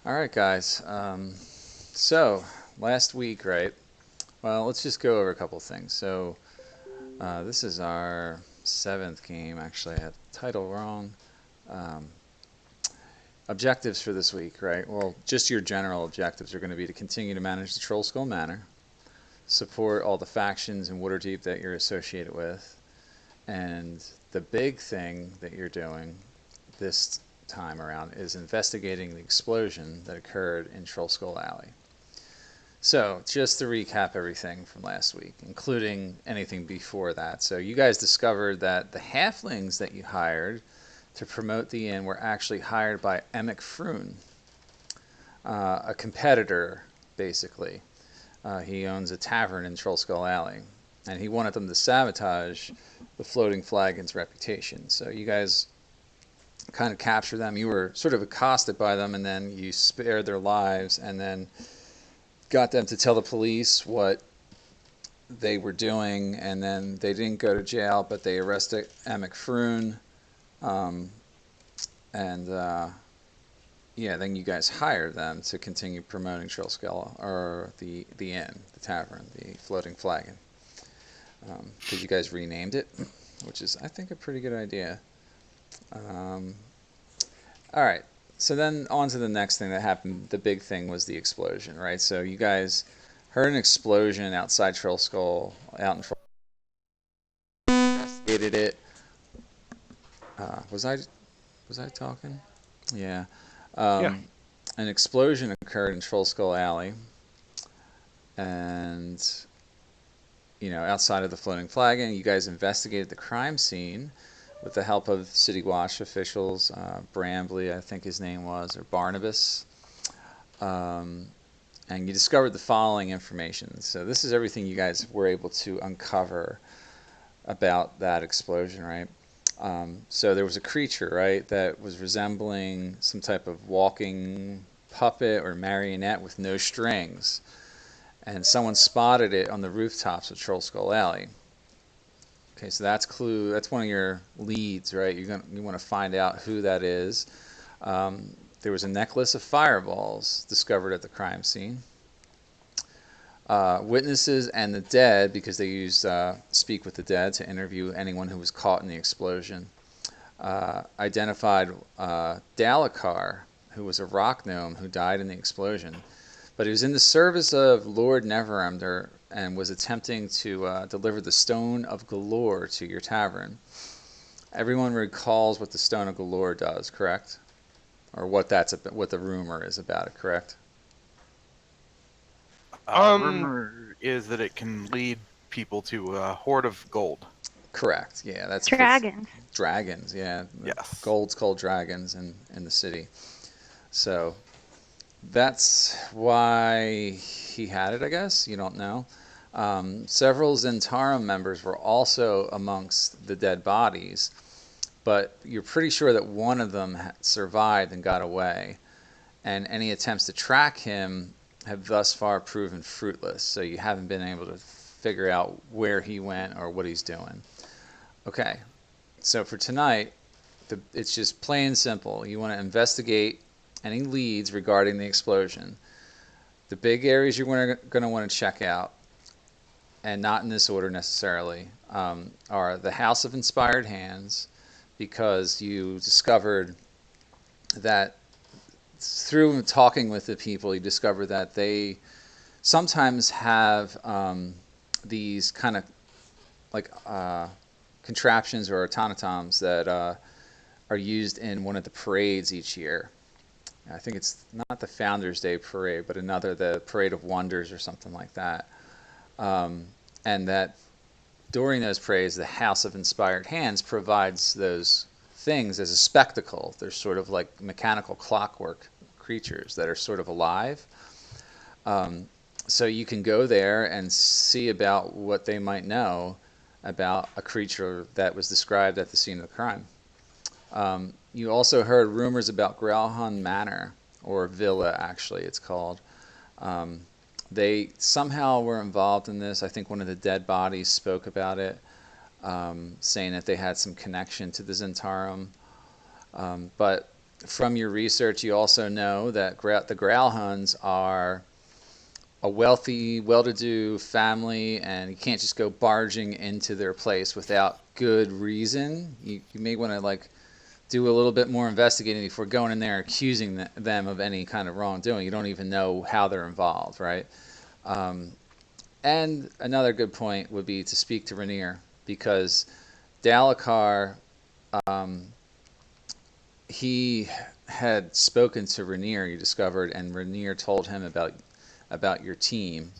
All right, guys. So last week, right? Well, let's just go over a couple things. So this is our seventh game. Actually, I had the title wrong. Um, Objectives for this week, right? Well, just your general objectives are going to be to continue to manage the Trollskull Manor, support all the factions in Waterdeep that you're associated with, and the big thing that you're doing this time around is investigating the explosion that occurred in Trollskull Alley. So, just to recap everything from last week, including anything before that. So, you guys discovered that the halflings that you hired to promote the inn were actually hired by Emic Froon, a competitor, basically. He owns a tavern in Trollskull Alley, and he wanted them to sabotage the Floating Flagon's reputation. So, you guys kind of captured them. You were sort of accosted by them, and then you spared their lives, and then got them to tell the police what they were doing, and then they didn't go to jail, but they arrested Emic Froon, um, and yeah, then you guys hired them to continue promoting Trollskull, or the inn, the tavern, the Floating Flagon, because you guys renamed it, which is, I think, a pretty good idea. Um, all right. So then on to the next thing that happened. The big thing was the explosion, right? So you guys heard an explosion outside Trollskull, out in investigated it. Was I talking? Yeah. Yeah. Um, an explosion occurred in Trollskull Alley, and outside of the Floating Flagon, you guys investigated the crime scene with the help of City Watch officials. Brambley, I think his name was, or Barnabas. Um, and you discovered the following information. So this is everything you guys were able to uncover about that explosion, right? So there was a creature, right, that was resembling some type of walking puppet or marionette with no strings, and someone spotted it on the rooftops of Trollskull Alley. Okay, so that's clue. That's one of your leads, right? You want to find out who that is. There was a necklace of fireballs discovered at the crime scene. Witnesses and the dead, because they used Speak with the Dead to interview anyone who was caught in the explosion, identified Dalakar, who was a rock gnome who died in the explosion. But he was in the service of Lord Neverember and was attempting to deliver the Stone of Galore to your tavern. Everyone recalls what the Stone of Galore does, correct? Or what the rumor is about it, correct? Um. Rumor is that it can lead people to a hoard of gold. Correct. Yeah, that's Dragons. dragons. Yeah, Yes. gold's called dragons in the city. So that's why he had it, I guess. You don't know. Several Zentarum members were also amongst the dead bodies, but you're pretty sure that one of them survived and got away. And any attempts to track him have thus far proven fruitless. So you haven't been able to figure out where he went or what he's doing. Okay, so for tonight, it's just plain simple. You want to investigate any leads regarding the explosion. The big areas you're going to want to check out, and not in this order necessarily, are the House of Inspired Hands, because you discovered that through talking with the people, you discovered that they sometimes have these kind of like contraptions or automatons that are used in one of the parades each year. I think it's not the Founders Day parade, but the Parade of Wonders or something like that. And that during those parades, the House of Inspired Hands provides those things as a spectacle. They're sort of like mechanical clockwork creatures that are sort of alive. So you can go there and see about what they might know about a creature that was described at the scene of the crime. You also heard rumors about Grelhun Manor, or Villa, actually, it's called. They somehow were involved in this. I think one of the dead bodies spoke about it, saying that they had some connection to the Zentarum. But from your research, you also know that the Growlhuns are a wealthy, well-to-do family, and you can't just go barging into their place without good reason. You may want to like do a little bit more investigating before going in there accusing them of any kind of wrongdoing. You don't even know how they're involved, right? Um, and another good point would be to speak to Rainier, because Dalakar, um, he had spoken to Rainier, you discovered, and Rainier told him about your team,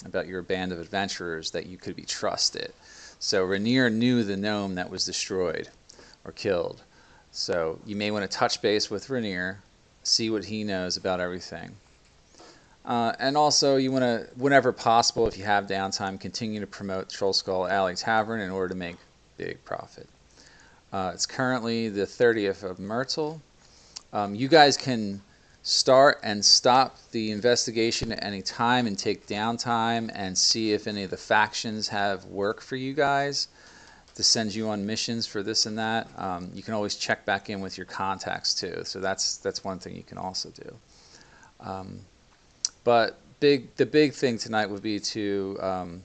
about your band of adventurers, that you could be trusted. So Rainier knew the gnome that was destroyed or killed. So you may want to touch base with Rainier, see what he knows about everything. And also, you want to, whenever possible, if you have downtime, continue to promote Trollskull Alley Tavern in order to make big profit. It's currently the 30th of Myrtle. You guys can start and stop the investigation at any time and take downtime and see if any of the factions have work for you guys to send you on missions for this and that. You can always check back in with your contacts too, so that's one thing you can also do. But the big thing tonight would be to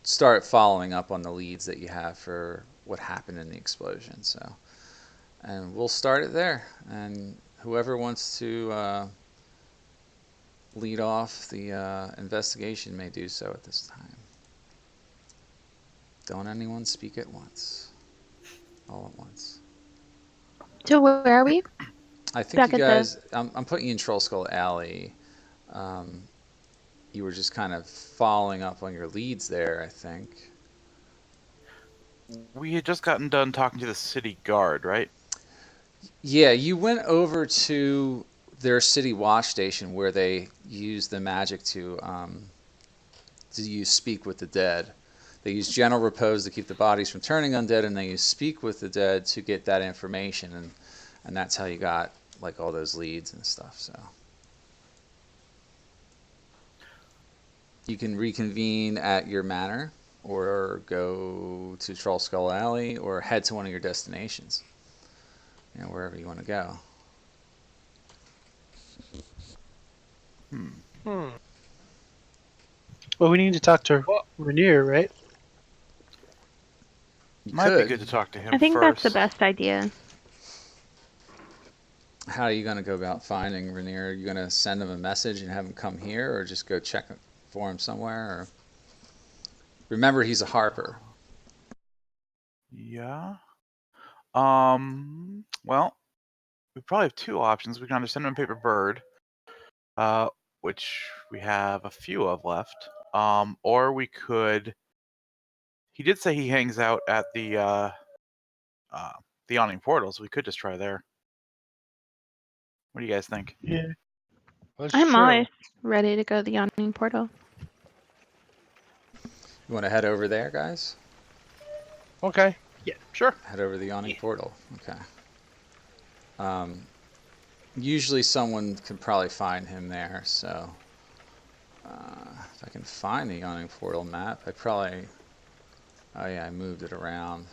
start following up on the leads that you have for what happened in the explosion. So, and we'll start it there. And whoever wants to lead off the investigation may do so at this time. Don't anyone speak at once. All at once. So where are we? I think Back you at guys, I'm putting you in Trollskull Alley. You were just kind of following up on your leads there, I think. We had just gotten done talking to the city guard, right? Yeah, you went over to their city watch station where they use the magic to use speak with the dead. They use gentle repose to keep the bodies from turning undead, and they use speak with the dead to get that information, and that's how you got like all those leads and stuff. So you can reconvene at your manor, or go to Trollskull Alley, or head to one of your destinations. You know, wherever you want to go. Well, we need to talk to Rainier, right? You Might be could. good to talk to him I think first. that's the best idea. How are you going to go about finding Rainier? Are you going to send him a message and have him come here, or just go check for him somewhere? Or remember, he's a harper. Yeah. Well, we probably have two options. We can either send him a paper bird, which we have a few of left. Or we could. He did say he hangs out at the awning portal, so we could just try there. What do you guys think? Yeah. That's I'm true. always ready to go to the yawning portal. You want to head over there, guys? Okay. Yeah, sure. Head over the yawning portal. Okay. Usually someone can probably find him there, so if I can find the yawning portal map, I probably... Oh yeah, I moved it around.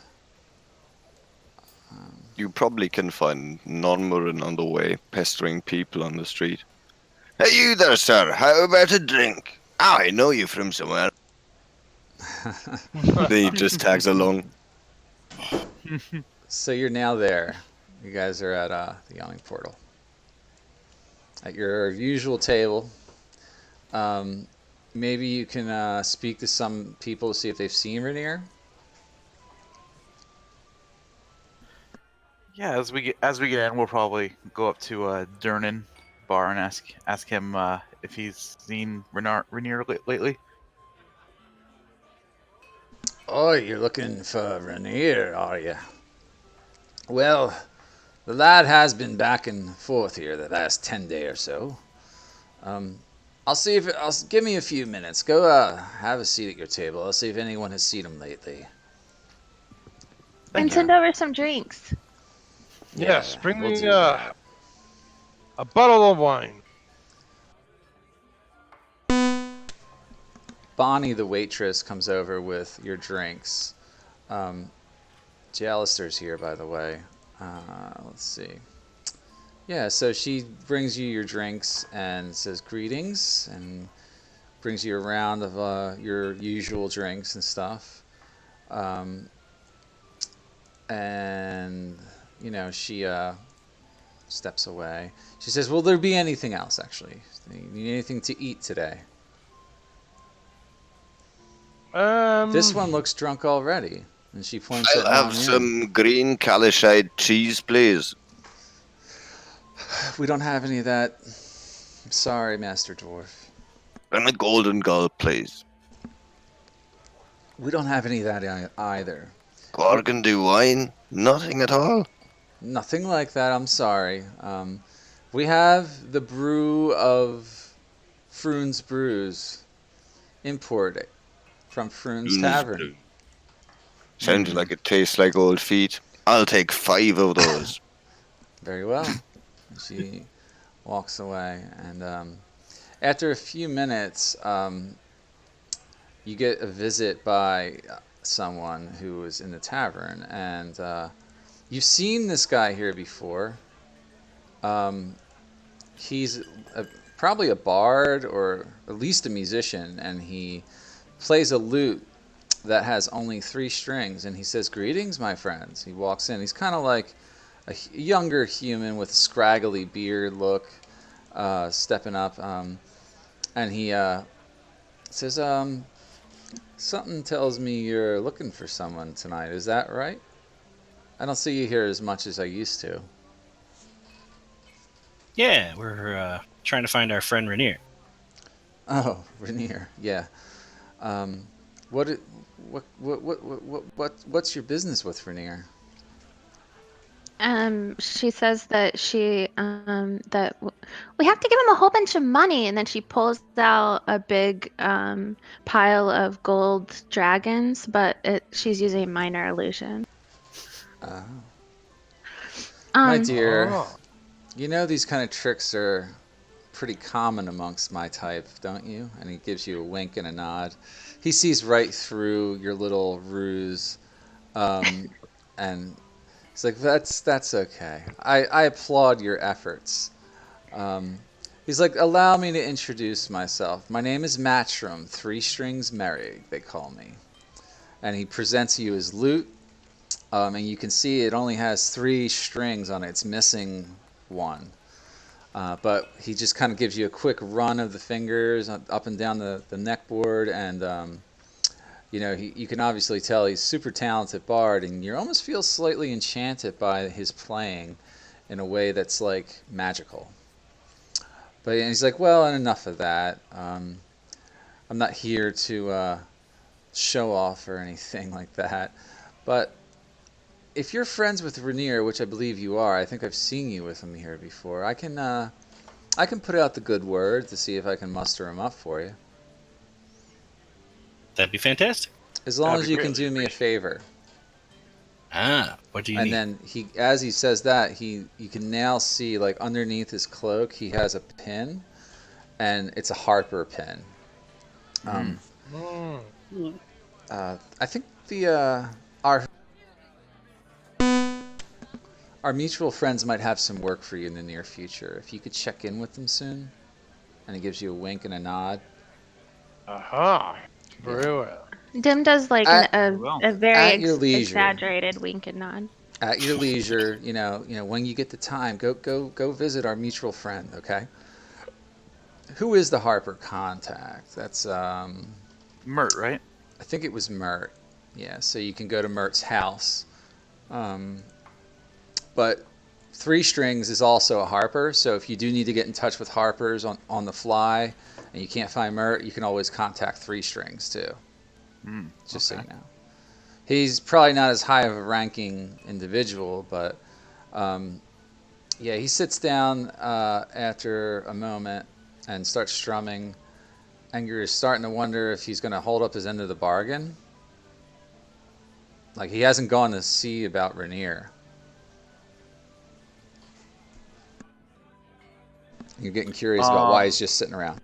You probably can find non-Murren on the way, pestering people on the street. Hey, you there, sir. How about a drink? Oh, I know you from somewhere. Then he just tags along. So you're now there. You guys are at the yawning portal. At your usual table. Maybe you can speak to some people to see if they've seen Rainier. Yeah, as we get in, we'll probably go up to Durnan bar and ask him if he's seen Rainier lately. Oh, you're looking for Rainier, are you? Well, the lad has been back and forth here the last 10 days or so. I'll see if I'll give me a few minutes. Go have a seat at your table. I'll see if anyone has seen him lately. And send over some drinks. Yes, bring we'll me do that. a bottle of wine. Bonnie, the waitress, comes over with your drinks. Jallister's here, by the way. Let's see. Yeah, so she brings you your drinks and says greetings and brings you a round of your usual drinks and stuff. Um, and, she steps away. She says, will there be anything else, actually? You need anything to eat today? This one looks drunk already. And she points at I'll Long have Yin. some green calish-eyed cheese, please. We don't have any of that. I'm sorry, Master Dwarf. And a golden gull, please. We don't have any of that either. Burgundy wine? Nothing at all? Nothing like that, I'm sorry. We have the brew of Froon's Brews. Imported from Froon's Tavern. Sounds like it tastes like old feet. I'll take 5 of those. Very well. She walks away, and after a few minutes, you get a visit by someone who was in the tavern, and you've seen this guy here before. He's probably a bard or at least a musician, and he plays a lute that has only 3 strings, and he says, greetings, my friends. He walks in. He's kind of like a younger human with a scraggly beard look, stepping up, and he says, something tells me you're looking for someone tonight. Is that right? I don't see you here as much as I used to. Yeah, we're trying to find our friend Rainier. Oh, Rainier, yeah. What's your business with Rainier? She says that we have to give him a whole bunch of money, and then she pulls out a big pile of gold dragons, but she's using minor illusion. My dear, Oh. you know these kind of tricks are pretty common amongst my type, don't you? And he gives you a wink and a nod. He sees right through your little ruse, and he's like, "That's okay. I applaud your efforts." He's like, "Allow me to introduce myself. My name is Matchroom, 3 Strings Merry, they call me." And he presents you his lute, and you can see it only has 3 strings on it. It's missing 1. But he just kind of gives you a quick run of the fingers up and down the neck board, and you can obviously tell he's super talented bard, and you almost feel slightly enchanted by his playing in a way that's like magical. But he's like, well, enough of that. I'm not here to show off or anything like that. But if you're friends with Rainier, which I believe you are, I think I've seen you with him here before. I can put out the good word to see if I can muster him up for you. That'd be fantastic. As long That'd as be you can greatly do me a favor. What do you And need? then as he says that, you can now see like underneath his cloak, he has a pin, and it's a Harper pin. I think our mutual friends might have some work for you in the near future. If you could check in with them soon, and he gives you a wink and a nod. Aha. Very well. Dim does like well. a very At your leisure. exaggerated wink and nod. At your leisure, when you get the time, go visit our mutual friend. Okay. Who is the Harper contact? That's Mert, right? I think it was Mert. Yeah, so you can go to Mert's house. But 3 Strings is also a Harper, so if you do need to get in touch with Harpers on the fly and you can't find Mert, you can always contact 3 Strings too. Just so you know. He's probably not as high of a ranking individual, but he sits down after a moment and starts strumming, and you're starting to wonder if he's going to hold up his end of the bargain. Like, he hasn't gone to see about Rainier. You're getting curious about why he's just sitting around.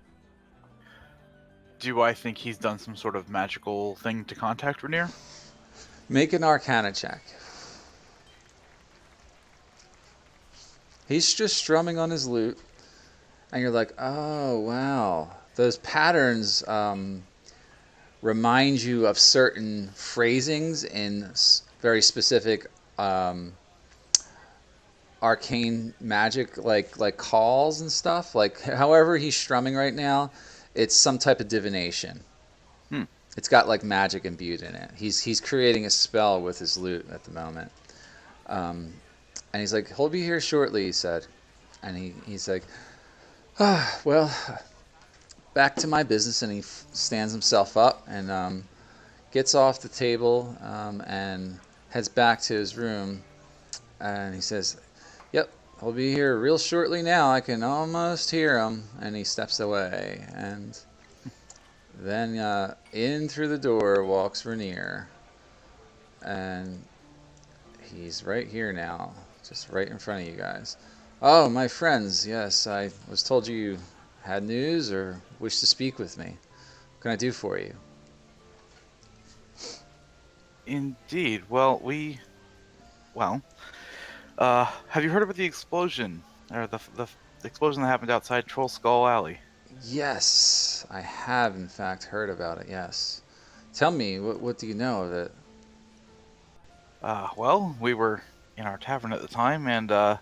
Do I think he's done some sort of magical thing to contact Rainier? Make an Arcana check. He's just strumming on his lute, and you're like, oh wow, those patterns remind you of certain phrasings in very specific arcane magic, like calls and stuff. Like however he's strumming right now, it's some type of divination. Hmm. It's got like magic imbued in it. He's creating a spell with his lute at the moment. And he's like, he'll be here shortly, he said. And he's like, well, back to my business. And he stands himself up and gets off the table and heads back to his room. And he says, yep, he'll be here real shortly now. I can almost hear him. And he steps away. And then in through the door walks Rainier. And he's right here now, just right in front of you guys. Oh, my friends, yes, I was told you had news or wish to speak with me. What can I do for you? Indeed. Well, have you heard about the explosion? Or the explosion that happened outside Trollskull Alley? Yes, I have in fact heard about it, yes. Tell me, what do you know of it? Well, we were in our tavern at the time, and a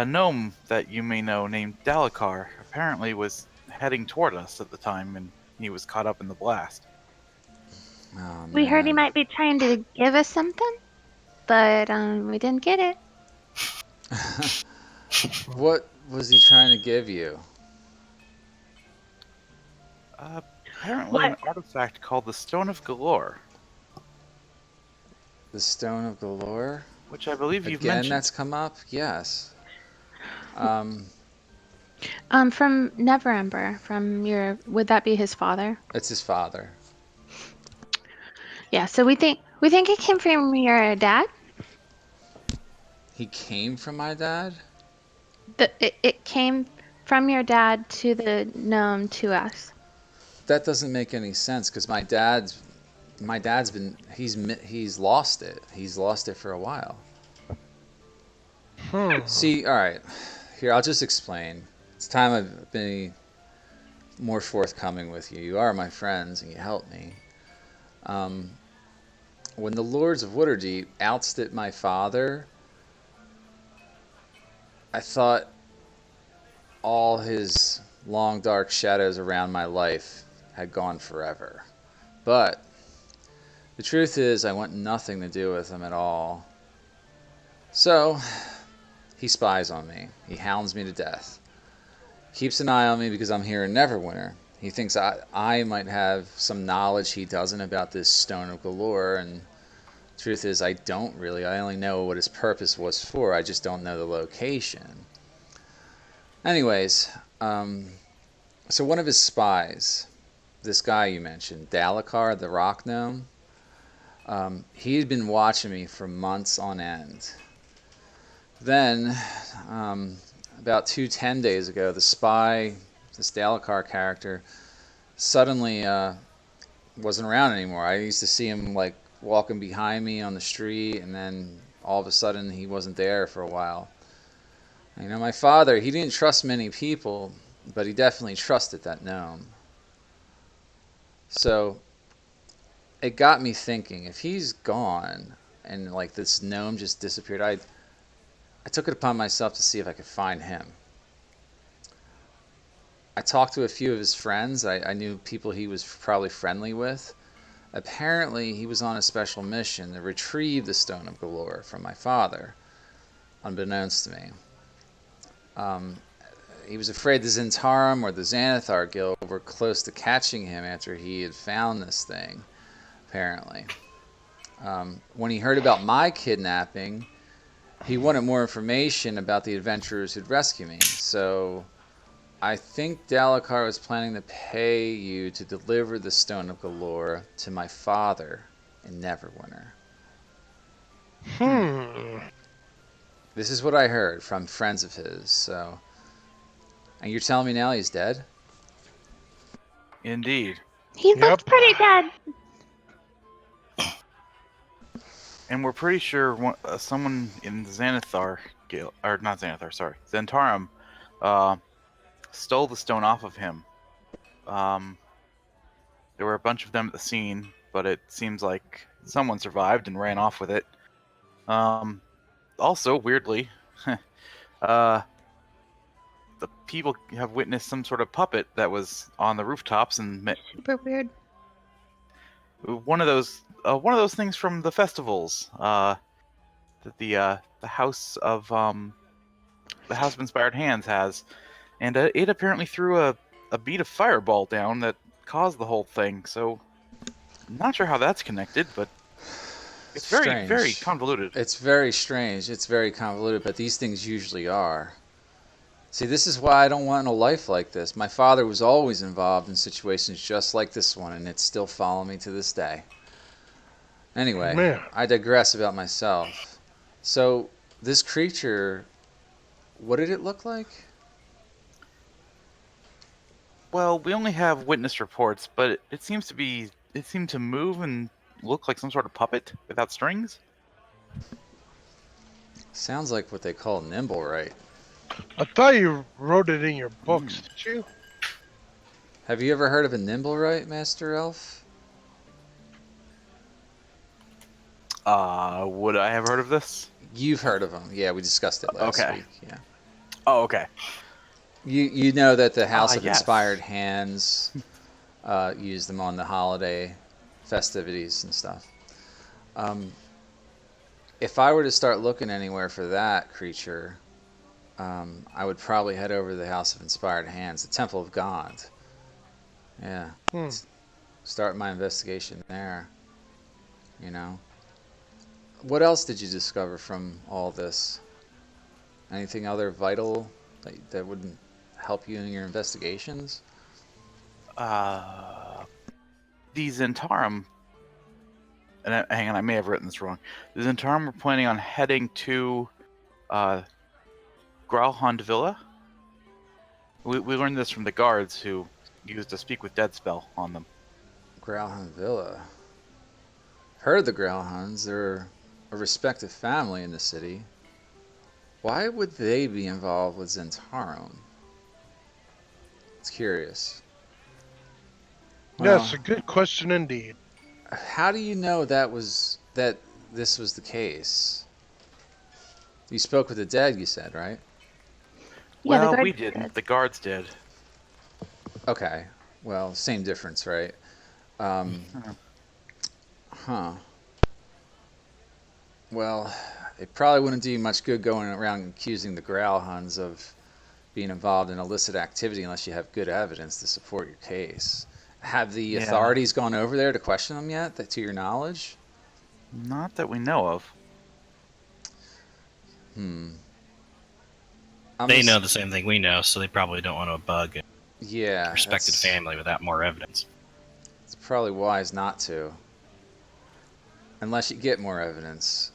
gnome that you may know named Dalakar apparently was heading toward us at the time, and he was caught up in the blast. Oh, We heard he man. might be trying to give us something, but we didn't get it. What was he trying to give you? Apparently an artifact called the Stone of Galore, The Stone of Galore? which I believe you've Again, mentioned. that's come up? Yes. From Neverember, would that be his father? It's his father. Yeah, so we think it came from your dad. He came from my dad? It came from your dad to the gnome to us. That doesn't make any sense because my dad's been he's lost it. He's lost it for a while. See, all right. Here, I'll just explain. It's time I've been more forthcoming with you. You are my friends and you help me. When the Lords of Waterdeep ousted my father, I thought all his long dark shadows around my life had gone forever. But the truth is I want nothing to do with him at all. So he spies on me. He hounds me to death. Keeps an eye on me because I'm here in Neverwinter. He thinks I might have some knowledge he doesn't about this Stone of Galore, and the truth is I don't really. I only know what his purpose was for. I just don't know the location. Anyways, so one of his spies, this guy you mentioned, Dalakar, the rock gnome, he had been watching me for months on end. Then, about 10 days ago, the spy, this Dalakar character, suddenly wasn't around anymore. I used to see him like walking behind me on the street, and then all of a sudden he wasn't there for a while. You know, my father, he didn't trust many people, but he definitely trusted that gnome. So it got me thinking, if he's gone and like this gnome just disappeared, I took it upon myself to see if I could find him. I talked to a few of his friends. I knew people he was probably friendly with. Apparently, he was on a special mission to retrieve the Stone of Galore from my father, unbeknownst to me. He was afraid the Zentarum or the Xanathar Guild were close to catching him after he had found this thing, apparently. When he heard about my kidnapping, he wanted more information about the adventurers who'd rescue me. So I think Dalakar was planning to pay you to deliver the Stone of Galore to my father in Neverwinter. This is what I heard from friends of his, so... And you're telling me now he's dead? Indeed. He looked pretty dead. And we're pretty sure someone in Xanathar or not Xanathar, sorry, Zentarum, stole the stone off of him. There were a bunch of them at the scene, but it seems like someone survived and ran off with it. Also, weirdly, the people have witnessed some sort of puppet that was on the rooftops and Super weird. one of those things from the festivals. That the House of Inspired Hands has, and it apparently threw a bead of fireball down that caused the whole thing. So, I'm not sure how that's connected, but it's very Strange. very convoluted. It's very strange. It's very convoluted, but these things usually are. See, this is why I don't want a life like this. My father was always involved in situations just like this one, and it's still following me to this day. Anyway, Man. I digress about myself. So, this creature, what did it look like? Well, we only have witness reports, but it seemed to move and look like some sort of puppet without strings. Sounds like what they call nimble, right? I thought you wrote it in your books, did you? Have you ever heard of a nimble, right, Master Elf? Would I have heard of this? You've heard of them. Yeah, we discussed it last Okay. week. Yeah. Oh, okay. You know that the House of Yes. Inspired Hands use them on the holiday festivities and stuff. If I were to start looking anywhere for that creature, I would probably head over to the House of Inspired Hands, the Temple of God. Yeah. Start my investigation there. You know. What else did you discover from all this? Anything other vital that would help you in your investigations? These Zentarum, and hang on, I may have written this wrong. The Zentarum were planning on heading to Growlhund Villa. We learned this from the guards who used a speak with dead spell on them. Growlhund Villa. Heard of the Growlhunds. They're a respected family in the city. Why would they be involved with Zentarum? It's curious. Yes, a good question indeed. How do you know that this was the case? You spoke with the dead, you said, right? Yeah, Well, the guard we didn't. The guards did. Okay. Well, same difference, right? Huh. Well, it probably wouldn't do you much good going around accusing the Growlhunds of being involved in illicit activity unless you have good evidence to support your case. Have the Yeah. authorities gone over there to question them yet, to your knowledge? Not that we know of. They know the same thing we know, so they probably don't want to bug a Yeah, respected family without more evidence. it's probably wise not to. Unless you get more evidence.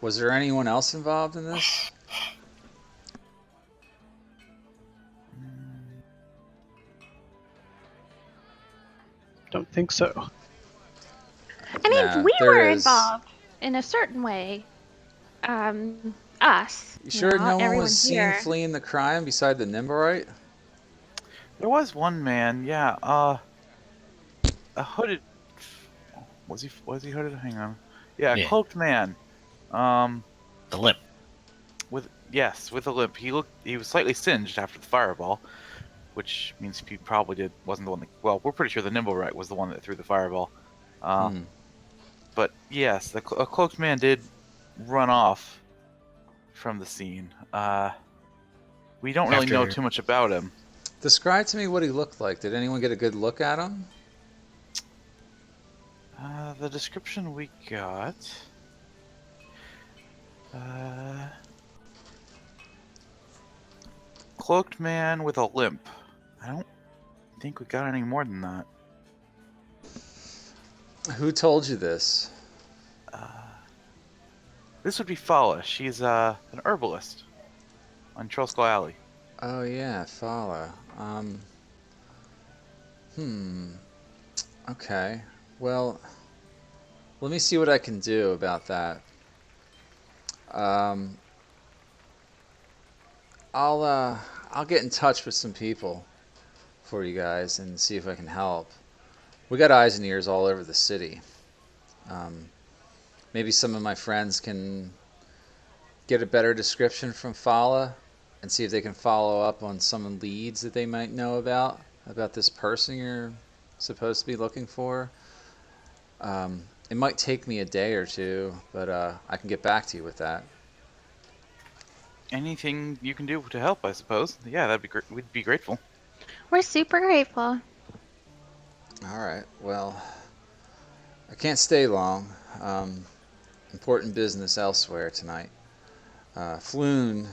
Was there anyone else involved in this? Don't think so. I mean, Nah, we there were is. involved in a certain way. Us. You sure no one everyone was seen here. fleeing the crime beside the Nimblewright? There was one man, yeah. A hooded. Was he hooded? Hang on. Yeah, a Yeah. cloaked man. The limp. With a limp. He was slightly singed after the fireball, which means he probably wasn't the one that. Well, we're pretty sure the Nimblewright was the one that threw the fireball. But yes, a cloaked man did run off from the scene. We don't really know too much about him. Describe to me what he looked like. Did anyone get a good look at him? The description we got. Cloaked man with a limp. I don't think we got any more than that. Who told you this? This would be Fala. She's an herbalist on Trollskull Alley. Oh yeah, Fala. Okay. Well, let me see what I can do about that. Um, I'll get in touch with some people for you guys and see if I can help. We got eyes and ears all over the city. Um, maybe some of my friends can get a better description from Fala and see if they can follow up on some leads that they might know about this person you're supposed to be looking for. It might take me a day or two, but I can get back to you with that. Anything you can do to help, I suppose. Yeah, that'd be great. We'd be grateful. We're super grateful. All right. Well, I can't stay long. Important business elsewhere tonight. Floon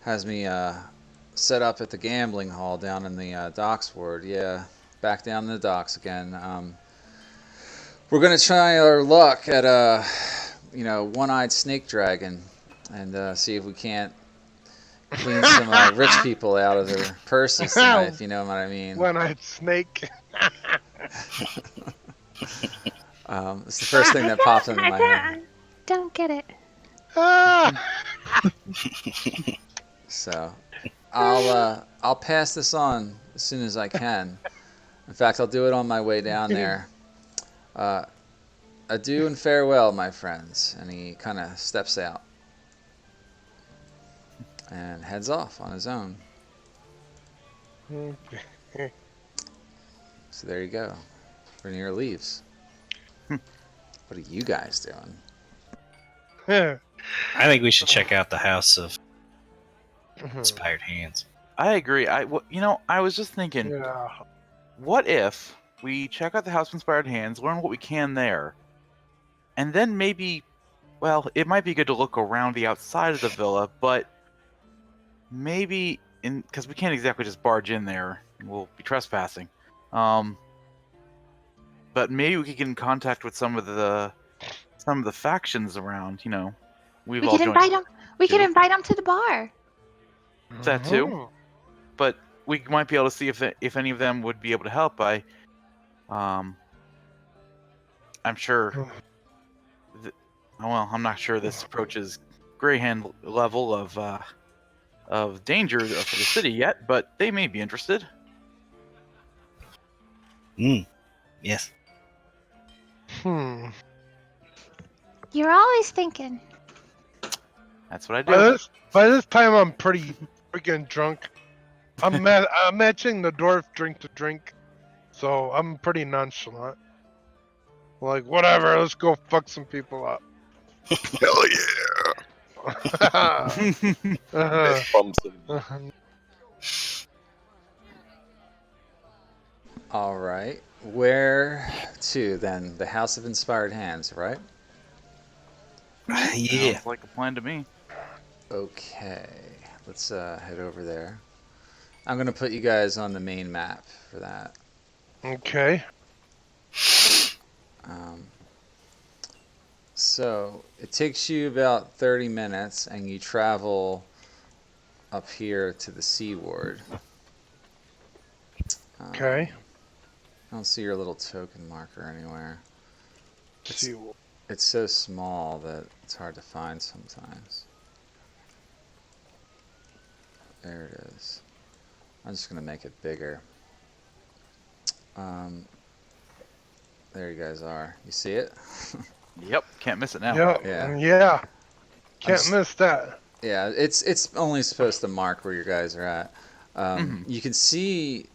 has me set up at the gambling hall down in the docks ward. Yeah, back down in the docks again. We're gonna try our luck at a, one-eyed snake dragon, and see if we can't clean some rich people out of their purses tonight. If you know what I mean. One-eyed snake. It's the first thing that popped into my head. Don't get it. Ah! So, I'll pass this on as soon as I can. In fact, I'll do it on my way down there. Adieu and farewell, my friends. And he kind of steps out and heads off on his own. So there you go. Rainier leaves. What are you guys doing? I think we should check out the House of Inspired Hands. I agree. I was just thinking, Yeah. what if we check out the House of Inspired Hands, learn what we can there, and then maybe, well, it might be good to look around the outside of the villa, but maybe because we can't exactly just barge in there, we'll be trespassing. But maybe we could get in contact with some of the factions around. We We've all could joined invite them. We could too. invite them to the bar. That too. But we might be able to see if any of them would be able to help. I'm sure. I'm not sure this approaches Greyhand level of danger for the city yet, but they may be interested. Yes. You're always thinking. That's what I do. By this time, I'm pretty freaking drunk. I'm matching the dwarf drink to drink, so I'm pretty nonchalant. Like, whatever, let's go fuck some people up. Hell yeah! Bumps him. All right. Where to then? The House of Inspired Hands, right? Yeah. Sounds like a plan to me. Okay. Let's head over there. I'm going to put you guys on the main map for that. Okay. So it takes you about 30 minutes, and you travel up here to the Sea Ward. Okay. I don't see your little token marker anywhere. See. It's so small that it's hard to find sometimes. There it is. I'm just going to make it bigger. There you guys are. You see it? Yep, can't miss it now. Yeah. Can't miss that. Yeah, it's only supposed to mark where you guys are at. You can see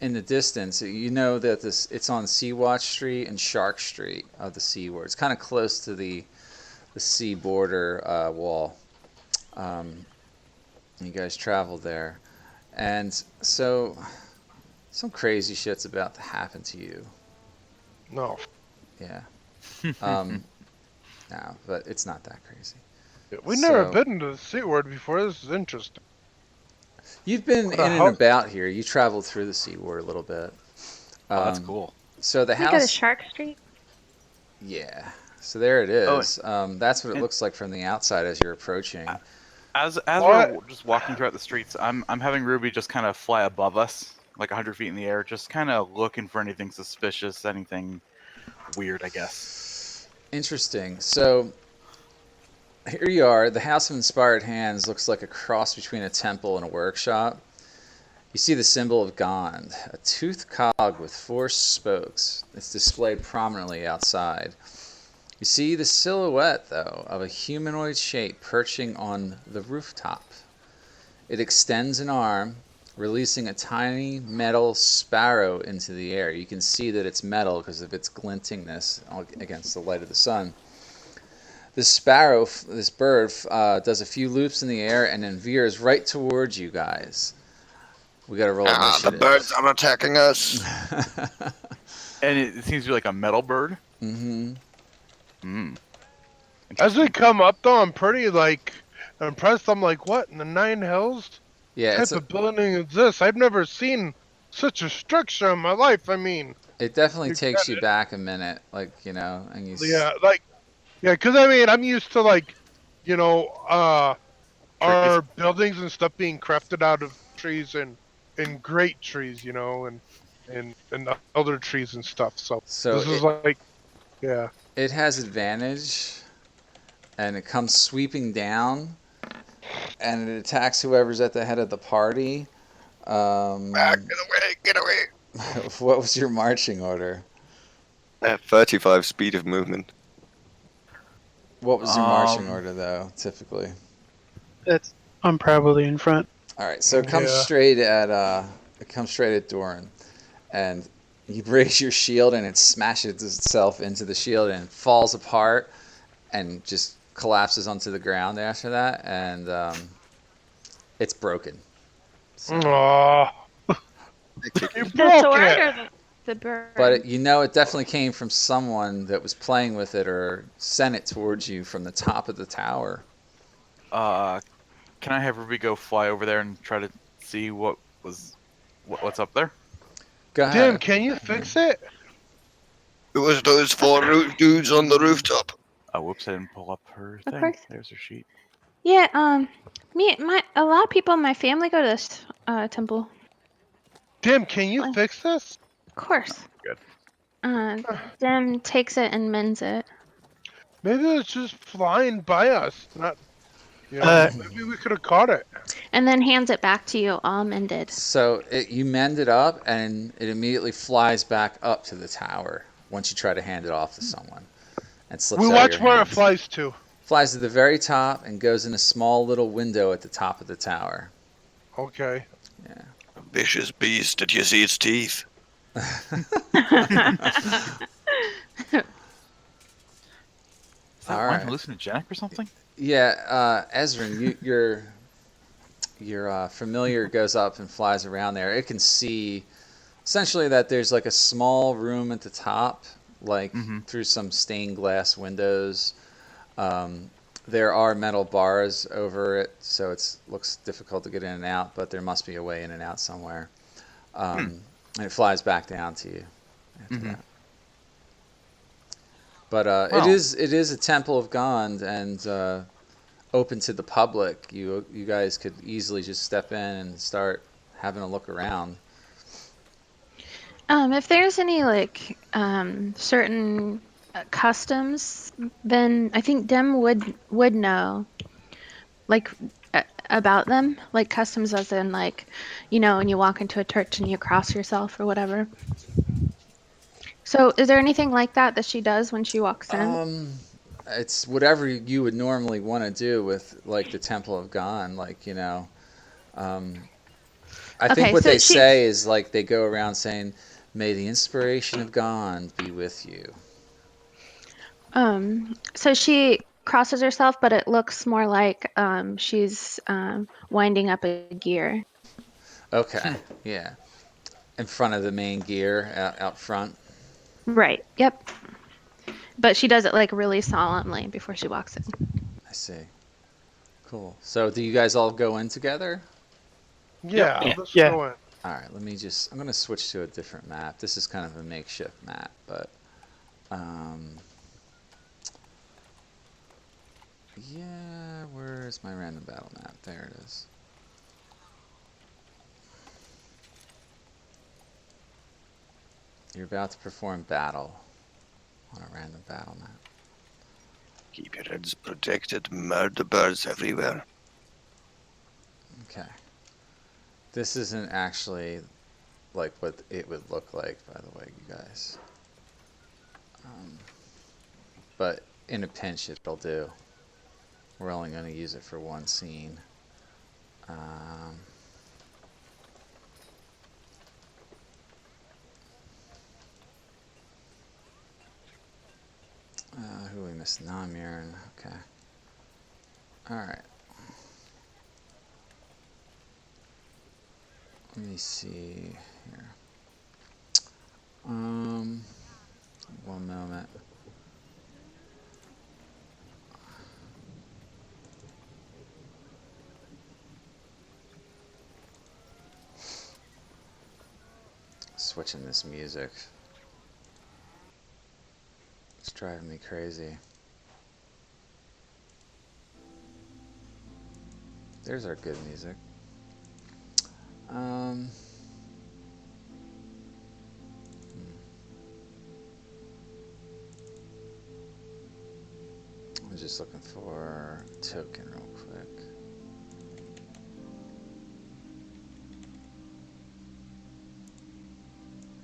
in the distance, you know that it's on Sea-Watch Street and Shark Street of the Sea Ward. It's kind of close to the sea border wall. You guys traveled there. And so some crazy shit's about to happen to you. No. Yeah. No, but it's not that crazy. We've never been to the Sea Ward before. This is interesting. You've been in and about here. You traveled through the Sea Ward a little bit. Oh, that's cool. So the house. We go to Shark Street. Yeah. So there it is. Oh, that's what it looks like from the outside as you're approaching. As we're just walking throughout the streets, I'm having Ruby just kind of fly above us, like 100 feet in the air, just kind of looking for anything suspicious, anything weird, I guess. Interesting. So here you are. The House of Inspired Hands looks like a cross between a temple and a workshop. You see the symbol of Gond, a toothed cog with 4 spokes. It's displayed prominently outside. You see the silhouette, though, of a humanoid shape perching on the rooftop. It extends an arm, releasing a tiny metal sparrow into the air. You can see that it's metal because of its glintingness against the light of the sun. This sparrow, this bird, does a few loops in the air and then veers right towards you guys. We got to roll The initiative. birds are attacking us. And it seems to be like a metal bird. Mm-hmm. As we come up, though, I'm pretty impressed. I'm like, what in the Nine Hills Yeah, type of building is this? I've never seen such a structure in my life. I mean, it definitely you takes get you it. back a minute, and you. Yeah, because I mean, I'm used to you know, Trees. our buildings and stuff being crafted out of trees and great trees, and other trees and stuff. So So this is like, yeah. it has advantage, and it comes sweeping down, and it attacks whoever's at the head of the party. Get away! Get away! What was your marching order? 35 speed of movement. What was your marching order, though, typically? I'm probably in front. All right, so it comes Yeah. straight at Doran, and you raise your shield, and it smashes itself into the shield and falls apart, and just collapses onto the ground after that, and it's broken. So. Aw. You The broke sword it. or the bird? But it definitely came from someone that was playing with it or sent it towards you from the top of the tower. Can I have Ruby go fly over there and try to see what's up there? Go Tim, ahead. can you fix it? It was those 4 dudes on the rooftop. Oh, whoops! I didn't pull up her Of thing. course. There's her sheet. Yeah, a lot of people in my family go to this temple. Tim, can you fix this? Of course. Good. Dim takes it and mends it. Maybe it's just flying by us. Not, maybe we could have caught it. And then hands it back to you all mended. So you mend it up, and it immediately flies back up to the tower once you try to hand it off to someone. And slips We out of watch your where it hands. flies to. Flies to the very top and goes in a small little window at the top of the tower. Okay. Yeah. Vicious beast. Did you see its teeth? Is that All one right. hallucinogenic or something? Yeah, Ezrin, your familiar goes up and flies around there. It can see essentially that there's like a small room at the top, through some stained glass windows. There are metal bars over it, so it looks difficult to get in and out, but there must be a way in and out somewhere. And it flies back down to you after that. But it is a temple of Gond and open to the public. You guys could easily just step in and start having a look around. If there's any certain customs, then I think Dim would know, about them, like customs as in when you walk into a church and you cross yourself or whatever. So is there anything like that she does when she walks in? It's whatever you would normally want to do with the Temple of Gond, I think what they say is they go around saying, "May the inspiration of Gond be with you." So she crosses herself, but it looks more like she's winding up a gear. Okay, yeah. In front of the main gear, out front. Right. Yep. But she does it really solemnly before she walks in. I see. Cool. So do you guys all go in together? Yeah, let's go in. All right, I'm going to switch to a different map. This is kind of a makeshift map, but yeah, where's my random battle map? There it is. You're about to perform battle on a random battle map. Keep your heads protected. Murder birds everywhere. Okay. This isn't actually like what it would look like, by the way, you guys. But in a pinch, it'll do. We're only going to use it for one scene. Who we missed? Namirin. Okay. All right. Let me see here. One moment. Switching this music. It's driving me crazy. There's our good music. I'm just looking for a token real quick.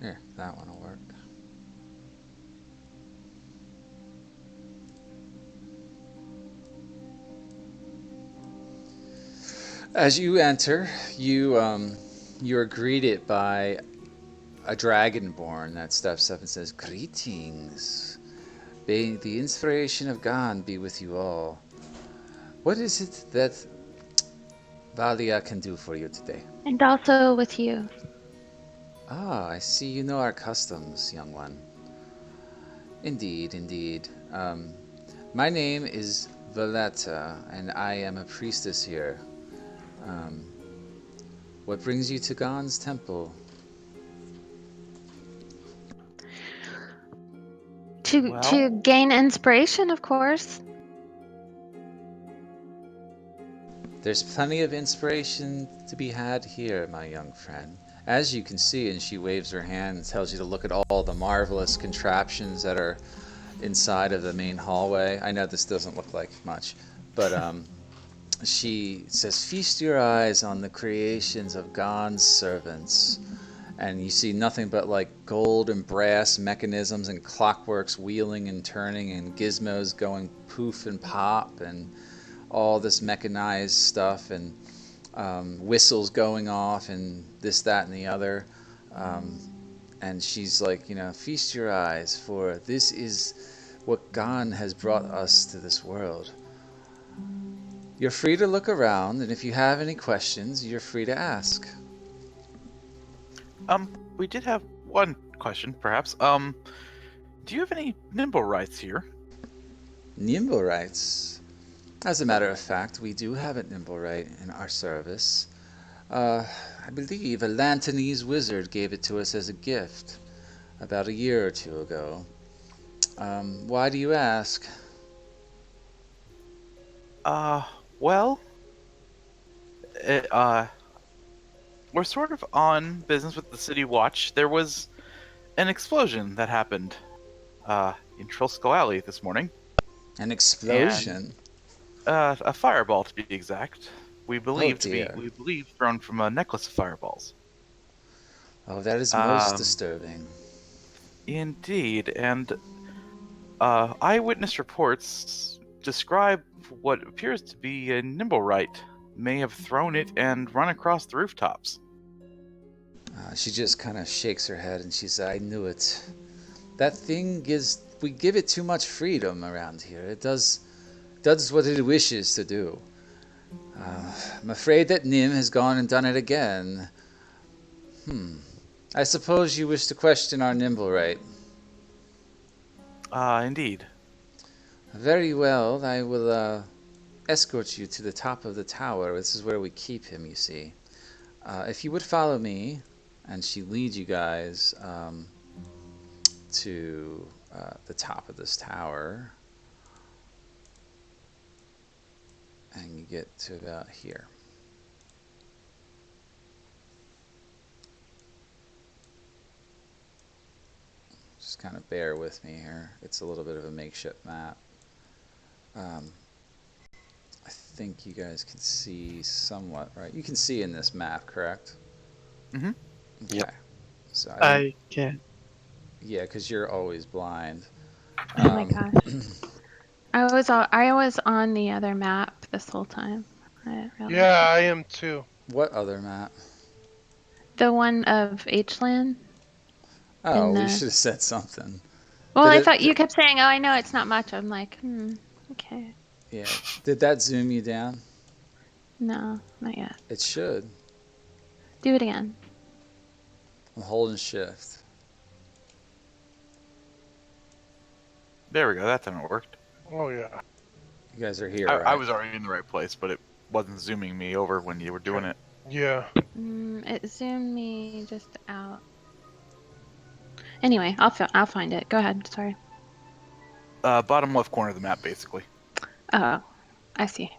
Here, that one will work. As you enter, you are greeted by a dragonborn that steps up and says, "Greetings. May the inspiration of God be with you all. What is it that Valia can do for you today?" And also with you. Ah, I see you know our customs, young one. Indeed, indeed. My name is Valetta, and I am a priestess here. What brings you to Gon's temple? To gain inspiration, of course. There's plenty of inspiration to be had here, my young friend. As you can see, and she waves her hand and tells you to look at all the marvelous contraptions that are inside of the main hallway. I know this doesn't look like much, but she says, "Feast your eyes on the creations of Gon's servants." And you see nothing but like gold and brass mechanisms and clockworks wheeling and turning and gizmos going poof and pop and all this mechanized stuff and whistles going off and this, that, and the other. And she's like, feast your eyes, for this is what Gon has brought us to this world. You're free to look around, and if you have any questions, you're free to ask. We did have one question, perhaps. Do you have any nimble rights here? Nimble rights. As a matter of fact, we do have a nimble right in our service. I believe a Lantanese wizard gave it to us as a gift about a year or two ago. Why do you ask? Well, we're sort of on business with the City Watch. There was an explosion that happened in Trollskull Alley this morning. An explosion? A fireball, to be exact. We believe dear. thrown from a necklace of fireballs. Oh, that is most disturbing. Indeed, and eyewitness reports describe what appears to be a Nimblewright may have thrown it and run across the rooftops. She just kind of shakes her head and she says, "I knew it. That thing gives, we give it too much freedom around here. It does what it wishes to do. I'm afraid that Nim has gone and done it again. I suppose you wish to question our Nimblewright. Indeed. Very well, I will escort you to the top of the tower. This is where we keep him, you see. If you would follow me, and she leads you guys to the top of this tower, and you get to about here. Just kind of bear with me here. It's a little bit of a makeshift map. Um, I think you guys can see somewhat, right? You can see in this map, correct? Mhm. Okay. Yep. So I can't. yeah, because you're always blind. Oh my gosh. I was on the other map this whole time. I didn't realize. Yeah, I am too. What other map? The one of H-Land Oh, in we the. should have said something. Well, Did I it? thought you kept saying, "Oh, I know it's not much." I'm like, okay. Yeah. Did that zoom you down? No, not yet. It should. Do it again. I'm holding shift. There we go. That time it worked. Oh yeah. You guys are here, I right? was already in the right place, but it wasn't zooming me over when you were doing it. Yeah. It zoomed me just out. Anyway, I'll find it. Go ahead. Sorry. Bottom left corner of the map, basically. Oh, I see.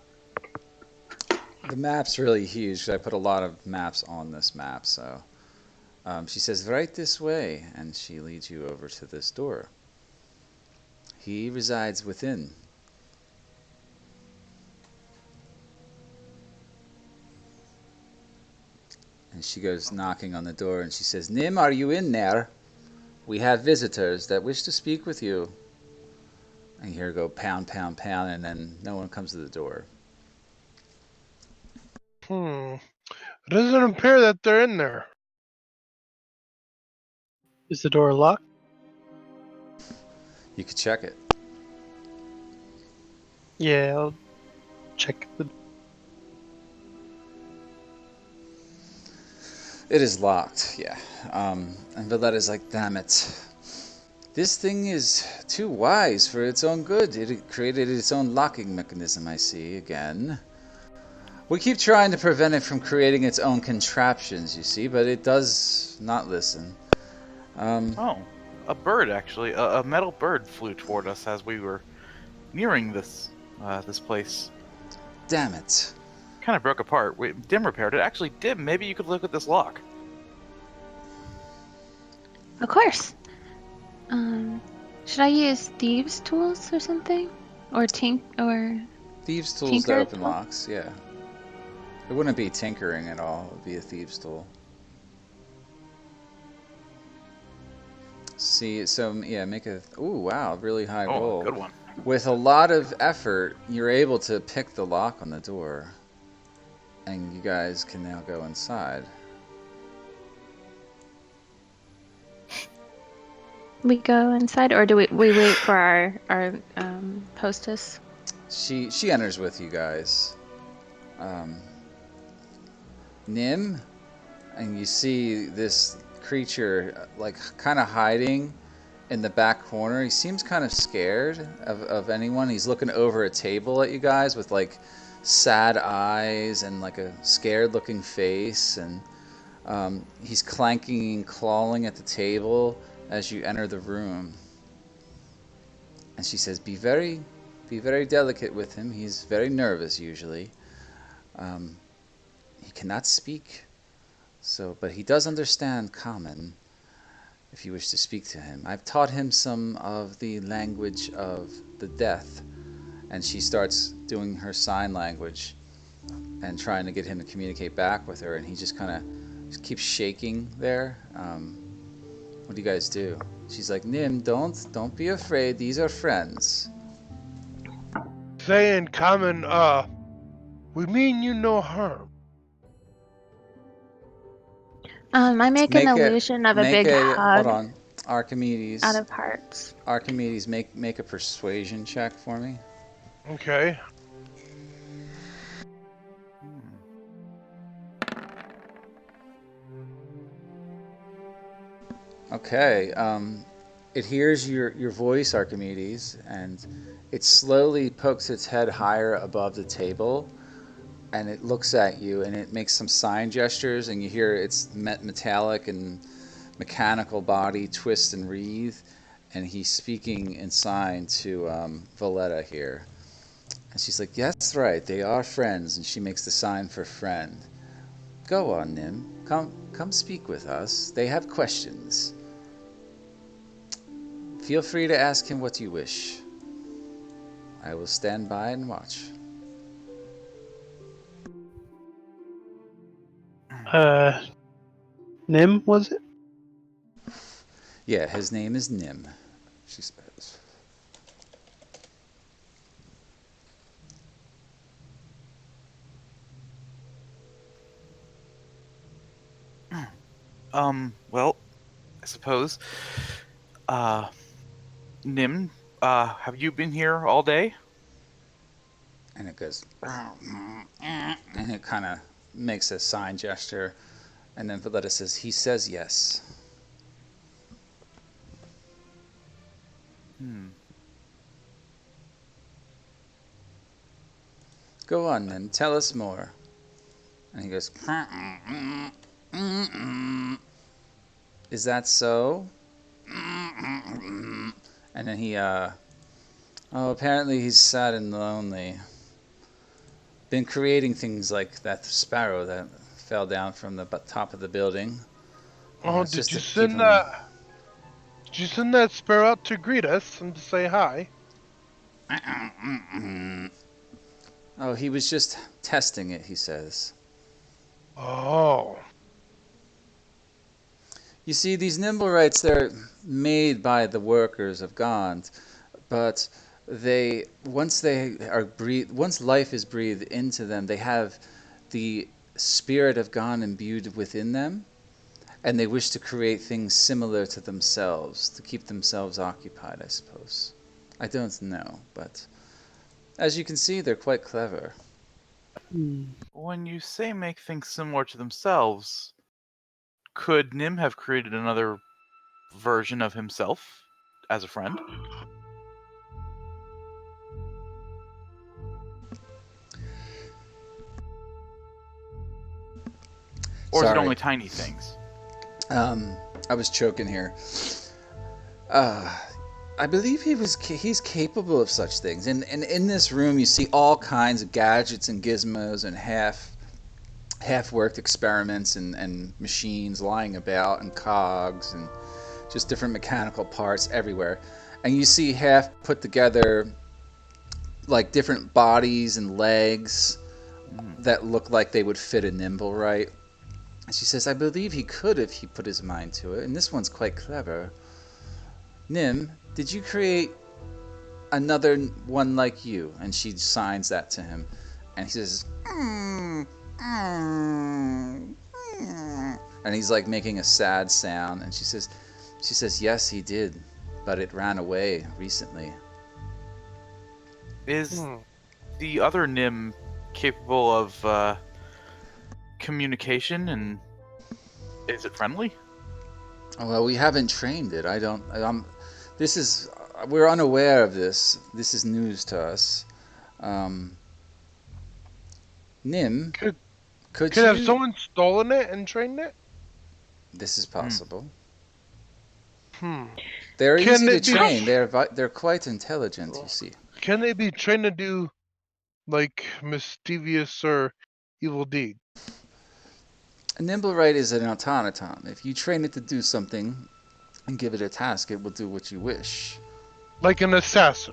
The map's really huge because I put a lot of maps on this map. So she says, right this way, and she leads you over to this door. He resides within. And she goes knocking on the door and she says, Nim, are you in there? We have visitors that wish to speak with you. And you hear her go pound, pound, pound, and then no one comes to the door. It doesn't appear that they're in there. Is the door locked? You could check it. Yeah, I'll check the. It is locked, yeah. And Valletta's like, damn it. This thing is too wise for its own good. It created its own locking mechanism, I see, again. We keep trying to prevent it from creating its own contraptions, you see, but it does not listen. Oh, a bird actually. A metal bird flew toward us as we were nearing this place. Damn it. Kind of broke apart. Dim repaired it. Actually, Dim, maybe you could look at this lock. Of course. Should I use thieves' tools or something, or Thieves' tools tinker that open tool? locks, yeah. It wouldn't be tinkering at all. It would be a thieves' tool. See, so yeah, make a. Ooh, wow, really high Oh, roll. good one. With a lot of effort, you're able to pick the lock on the door. And you guys can now go inside. We go inside, or do we wait for our hostess? She enters with you guys. Nim, and you see this creature like kind of hiding in the back corner. He seems kind of scared of anyone. He's looking over a table at you guys with like sad eyes and like a scared looking face, and he's clanking and clawing at the table as you enter the room. And she says, be very delicate with him. He's very nervous usually. He cannot speak, but he does understand common if you wish to speak to him. I've taught him some of the language of the death. And she starts doing her sign language and trying to get him to communicate back with her, and he just kind of keeps shaking there. What do you guys do? She's like, Nim, don't be afraid. These are friends. Say in common, we mean you no harm. I make an illusion of a big hold hug on, Archimedes. out of hearts. Archimedes, make a persuasion check for me. Okay. Okay. It hears your voice, Archimedes, and it slowly pokes its head higher above the table, and it looks at you, and it makes some sign gestures, and you hear its metallic and mechanical body twist and wreathe, and he's speaking in sign to Valletta here. And she's like, yeah, that's right, they are friends, and she makes the sign for friend. Go on, Nim. Come speak with us. They have questions. Feel free to ask him what you wish. I will stand by and watch. Nim, was it? Yeah, his name is Nim, she says. Well, I suppose. Nim, have you been here all day? And it goes, and it kind of makes a sign gesture. And then Valletta says, he says yes. Go on, Nim, tell us more. And he goes, is that so? And then he, apparently he's sad and lonely. Been creating things like that sparrow that fell down from the top of the building. Oh, It's did just you to keep send him- that? Did you send that sparrow out to greet us and to say hi? Oh, he was just testing it, he says. Oh. You see, these Nimblerites, they're made by the workers of Gond, but once life is breathed into them, they have the spirit of Gond imbued within them, and they wish to create things similar to themselves, to keep themselves occupied, I suppose. I don't know, but as you can see, they're quite clever. When you say make things similar to themselves, could Nim have created another version of himself as a friend? Or is it Sorry. only tiny things? I was choking here. I believe he's capable of such things. And in this room, you see all kinds of gadgets and gizmos and half-worked experiments and machines lying about and cogs and just different mechanical parts everywhere. And you see half put together like different bodies and legs that look like they would fit a nimble, right? And she says, I believe he could if he put his mind to it. And this one's quite clever. Nim, did you create another one like you? And she signs that to him. And he says, and he's like making a sad sound. And she says, yes, he did, but it ran away recently. Is the other Nim capable of communication, and is it friendly? Well, we haven't trained it. We're unaware of this. This is news to us. Nim, could you... have someone stolen it and trained it? This is possible. Hmm. They're Can easy they to be- train. They're quite intelligent, you see. Can they be trained to do, like, mischievous or evil deed? A Nimblerite is an automaton. If you train it to do something and give it a task, it will do what you wish. Like an assassin?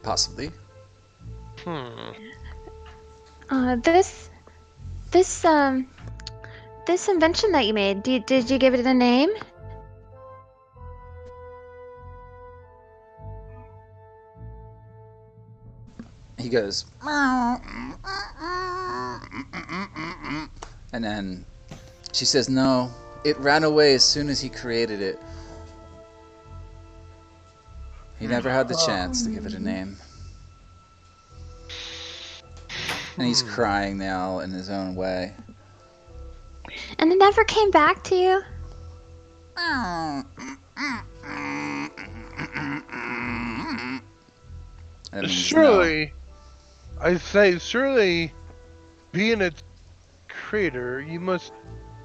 Possibly. This invention that you made, did you give it a name? He goes, and then she says, no, it ran away as soon as he created it. He never had the chance to give it a name. And he's crying now in his own way. And it never came back to you? That means Surely, I say, surely, being its creator, you must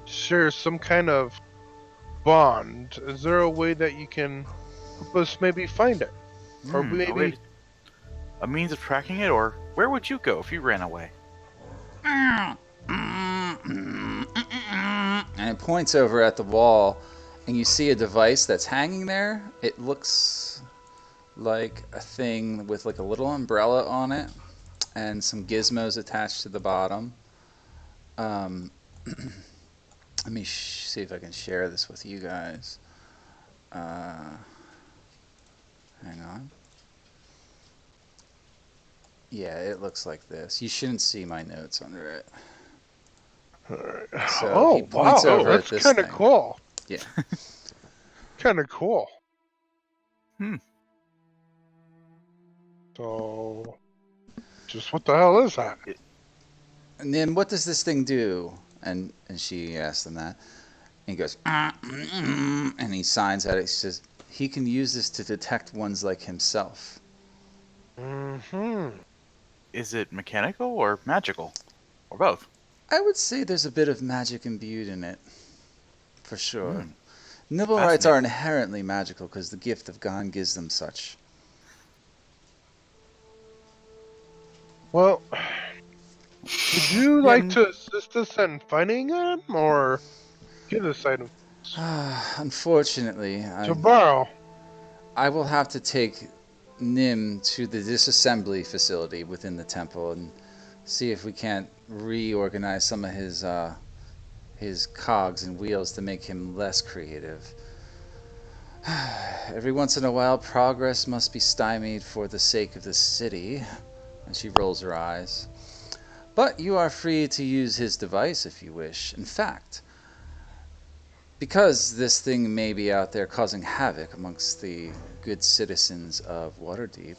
share some kind of bond. Is there a way that you can help us maybe find it? Or A maybe... means of tracking it, or where would you go if you ran away? And it points over at the wall, and you see a device that's hanging there. It looks like a thing with like a little umbrella on it and some gizmos attached to the bottom. Um, let me see if I can share this with you guys. Hang on. Yeah, it looks like this. You shouldn't see my notes under it. Alright. So Oh he points wow, over at that's this kind of thing. cool. Yeah. Kind of cool. Hmm. So, just what the hell is that? And then what does this thing do? And she asks him that. And he goes, and he signs at it. He says, he can use this to detect ones like himself. Mm-hmm. Is it mechanical or magical? Or both? I would say there's a bit of magic imbued in it, for sure. Hmm. Nibblerites are Fascinating. inherently magical because the gift of God gives them such. Well, would you Yeah, like to assist us in finding him, or give this item Unfortunately, to borrow? I will have to take Nim to the disassembly facility within the temple and see if we can't reorganize some of his cogs and wheels to make him less creative. Every once in a while, progress must be stymied for the sake of the city. And she rolls her eyes. But you are free to use his device if you wish. In fact, because this thing may be out there causing havoc amongst the good citizens of Waterdeep,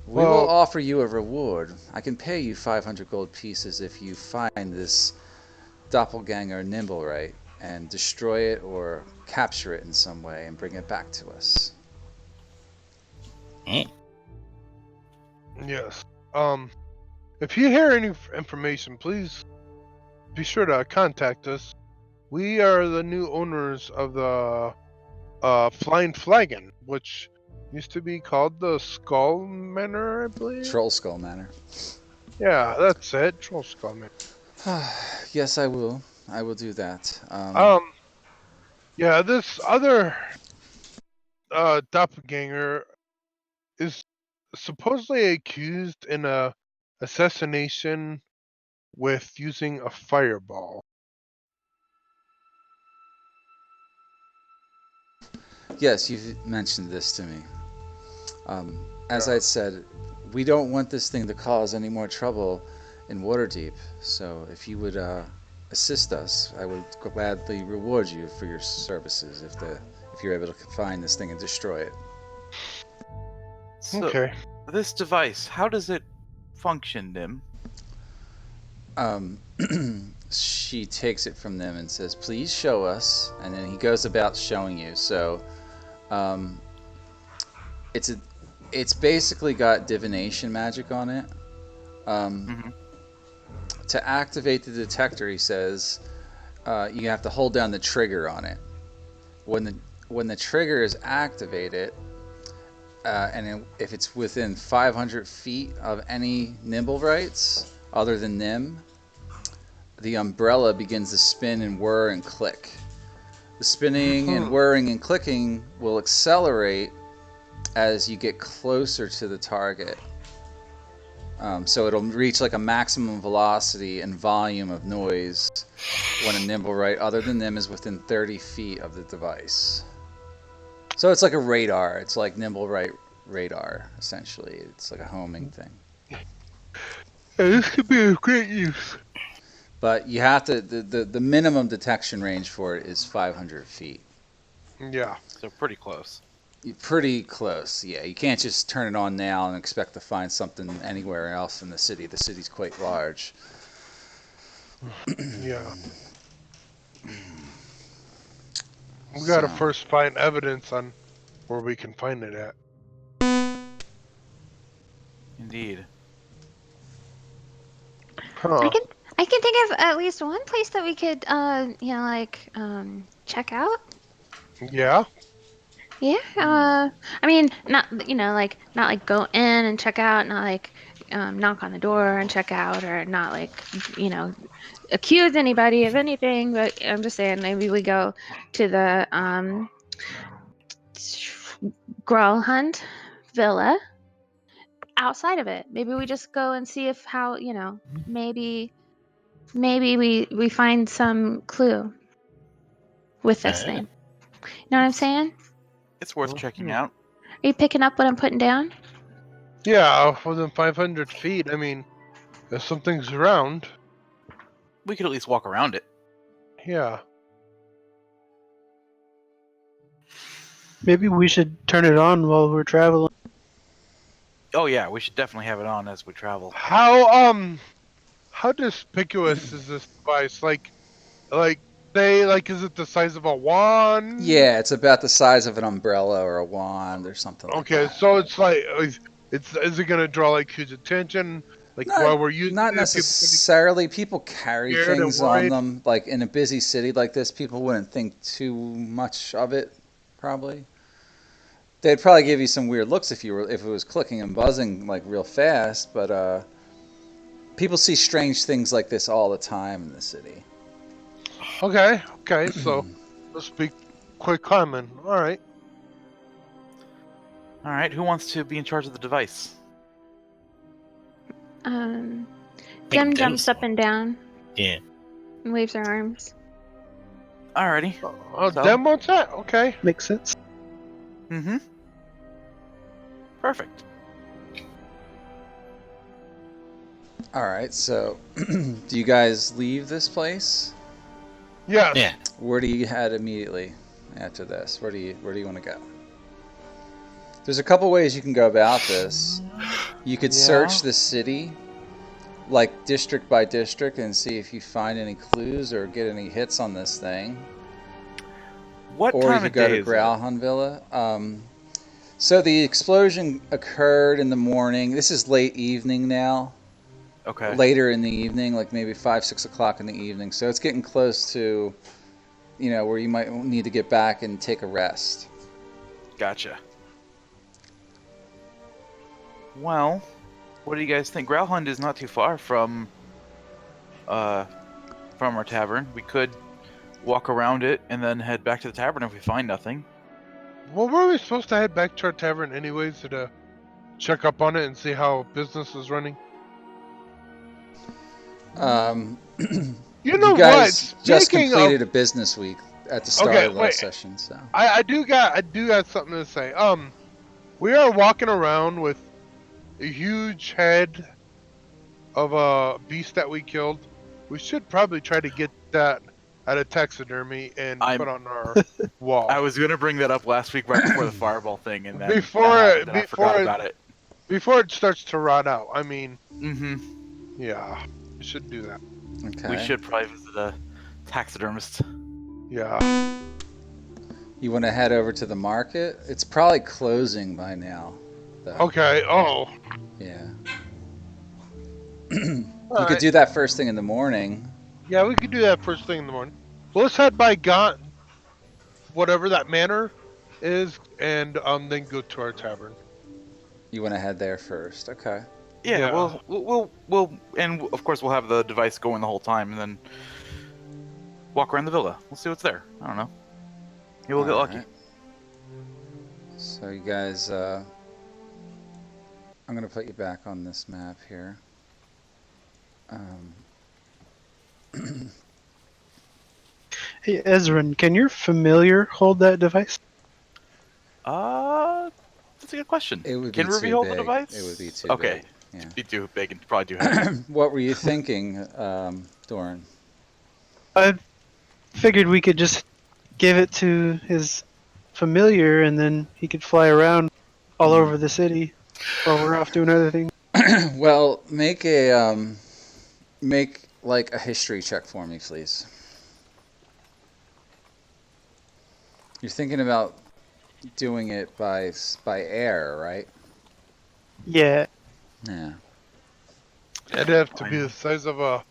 we will Well, offer you a reward. I can pay you 500 gold pieces if you find this doppelganger Nimblewright and destroy it or capture it in some way and bring it back to us. yes. If you hear any information, please be sure to contact us. We are the new owners of the Flying Flagon, which used to be called the Skull Manor, I believe. Trollskull Manor. Yeah, that's it. Trollskull Manor. Yes, I will. I will do that. Yeah, this other doppelganger is supposedly accused in a assassination with using a fireball. Yes, you've mentioned this to me. As Yeah. I said, we don't want this thing to cause any more trouble in Waterdeep. So if you would assist us, I would gladly reward you for your services if you're able to find this thing and destroy it. So, Okay. this device, how does it function, Nim? She takes it from them and says, "Please show us." And then he goes about showing you. So, um, it's basically got divination magic on it. Mm-hmm. To activate the detector, he says, you have to hold down the trigger on it. When the trigger is activated, if it's within 500 feet of any Nimblewrights other than Nim, the umbrella begins to spin and whir and click. The spinning and whirring and clicking will accelerate as you get closer to the target. So it'll reach like a maximum velocity and volume of noise when a Nimblewright other than them is within 30 feet of the device. So it's like a radar. It's like Nimblewright radar, essentially. It's like a homing thing. Yeah, this could be of great use. But you have to, the minimum detection range for it is 500 feet. Yeah. So pretty close. Pretty close, yeah. You can't just turn it on now and expect to find something anywhere else in the city. The city's quite large. Yeah. We gotta first find evidence on where we can find it at. Indeed. Huh. I can think of at least one place that we could check out. Yeah. Yeah. I mean, not not like go in and check out, not like knock on the door and check out, or not like accuse anybody of anything. But I'm just saying, maybe we go to the Growlhund Villa outside of it. Maybe we just go and see if how, maybe we find some clue with this name. You know what I'm saying? It's worth checking out. Are you picking up what I'm putting down? Yeah, within 500 feet. I mean, if something's around, We could at least walk around it. yeah. Maybe we should turn it on while we're traveling. Oh yeah, we should definitely have it on as we travel. How conspicuous is this device? Like, is it the size of a wand? Yeah, it's about the size of an umbrella or a wand or something like Okay, that. so it's like, is it gonna draw like huge attention? Like while we're using Not it, necessarily. People carry scared and things on worried? them. Like in a busy city like this, people wouldn't think too much of it. Probably. They'd probably give you some weird looks if it was clicking and buzzing like real fast. But people see strange things like this all the time in the city. Okay, so let's be quick climbing. All right. All right, who wants to be in charge of the device? Dim Dim's jumps up and down Yeah. and waves her arms. Alrighty. Oh, So- Dem wants that? Okay. Makes sense. Mm-hmm. Perfect. All right. So, do you guys leave this place? Yes. Yeah. Where do you head immediately after this? Where do you want to go? There's a couple ways you can go about this. You could search the city, like district by district, and see if you find any clues or get any hits on this thing. What Or you time could of go day to is it? Growlhund Villa. So the explosion occurred in the morning. This is late evening now. Okay. Later in the evening, like maybe 5-6 o'clock in the evening. So it's getting close to, where you might need to get back and take a rest. Gotcha. Well, what do you guys think? Growlhund is not too far from our tavern. We could walk around it and then head back to the tavern if we find nothing. Well, were we supposed to head back to our tavern anyways to check up on it and see how business is running? You know guys what? just Speaking completed of- a business week at the start Okay, of the last wait. session, so. I do got something to say. We are walking around with a huge head of a beast that we killed. We should probably try to get that at a taxidermy and put on our wall. I was gonna bring that up last week right before the fireball thing, and then I forgot about it. Before it starts to rot out. I mean, Mm-hmm. yeah, we should do that. Okay. We should probably visit a taxidermist. Yeah. You want to head over to the market? It's probably closing by now, though. Okay. Oh. Yeah. You could do that first thing in the morning. Yeah, we could do that first thing in the morning. Well, let's head by whatever that manor is, and then go to our tavern. You want to head there first. Okay. Yeah, Yeah. we'll and of course we'll have the device going the whole time, and then walk around the villa. We'll see what's there. I don't know. Maybe we'll get lucky. Alright. So you guys, I'm going to put you back on this map here. Hey, Ezrin, can your familiar hold that device? That's a good question. It would Can be Ruby too hold big. the device? It would be too okay. big. Yeah. Be too big and probably too heavy. What were you thinking, Doran? I figured we could just give it to his familiar, and then he could fly around all over the city while we're off doing other things. Well, make like a history check for me, please. You're thinking about doing it by air, right? Yeah. Yeah. It'd have to be the size of a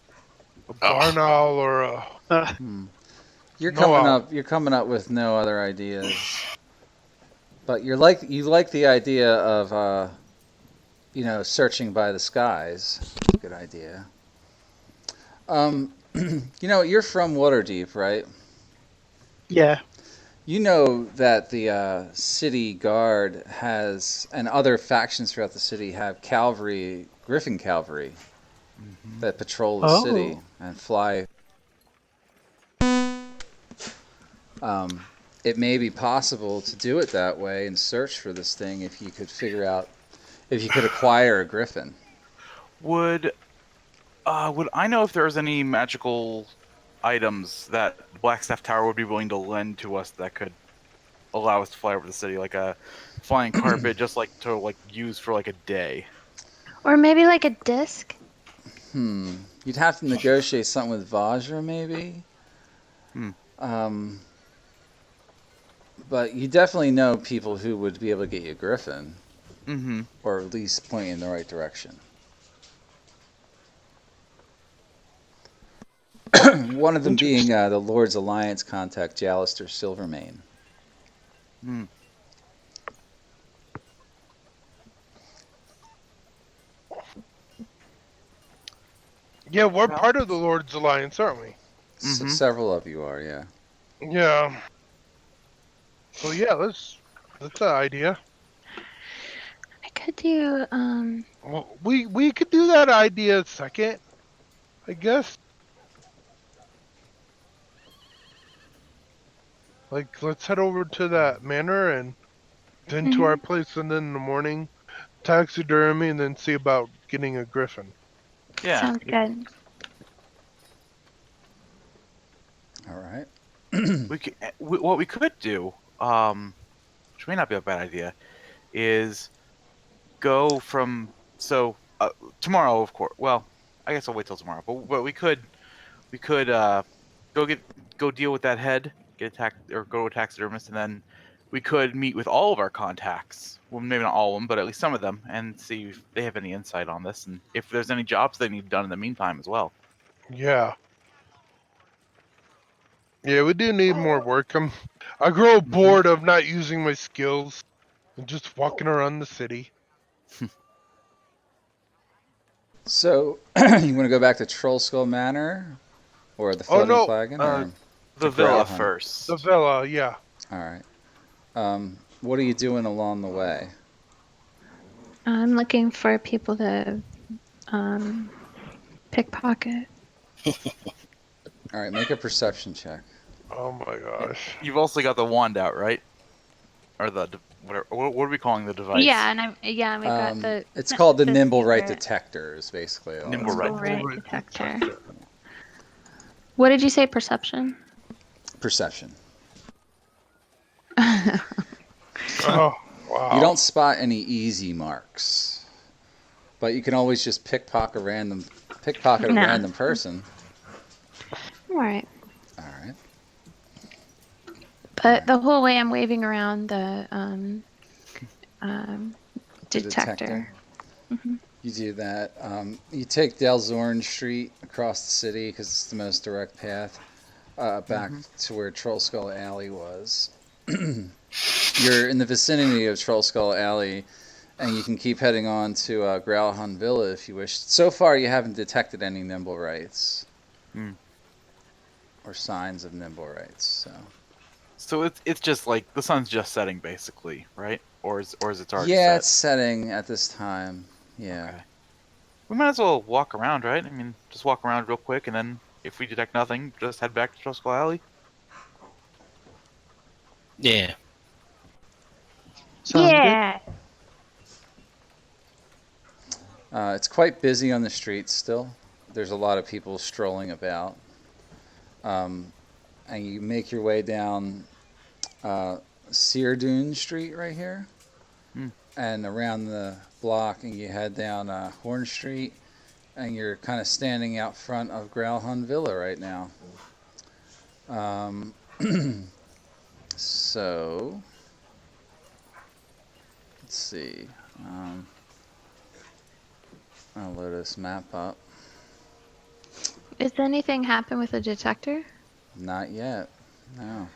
barn owl or a. You're No, coming up with no other ideas. But you like the idea of searching by the skies. Good idea. You're from Waterdeep, right? Yeah. You know that the city guard has, and other factions throughout the city have cavalry, Griffin cavalry, that patrol the city and fly. It may be possible to do it that way and search for this thing if you could figure out, if you could acquire a Griffin. Would I know if there's any magical items that Blackstaff Tower would be willing to lend to us that could allow us to fly over the city, like a flying carpet, just like to like use for like a day? Or maybe like a disc. You'd have to negotiate something with Vajra, maybe. But you definitely know people who would be able to get you a Griffin, or at least point you in the right direction. One of them being the Lord's Alliance contact, Jalister Silvermane. Yeah, we're part of the Lord's Alliance, aren't we? Several of you are, yeah. Yeah. So yeah, that's an idea. I could do Well, we could do that idea second, I guess. Like, let's head over to that manor and then to our place, and then in the morning, taxidermy, and then see about getting a Griffin. Yeah. sounds good. All right. What we could do, which may not be a bad idea, is go from tomorrow, of course. Well, I guess I'll wait till tomorrow. But we could go deal with that head, get attacked, or go to a taxidermist, and then we could meet with all of our contacts. Well, maybe not all of them, but at least some of them, and see if they have any insight on this, and if there's any jobs they need done in the meantime as well. Yeah. Yeah, we do need more work. I grow bored of not using my skills and just walking around the city. So, you want to go back to Trollskull Manor, or the Floating no, Flagon, or The to villa Greyhound? first. The villa, yeah. All right. What are you doing along the way? I'm looking for people to pickpocket. All right, make a perception check. Oh my gosh. You've also got the wand out, right? Or the whatever. What are we calling the device? Yeah, and we've got the. It's called the Nimble Right secret Detector, is basically all Nimble it's Right called. Nimble Right detector. What did you say? Perception. Perception. Oh, wow. You don't spot any easy marks, but you can always just pickpocket a random person. All right. All right. But the whole way I'm waving around the detector. You do that. You take Delzorn Street across the city because it's the most direct path back to where Trollskull Alley was. You're in the vicinity of Trollskull Alley, and you can keep heading on to Growlhun Villa if you wish. So far, you haven't detected any Nimble Rights or signs of Nimble Rights. So it's just like the sun's just setting, basically, right? Or is it already Yeah, set? it's setting at this time. Yeah. Okay. We might as well walk around, right? I mean, just walk around real quick, and then if we detect nothing, just head back to Trollskull Alley. Yeah. Sounds Yeah. It's quite busy on the streets still. There's a lot of people strolling about. And you make your way down Seardune Street right here. And around the block, and you head down Horn Street, and you're kind of standing out front of Growlhun Villa right now. So, let's see. I'll load this map up. Is anything happen with the detector? Not yet. No.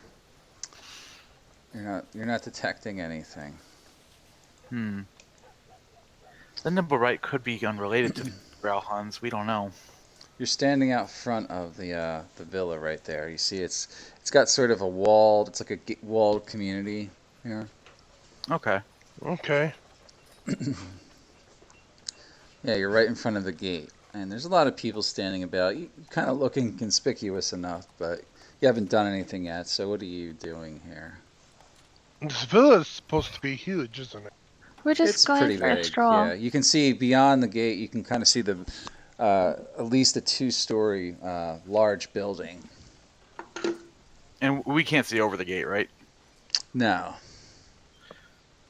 You're not detecting anything. The Nimble Right could be unrelated to the Growlhuns. We don't know. You're standing out front of the villa right there. You see, it's got sort of a walled. It's like a walled community here. Okay. Okay. Yeah, you're right in front of the gate, and there's a lot of people standing about. You kind of looking conspicuous enough, but you haven't done anything yet. So what are you doing here? This villa is supposed to be huge, isn't it? We're just It's going pretty for a big. stroll. Yeah, you can see beyond the gate. You can kind of see the at least a 2-story large building. And we can't see over the gate, right? No.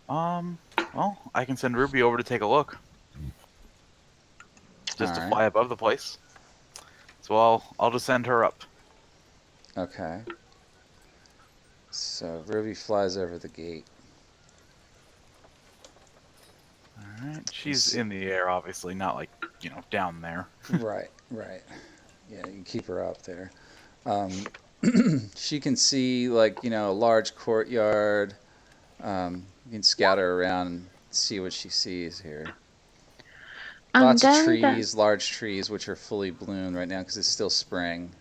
Well, I can send Ruby over to take a look. Just to Alright. fly above the place. So I'll just send her up. Okay. So Ruby flies over the gate. Alright. She's in the air, obviously, not like, down there. Right. Yeah, you can keep her up there. She can see, like, a large courtyard. You can scout her around and see what she sees here. Lots of trees, large trees, which are fully bloomed right now because it's still spring.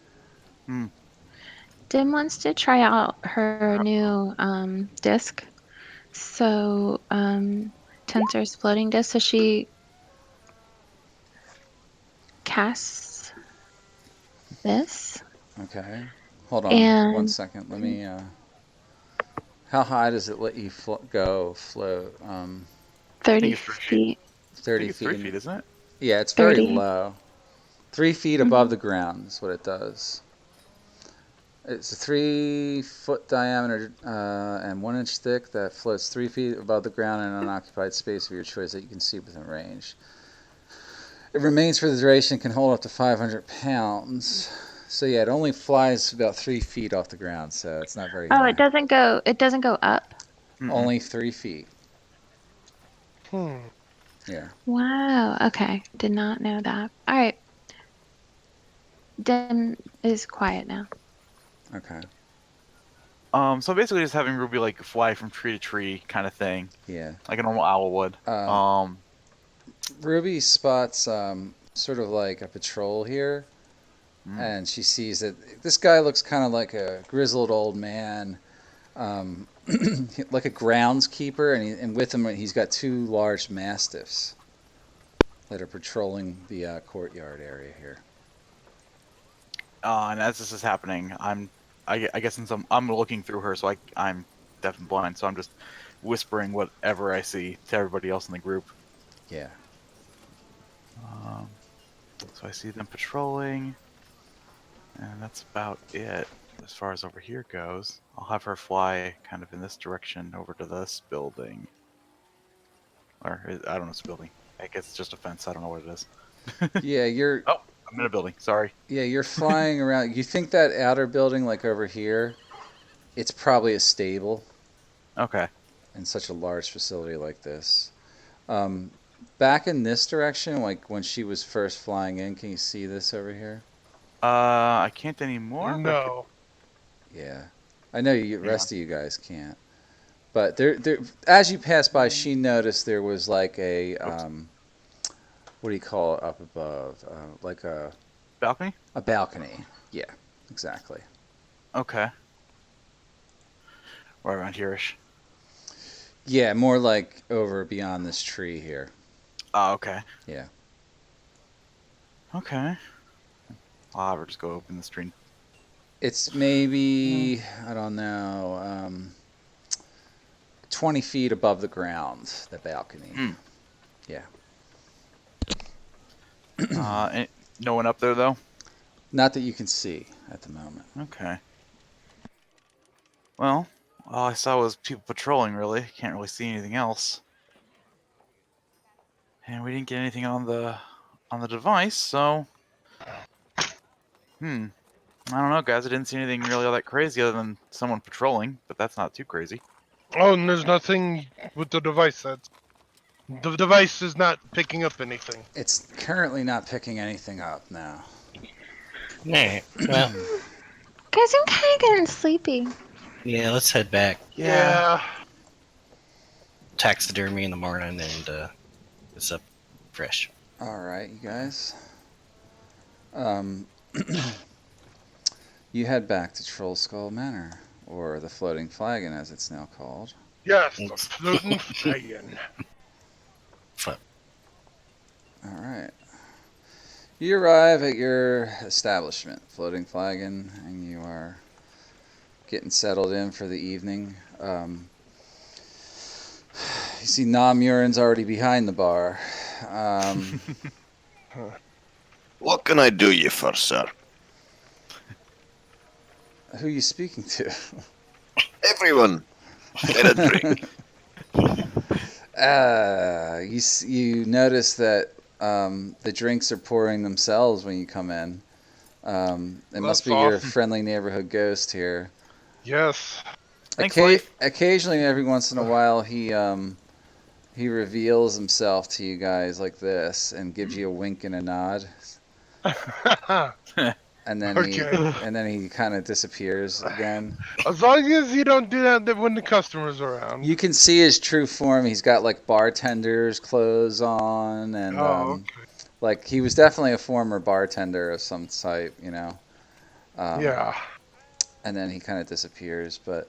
Dim wants to try out her new disc. So, Tensor's floating disc. So she casts this. Okay. Hold on And 1 second. Let me. How high does it let you float? 30 it's 3 feet. feet. 30 it's feet. 3 feet, isn't it? Yeah, it's very 30. low. 3 feet above the ground is what it does. It's a 3-foot diameter and 1 inch thick that floats 3 feet above the ground in an unoccupied space of your choice that you can see within range. It remains for the duration and can hold up to 500 pounds. So yeah, it only flies about 3 feet off the ground, so it's not very Oh, high. it doesn't go up. Only 3 feet. Yeah. Wow. Okay. Did not know that. All right. Dim is quiet now. Okay. So basically just having Ruby like fly from tree to tree kind of thing. Yeah. Like a normal owl would. Ruby spots sort of like a patrol here, and she sees that this guy looks kind of like a grizzled old man, like a groundskeeper, and with him he's got 2 large mastiffs that are patrolling the courtyard area here. And as this is happening, I guess since I'm looking through her, so I'm deaf and blind, so I'm just whispering whatever I see to everybody else in the group. Yeah. So I see them patrolling, and that's about it as far as over here goes. I'll have her fly kind of in this direction over to this building. Or, I don't know, it's a building. I guess it's just a fence, I don't know what it is. Yeah, you're... Oh, I'm in a building, sorry. Yeah, you're flying around. You think that outer building, like over here, it's probably a stable. Okay. In such a large facility like this. Back in this direction, like when she was first flying in, can you see this over here? I can't anymore. No. Yeah, I know you. Rest of you guys can't. But there, as you pass by, she noticed there was like a what do you call it up above? Like a balcony. A balcony. Yeah, exactly. Okay. Right around here-ish. Yeah, more like over beyond this tree here. Oh, okay. Yeah. Okay. I'll have her just go open the screen. It's maybe, I don't know, 20 feet above the ground, the balcony. Yeah. No one up there, though? Not that you can see at the moment. Okay. Well, all I saw was people patrolling, really. Can't really see anything else. And we didn't get anything on the device, so... I don't know, guys. I didn't see anything really all that crazy other than someone patrolling, but that's not too crazy. Oh, and there's nothing with the device. The device is not picking up anything. It's currently not picking anything up now. Nah, well, Guys, I'm kind of getting sleepy. yeah, let's head back. Yeah. Taxidermy in the morning and it's up fresh. All right, you guys. Um, you head back to Trollskull Manor, or the Floating Flagon as it's now called. Yes, the floating flagon. Fuck. Alright. You arrive at your establishment, Floating Flagon, and you are getting settled in for the evening. You see Namurin's already behind the bar. What can I do you for, sir? Who are you speaking to? Everyone, get a drink. You notice that the drinks are pouring themselves when you come in. It must That's be your awesome. friendly neighborhood ghost here. Yes. Thanks, Leif. Occasionally, every once in a while, he reveals himself to you guys like this and gives you a wink and a nod, and then Okay. he kind of disappears again. As long as you don't do that when the customer's around. You can see his true form. He's got like bartender's clothes on, and Oh, like he was definitely a former bartender of some type, you know. yeah. And then he kind of disappears. But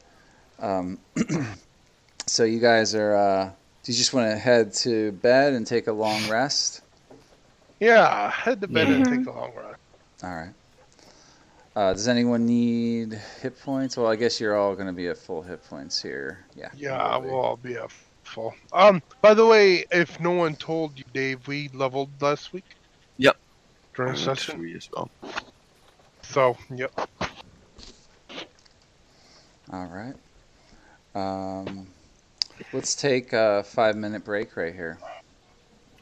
so you guys are. Do you just want to head to bed and take a long rest? Yeah. Head to bed and Mhm. take a long run. All right. Does anyone need hit points? Well, I guess you're all going to be at full hit points here. Yeah. you Yeah, will be. we'll all be at full. By the way, if no one told you, Dave, we leveled last week. Yep. During I'm at session. 3 as well. So, yep. All right. Let's take a 5-minute break right here.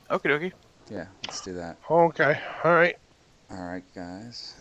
Okie dokie. Yeah, let's do that. Okay. All right. All right, guys.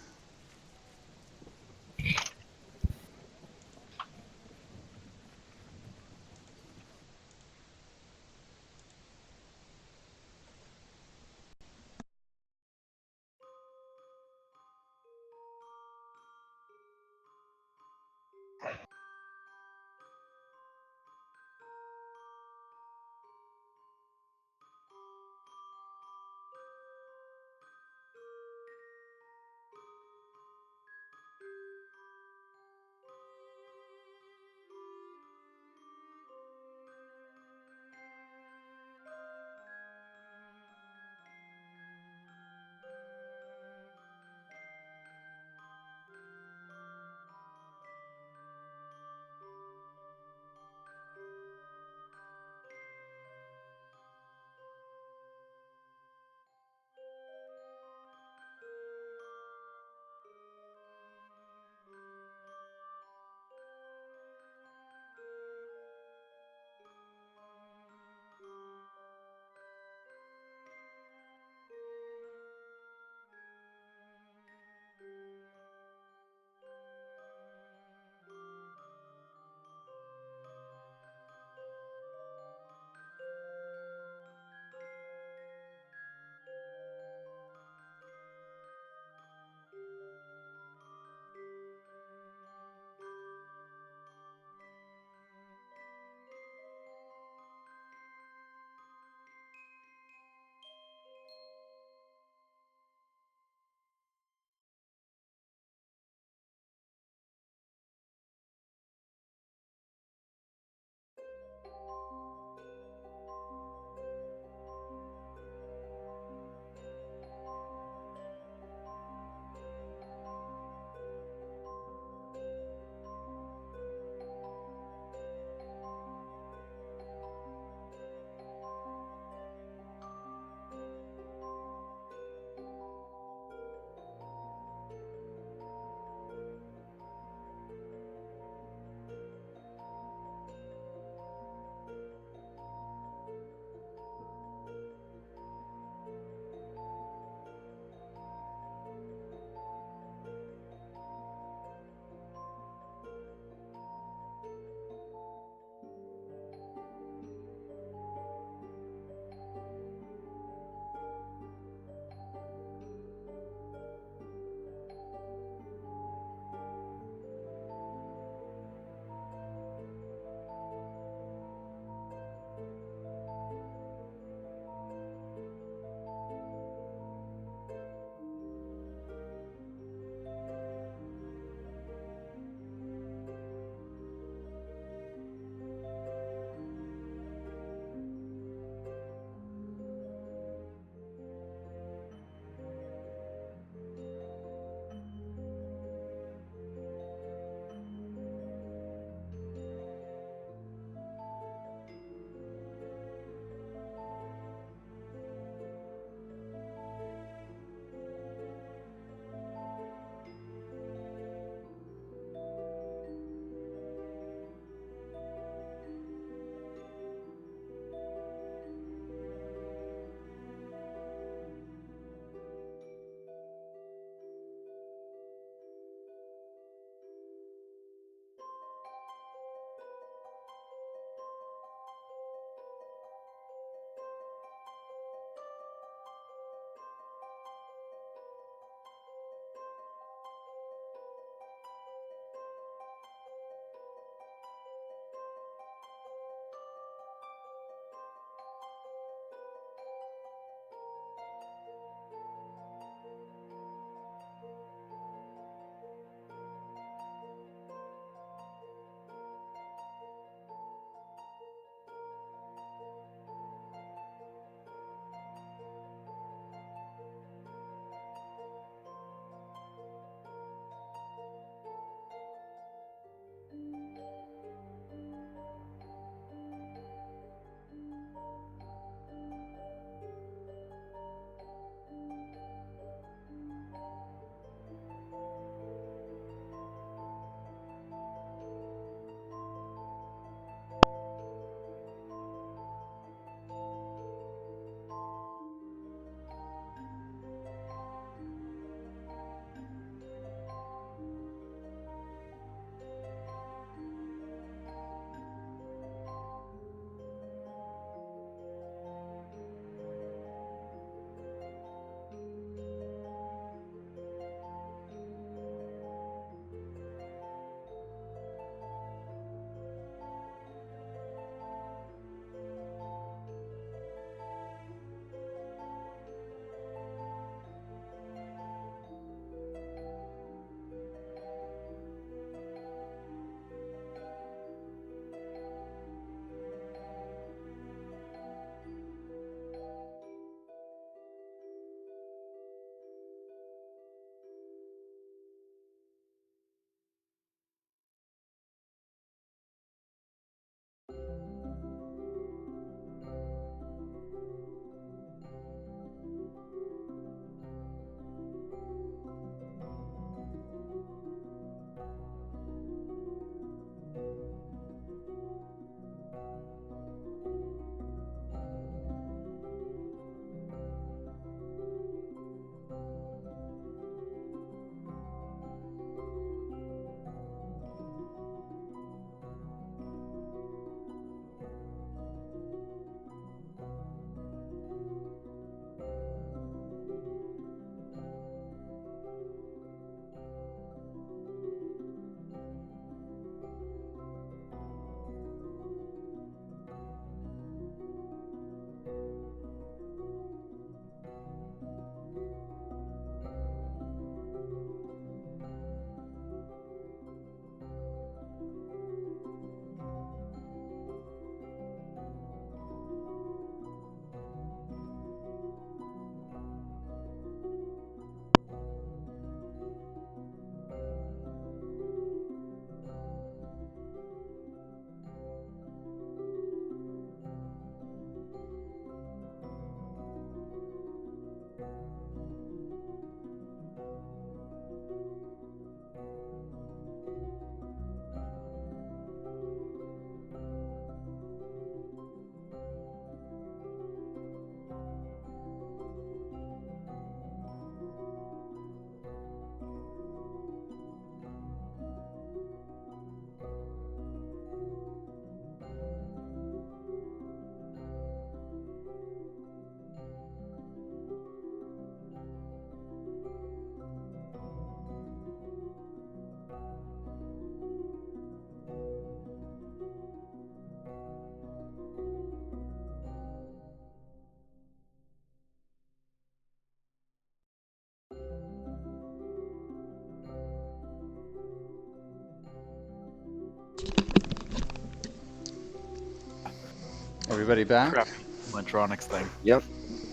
Everybody back? Crappy electronics thing. Yep.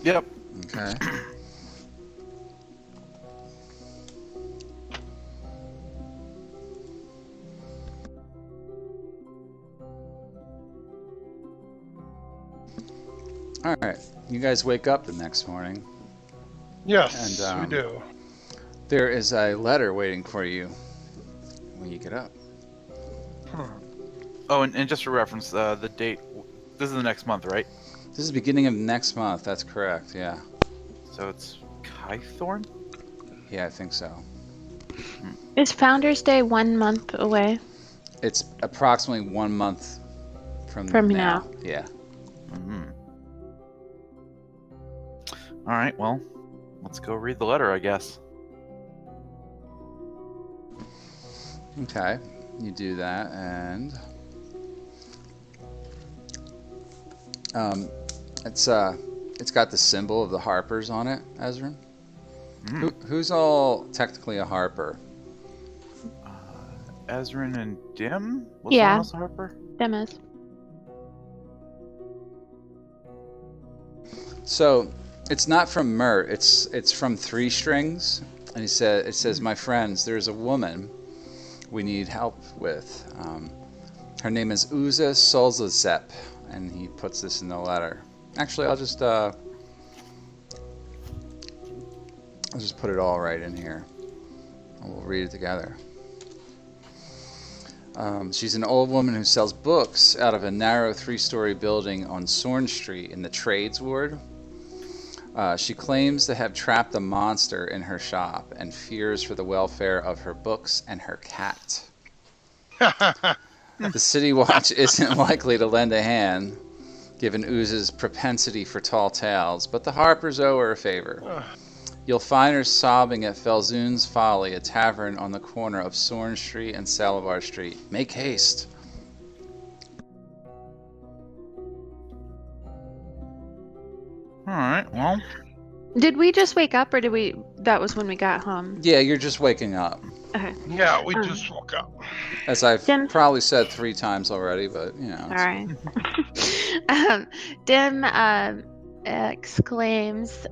Yep. Okay. All right. You guys wake up the next morning. Yes, And, we do. There is a letter waiting for you when you get up. Oh, and just for reference, the date. This is the next month, right? This is the beginning of next month. That's correct. Yeah. So it's Kythorn? Yeah, I think so. Is Founders Day 1 month away? It's approximately 1 month from now. Yeah. Mm-hmm. All right, well, let's go read the letter, I guess. Okay. You do that, and it's got the symbol of the Harpers on it, Ezra. Who's all technically a Harper? Ezrin and Dim? Was Yeah. someone else a Harper? Demos. So it's not from Mert. It's from Three Strings, and it says, "My friends, there's a woman we need help with. Her name is Uza Solzazep," and he puts this in the letter. Actually, I'll just put it all right in here, and we'll read it together. She's an old woman who sells books out of a narrow 3-story building on Sorn Street in the Trades Ward. She claims to have trapped a monster in her shop and fears for the welfare of her books and her cat. The City Watch isn't likely to lend a hand, given Ooze's propensity for tall tales, but the Harpers owe her a favor. You'll find her sobbing at Felzoon's Folly, a tavern on the corner of Sorn Street and Salabar Street. Make haste. All right, well, Did we just wake up, or did we? That was when we got home. Yeah, you're just waking up. Okay. Yeah, we just woke up. As I've Dim. probably said 3 times already, but you know. All right. Dim exclaims,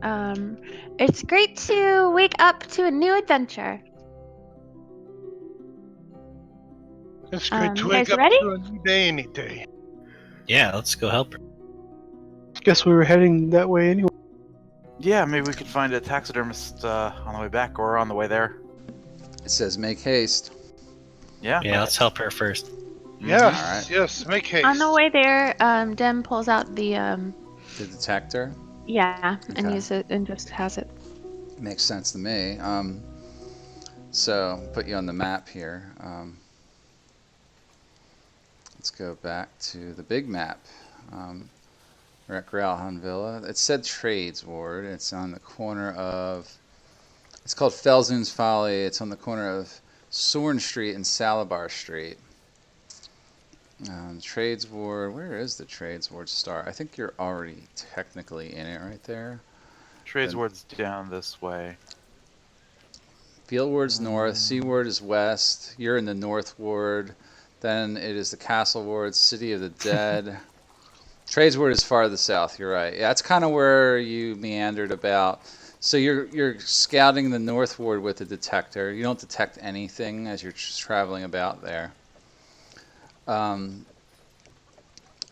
"It's great to wake up to a new adventure." It's great to You wake guys up ready? to a new day any day. Yeah, let's go help her. Guess we were heading that way anyway. yeah, maybe we could find a taxidermist on the way back or on the way there. It says make haste. Yeah? Yeah, let's help her first. Yes, Alright. yes, make haste. On the way there, Dim pulls out the The detector. and Okay. uses it and just has it. Makes sense to me. So put you on the map here. Let's go back to the big map. We're at Gralhan Villa. It said Trades Ward. It's on the corner of. It's called Felzoon's Folly. It's on the corner of Sorn Street and Salabar Street. Trades Ward. Where is the Trades Ward star? I think you're already technically in it right there. Trades Ward's down this way. Field Ward's north. Sea Ward is west. You're in the North Ward. Then it is the Castle Ward, City of the Dead. Trades Ward is farther south. You're right. Yeah, that's kind of where you meandered about. So you're scouting the North Ward with the detector. You don't detect anything as you're traveling about there. And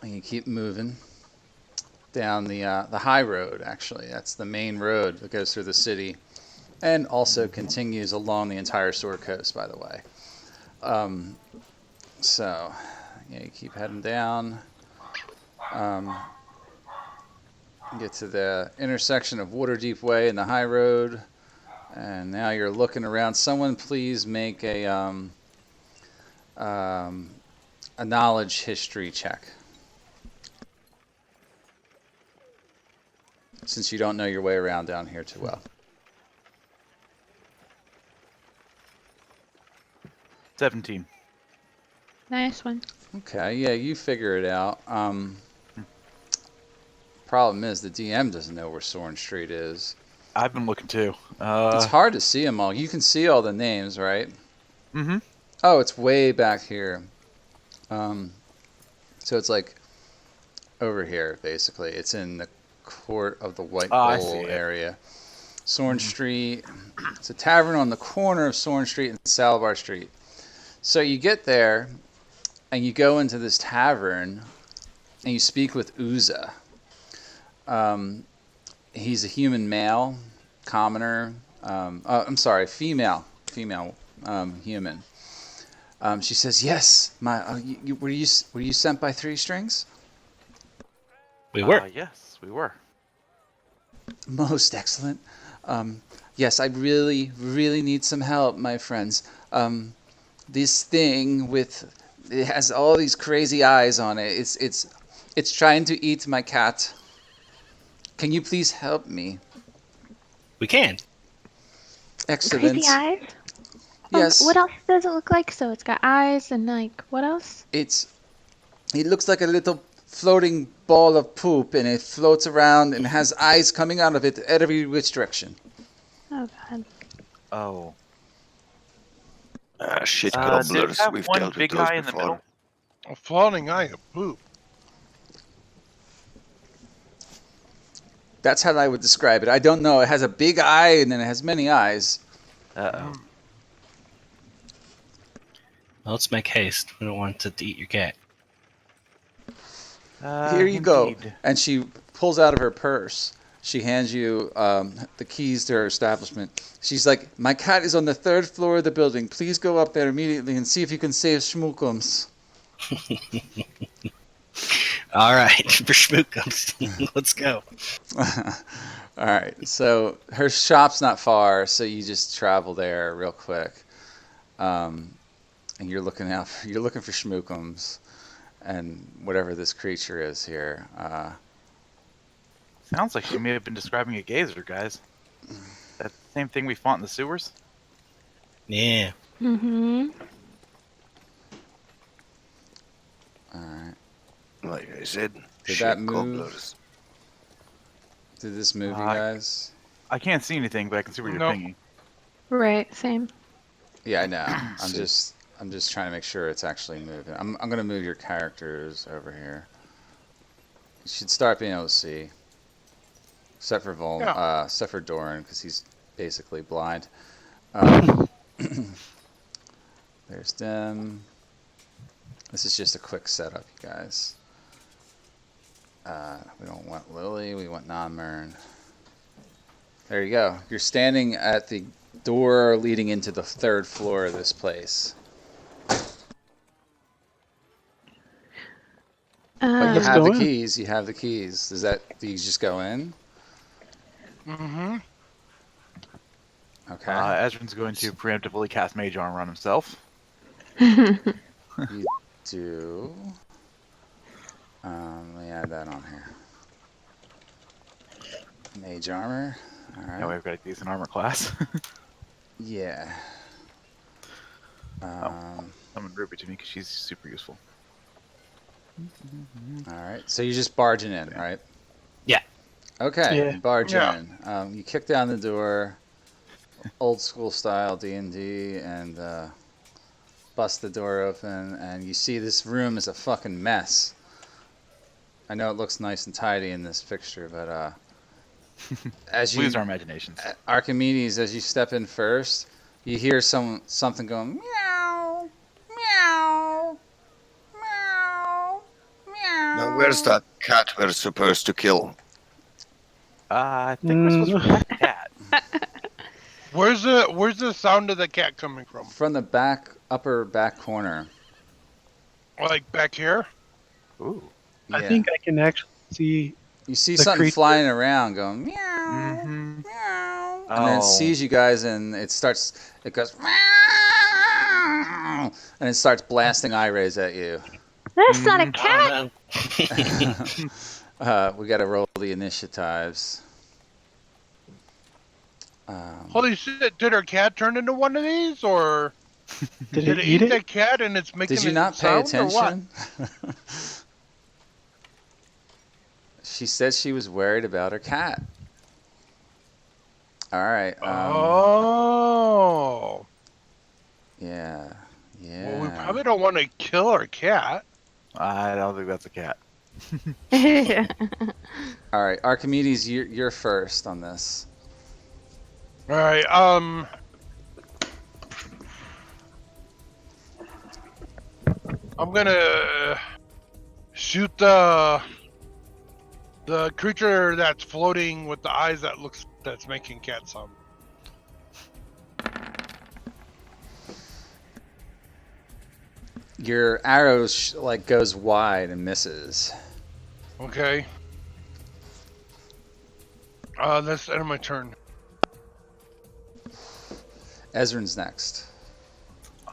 you keep moving down the high road. Actually, that's the main road that goes through the city, and also continues along the entire Sword Coast. By the way. So, yeah, you keep heading down. Get to the intersection of Waterdeep Way and the High Road, and now you're looking around. Someone please make a knowledge history check, since you don't know your way around down here too well. 17. Nice one. Okay, yeah, you figure it out. Problem is, the DM doesn't know where Sorn Street is. I've been looking too. It's hard to see them all. You can see all the names, right? Mm-hmm. Oh, it's way back here. So it's like over here, basically. It's in the court of the White Oh, I see Bull it. area. Sorn Street. It's a tavern on the corner of Sorn Street and Salabar Street. So you get there, and you go into this tavern, and you speak with Uza. He's a human male, commoner. I'm sorry, female human. She says, "Yes, were you sent by Three Strings?" We were. Yes, we were. Most excellent. Yes, I really, really need some help, my friends. This thing it has all these crazy eyes on it. It's trying to eat my cat. Can you please help me? We can. Excellent. Crazy eyes. Yes. What else does it look like? So it's got eyes and like what else? It looks like a little floating ball of poop, and it floats around and has eyes coming out of it every which direction. Oh god. Oh. Shit Did gobblers. it have We've one dealt with big those eye in the before. middle? A floating eye of poop. That's how I would describe it. I don't know. It has a big eye, and then it has many eyes. Uh-oh. Well, let's make haste. We don't want it to eat your cat. Here you go. Indeed. And she pulls out of her purse. She hands you the keys to her establishment. She's like, "My cat is on the 3rd floor of the building. Please go up there immediately and see if you can save Schmookums." All right, for Schmookums. Let's go. All right. So her shop's not far, so you just travel there real quick. And you're looking for Schmookums and whatever this creature is here. Sounds like she may have been describing a gazer, guys. That same thing we fought in the sewers? Yeah. Mm-hmm. All right. Like I said, Did shit that move? gobblers. Did this move, you Uh, guys? I can't see anything, but I can see where you're Nope. pinging. Right. Same. Yeah, I know. I'm See. just trying to make sure it's actually moving. I'm gonna move your characters over here. You should start being able to see. Except for except for Doran, because he's basically blind. There's them. This is just a quick setup, you guys. We don't want Lily, we want Namern. There you go. You're standing at the door leading into the 3rd floor of this place. But you Um, have the go in. keys. You have the keys. Do you just go in? Mm-hmm. Okay. Ezrin's going to preemptively cast Mage Armor on himself. You do. Let me add that on here. Mage armor. All right. Now we've got a decent armor class. Yeah. Summon Ruby to me because she's super useful. All right. So you're just barging in, right? Yeah. Okay. Yeah. You barge Yeah. in. You kick down the door, old school style D&D, and bust the door open, and you see this room is a fucking mess. I know it looks nice and tidy in this picture, but as you Lose our imaginations. Archimedes, as you step in first, you hear something going meow, meow, meow, meow. Now, where's that cat we're supposed to kill? I think we're supposed to protect the cat. Where's the sound of the cat coming from? From the upper back corner. Like back here? Ooh. Yeah. I think I can actually see. You see the something creature. flying around going meow, Mm-hmm. meow, and then it Oh. sees you guys and it goes meow, and it starts blasting eye rays at you. that's not a cat. We got to roll the initiatives. Holy shit, did her cat turn into one of these? Or Did did it it eat eat it? the cat and it's making Did you a not pay sound, or what? attention? She said she was worried about her cat. All right. Oh. Yeah. Yeah. Well, we probably don't want to kill our cat. I don't think that's a cat. All right, Archimedes, you're first on this. All right. I'm gonna shoot the creature that's floating with the eyes that's making cat sound. Your arrow like goes wide and misses. Okay. That's the end of my turn. Ezrin's next.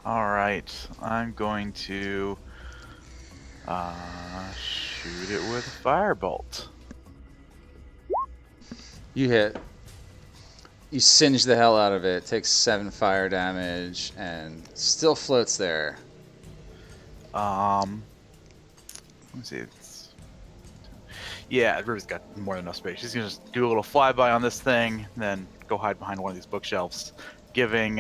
All right, I'm going to shoot it with a firebolt. You hit. You singe the hell out of it. Takes 7 fire damage and still floats there. Let me see. Yeah, River's got more than enough space. She's gonna just do a little flyby on this thing, and then go hide behind one of these bookshelves, giving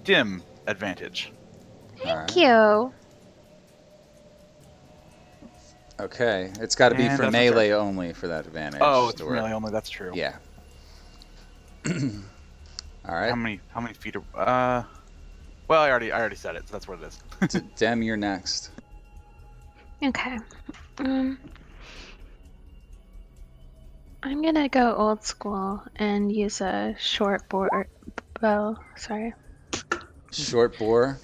Dim advantage. Thank you. Okay, it's got to be And for that's melee only for that advantage. Oh, it's to work. melee only. That's true. Yeah. All right. How many feet are? Well, I already said it, so that's what it is. Dem, you're next. Okay. I'm gonna go old school and use a short bow. Sorry. Short boar.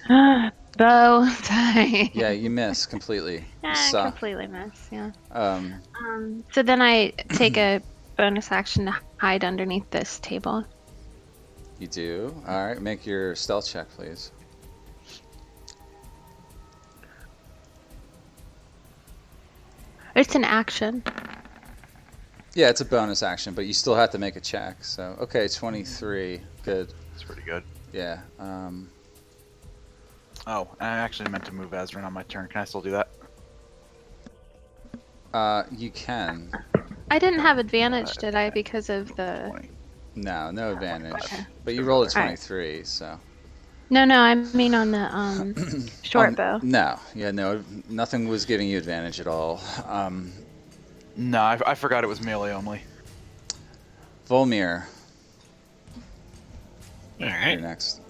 Bow. Sorry. Yeah, you miss completely. You suck. Completely miss. Yeah. Um, So then I take a bonus action to hide underneath this table. you do. All right, make your stealth check, please. It's an action. Yeah, it's a bonus action, but you still have to make a check. So, okay, 23. Good. That's pretty good. Yeah. Oh, I actually meant to move Ezrin on my turn. Can I still do that? You can. I didn't have advantage, did I, because of the... 20. No advantage. Okay. But you rolled a Alright. 23, so. No, I mean on the short bow. No, nothing was giving you advantage at all. No, I forgot it was melee only. Volmir, All you're right. next.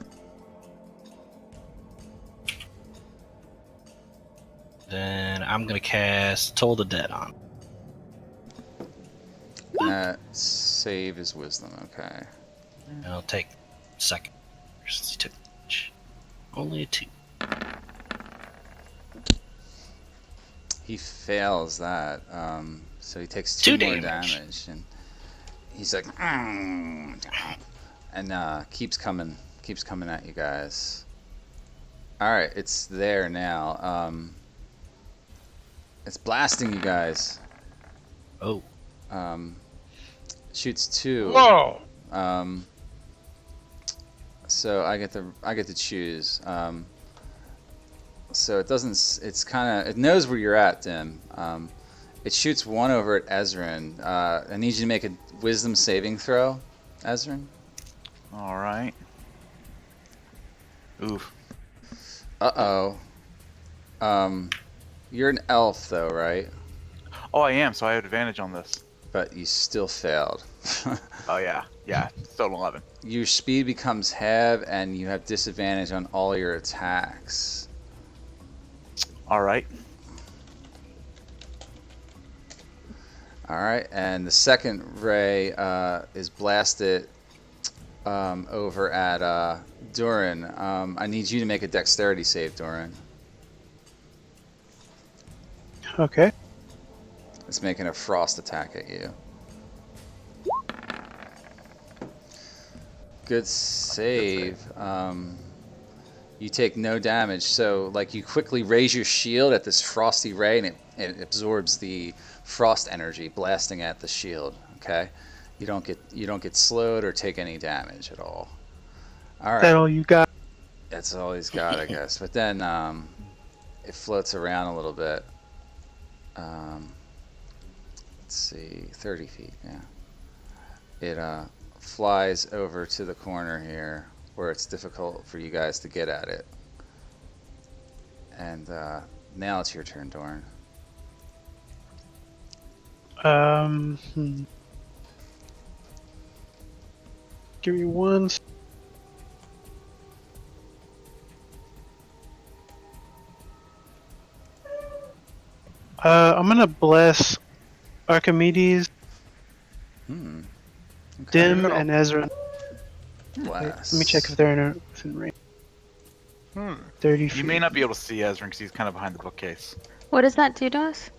Then I'm gonna cast Toll the Dead on. Save is wisdom, okay. And I'll take second since he took damage. Only a 2. He fails that, so he takes 2 2 more damage. damage, and he's like, and keeps coming at you guys. All right, it's there now. It's blasting you guys. Oh. Shoots 2. Whoa! So I get to choose. So it doesn't. It's kind of. It knows where you're at, Dim. It shoots 1 over at Ezrin. I need you to make a Wisdom saving throw, Ezrin. All right. Oof. Uh-oh. You're an elf, though, right? Oh, I am, so I have advantage on this. But you still failed. Oh, yeah. Yeah, still an 11. Your speed becomes half, and you have disadvantage on all your attacks. All right. All right, and the second ray is blasted over at Durin. I need you to make a dexterity save, Durin. Okay. It's making a frost attack at you. Good save. You take no damage, so like you quickly raise your shield at this frosty ray, and it absorbs the frost energy, blasting at the shield. Okay, you don't get slowed or take any damage at all. All right, Is that all you got? that's all he's got, I guess. But then it floats around a little bit. Let's see, 30 feet. Yeah, it flies over to the corner here, where it's difficult for you guys to get at it. And Now it's your turn, Dorn. Give me one. I'm gonna bless Archimedes, Hmm. Okay. Dim, Middle. and Ezra. Bless. Let me check if they're within range. 30 feet. You may not be able to see Ezra because he's kind of behind the bookcase. What does that do to us?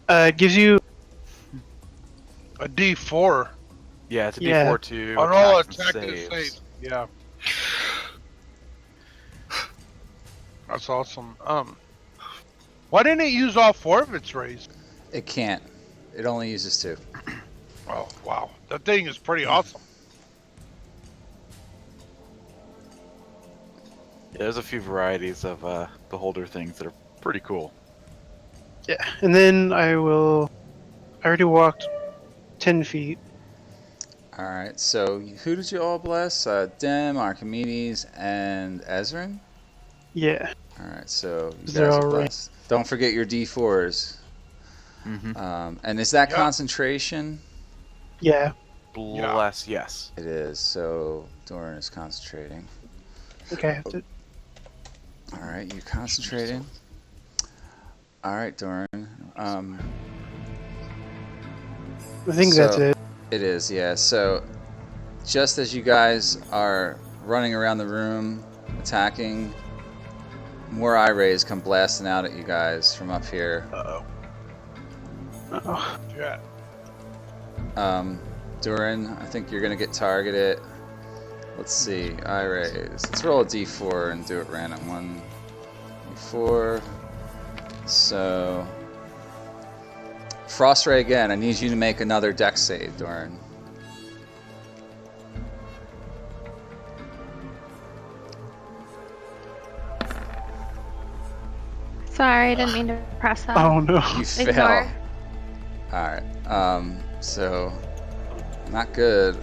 It gives you A D4 Yeah, it's a Yeah. D4 to on all attacks and attack and saves. saves. Yeah. That's awesome. Why didn't it use all 4 of its rays? It can't. It only uses 2. Oh wow, that thing is pretty awesome. Yeah, there's a few varieties of beholder things that are pretty cool. yeah, and then I already walked 10 feet. All right. So who did you all bless? Dim, Archimedes, and Ezrin. Yeah. All right. So you They're guys are all right. blessed. Don't forget your D4s. Mm-hmm. And is that Yeah. concentration? Yeah. Bless, yes. It is. So Doran is concentrating. Okay. All right. You're concentrating. All right, Doran. I think that's So- it. It is, yeah. So, just as you guys are running around the room, attacking, more eye rays come blasting out at you guys from up here. Uh-oh. Oh. Yeah. Durin, I think you're gonna get targeted. Let's see, eye rays. Let's roll a d4 and do it random. 1, d4. So, Frost Ray again. I need you to make another dex save, Doran. Sorry, I didn't mean to press that. Oh no. You fail. Ignore. Alright, so, not good.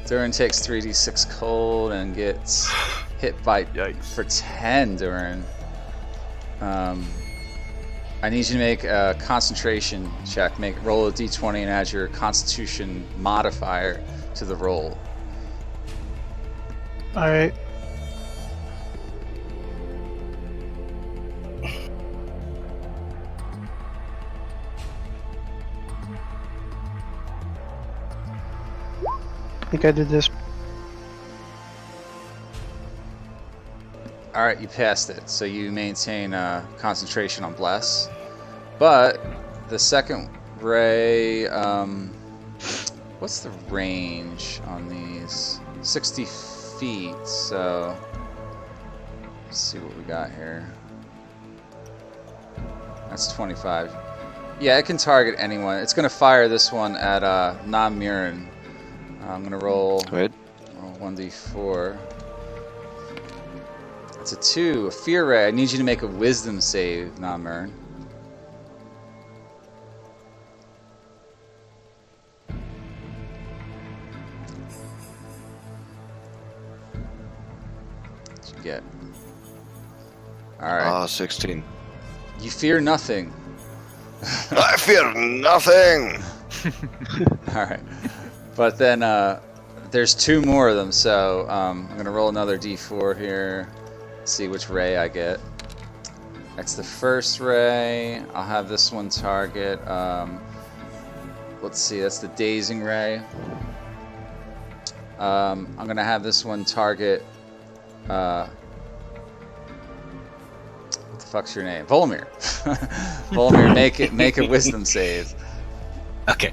Durin takes 3d6 cold and gets hit by Yikes. for 10, Durin. I need you to make a concentration check. Roll a d20 and add your constitution modifier to the roll. Alright. I think I did this. Alright, you passed it. So you maintain concentration on Bless. But the second ray, what's the range on these? 60 feet, so let's see what we got here. That's 25. Yeah, it can target anyone. It's going to fire this one at non-Murin. I'm going to roll Wait. 1d4. It's a 2, a fear ray. I need you to make a wisdom save, non-Murin. What'd you get? Alright. 16. You fear nothing. I fear nothing! Alright. But then there's 2 more of them, so I'm going to roll another d4 here. See which ray I get. That's the first ray. I'll have this one target. Let's see, that's the dazing ray. I'm going to have this one target. What the fuck's your name? Volmir. Volmir, make a wisdom save. Okay.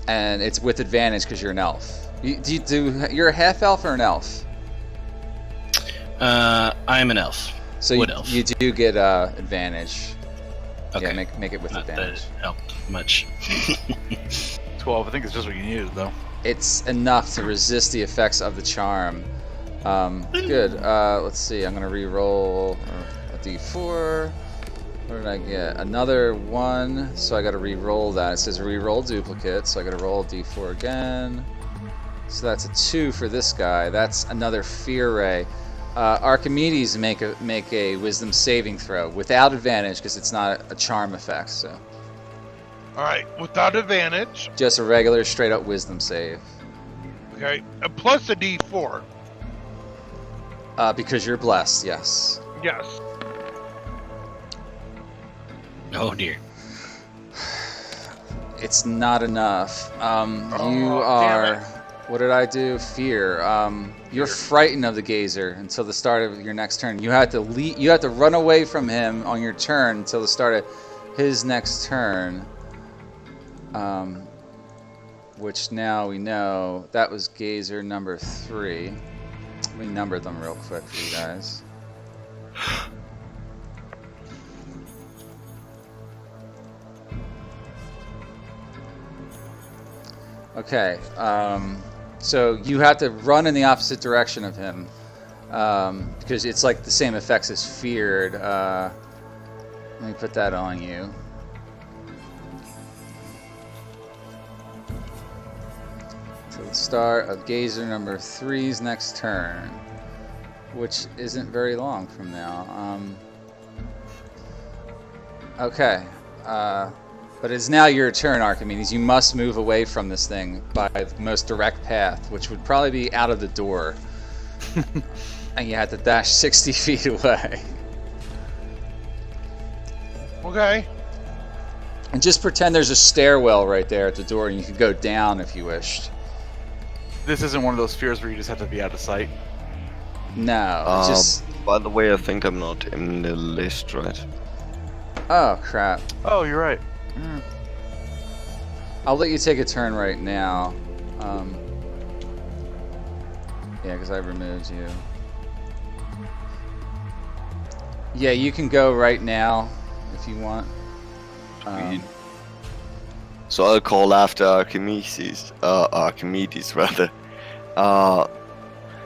And it's with advantage because you're an elf. You're a half elf or an elf? I'm an elf. So Wood elf. you do get advantage. Okay. Yeah, make it with Not that advantage. it helped much. 12, I think it's just what you needed, though. It's enough to resist the effects of the charm. Good. Let's see. I'm gonna re-roll a d4. What did I get? Another 1. So I got to re-roll that. It says re-roll duplicate. So I got to roll a d4 again. So that's a 2 for this guy. That's another fear ray. Archimedes make a wisdom saving throw without advantage because it's not a charm effect. So All right, without advantage. just a regular straight up wisdom save. Okay, plus a D4. Because you're blessed. Yes. Yes. Oh dear. It's not enough. You damn are. it. What did I do? Fear. You're frightened of the gazer until the start of your next turn. You have to You have to run away from him on your turn until the start of his next turn. Which now we know that was gazer number 3. Let me number them real quick for you guys. Okay, so you have to run in the opposite direction of him because it's like the same effects as feared. Let me put that on you. So the start of Gazer number 3's next turn, which isn't very long from now. Okay. But it's now your turn, Archimedes. You must move away from this thing by the most direct path, which would probably be out of the door. And you have to dash 60 feet away. Okay. And just pretend there's a stairwell right there at the door, and you could go down if you wished. This isn't one of those fears where you just have to be out of sight. No, it's just... By the way, I think I'm not in the list, right? Oh, crap. Oh, you're right. I'll let you take a turn right now. Yeah, because I removed you. Yeah, you can go right now if you want. So I'll call after Archimedes rather.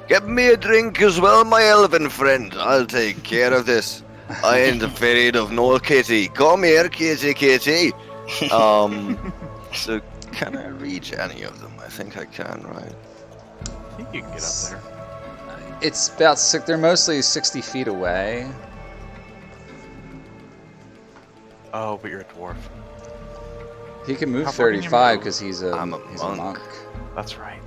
Get me a drink as well, my elven friend. I'll take care of this. I ain't afraid of no kitty. Come here, kitty, kitty. So can I reach any of them? I think I can, right? I think you can get up there. It's about they're mostly 60 feet away. Oh, but you're a dwarf. He can move How far can you 35 move? because he's I'm a a monk. That's right.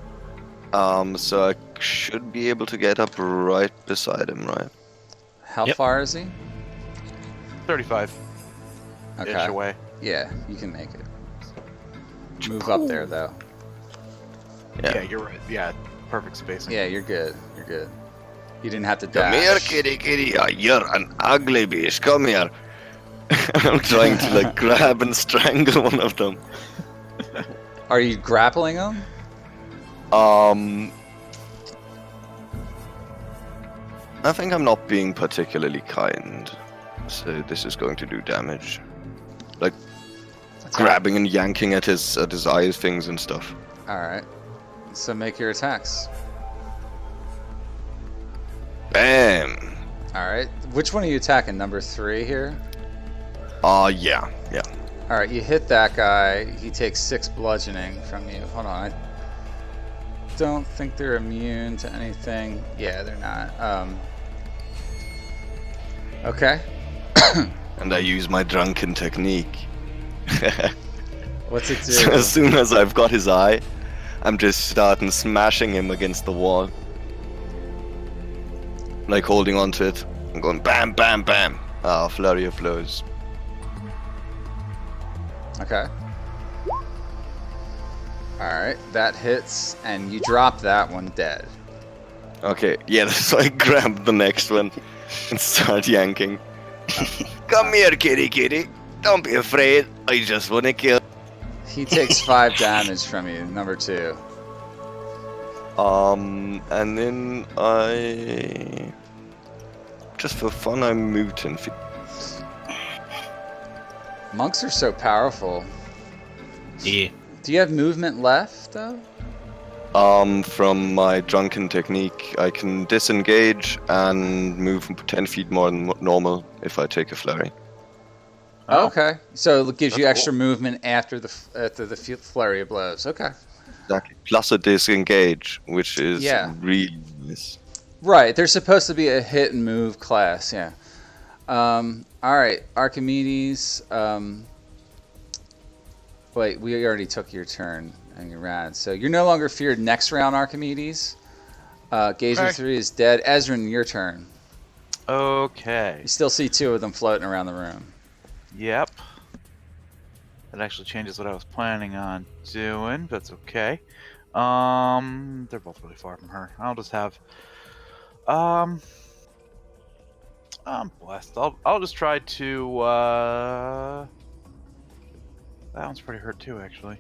So I should be able to get up right beside him, right? How Yep. far is he? 35 inch Okay. away. Yeah, you can make it. Move up there though. Yeah, you're right. Yeah, perfect spacing. Yeah, you're good. You're good. You didn't have to Come here, dash. kitty, kitty. You're an ugly beast. Come here. I'm trying to like grab and strangle one of them. Are you grappling him? I think I'm not being particularly kind, so this is going to do damage. Like grabbing and yanking at his eyes, things and stuff. All right. So make your attacks. Bam. All right. Which one are you attacking? Number 3 here. Yeah. All right. You hit that guy. He takes 6 bludgeoning from you. Hold on. I don't think they're immune to anything. Yeah, they're not. Okay. And I use my drunken technique. What's it do? So as soon as I've got his eye, I'm just starting smashing him against the wall. Like holding onto it. I'm going bam, bam, bam. Flurry of blows. Okay. Alright, that hits, and you drop that one dead. Okay, yeah, so I grab the next one and start yanking. Come here, kitty, kitty. Don't be afraid. I just want to kill. He takes 5 damage from you, number 2. And then I... Just for fun, I move 10 feet. Monks are so powerful. Yeah. Do you have movement left, though? From my drunken technique, I can disengage and move 10 feet more than normal if I take a flurry. Oh. Okay. So it gives you That's extra cool. movement after the flurry of blows. Okay. Exactly. Plus a disengage, which is Yeah. really nice. Right, they're supposed to be a hit and move class, yeah. All right, Archimedes. Wait, we already took your turn and you ran. So you're no longer feared next round, Archimedes. Gazer Okay. 3 is dead. Ezrin, your turn. Okay. You still see 2 of them floating around the room. Yep. That actually changes what I was planning on doing. That's okay. They're both really far from her. I'll just have. I'm blessed. I'll just try to. That one's pretty hurt too, actually.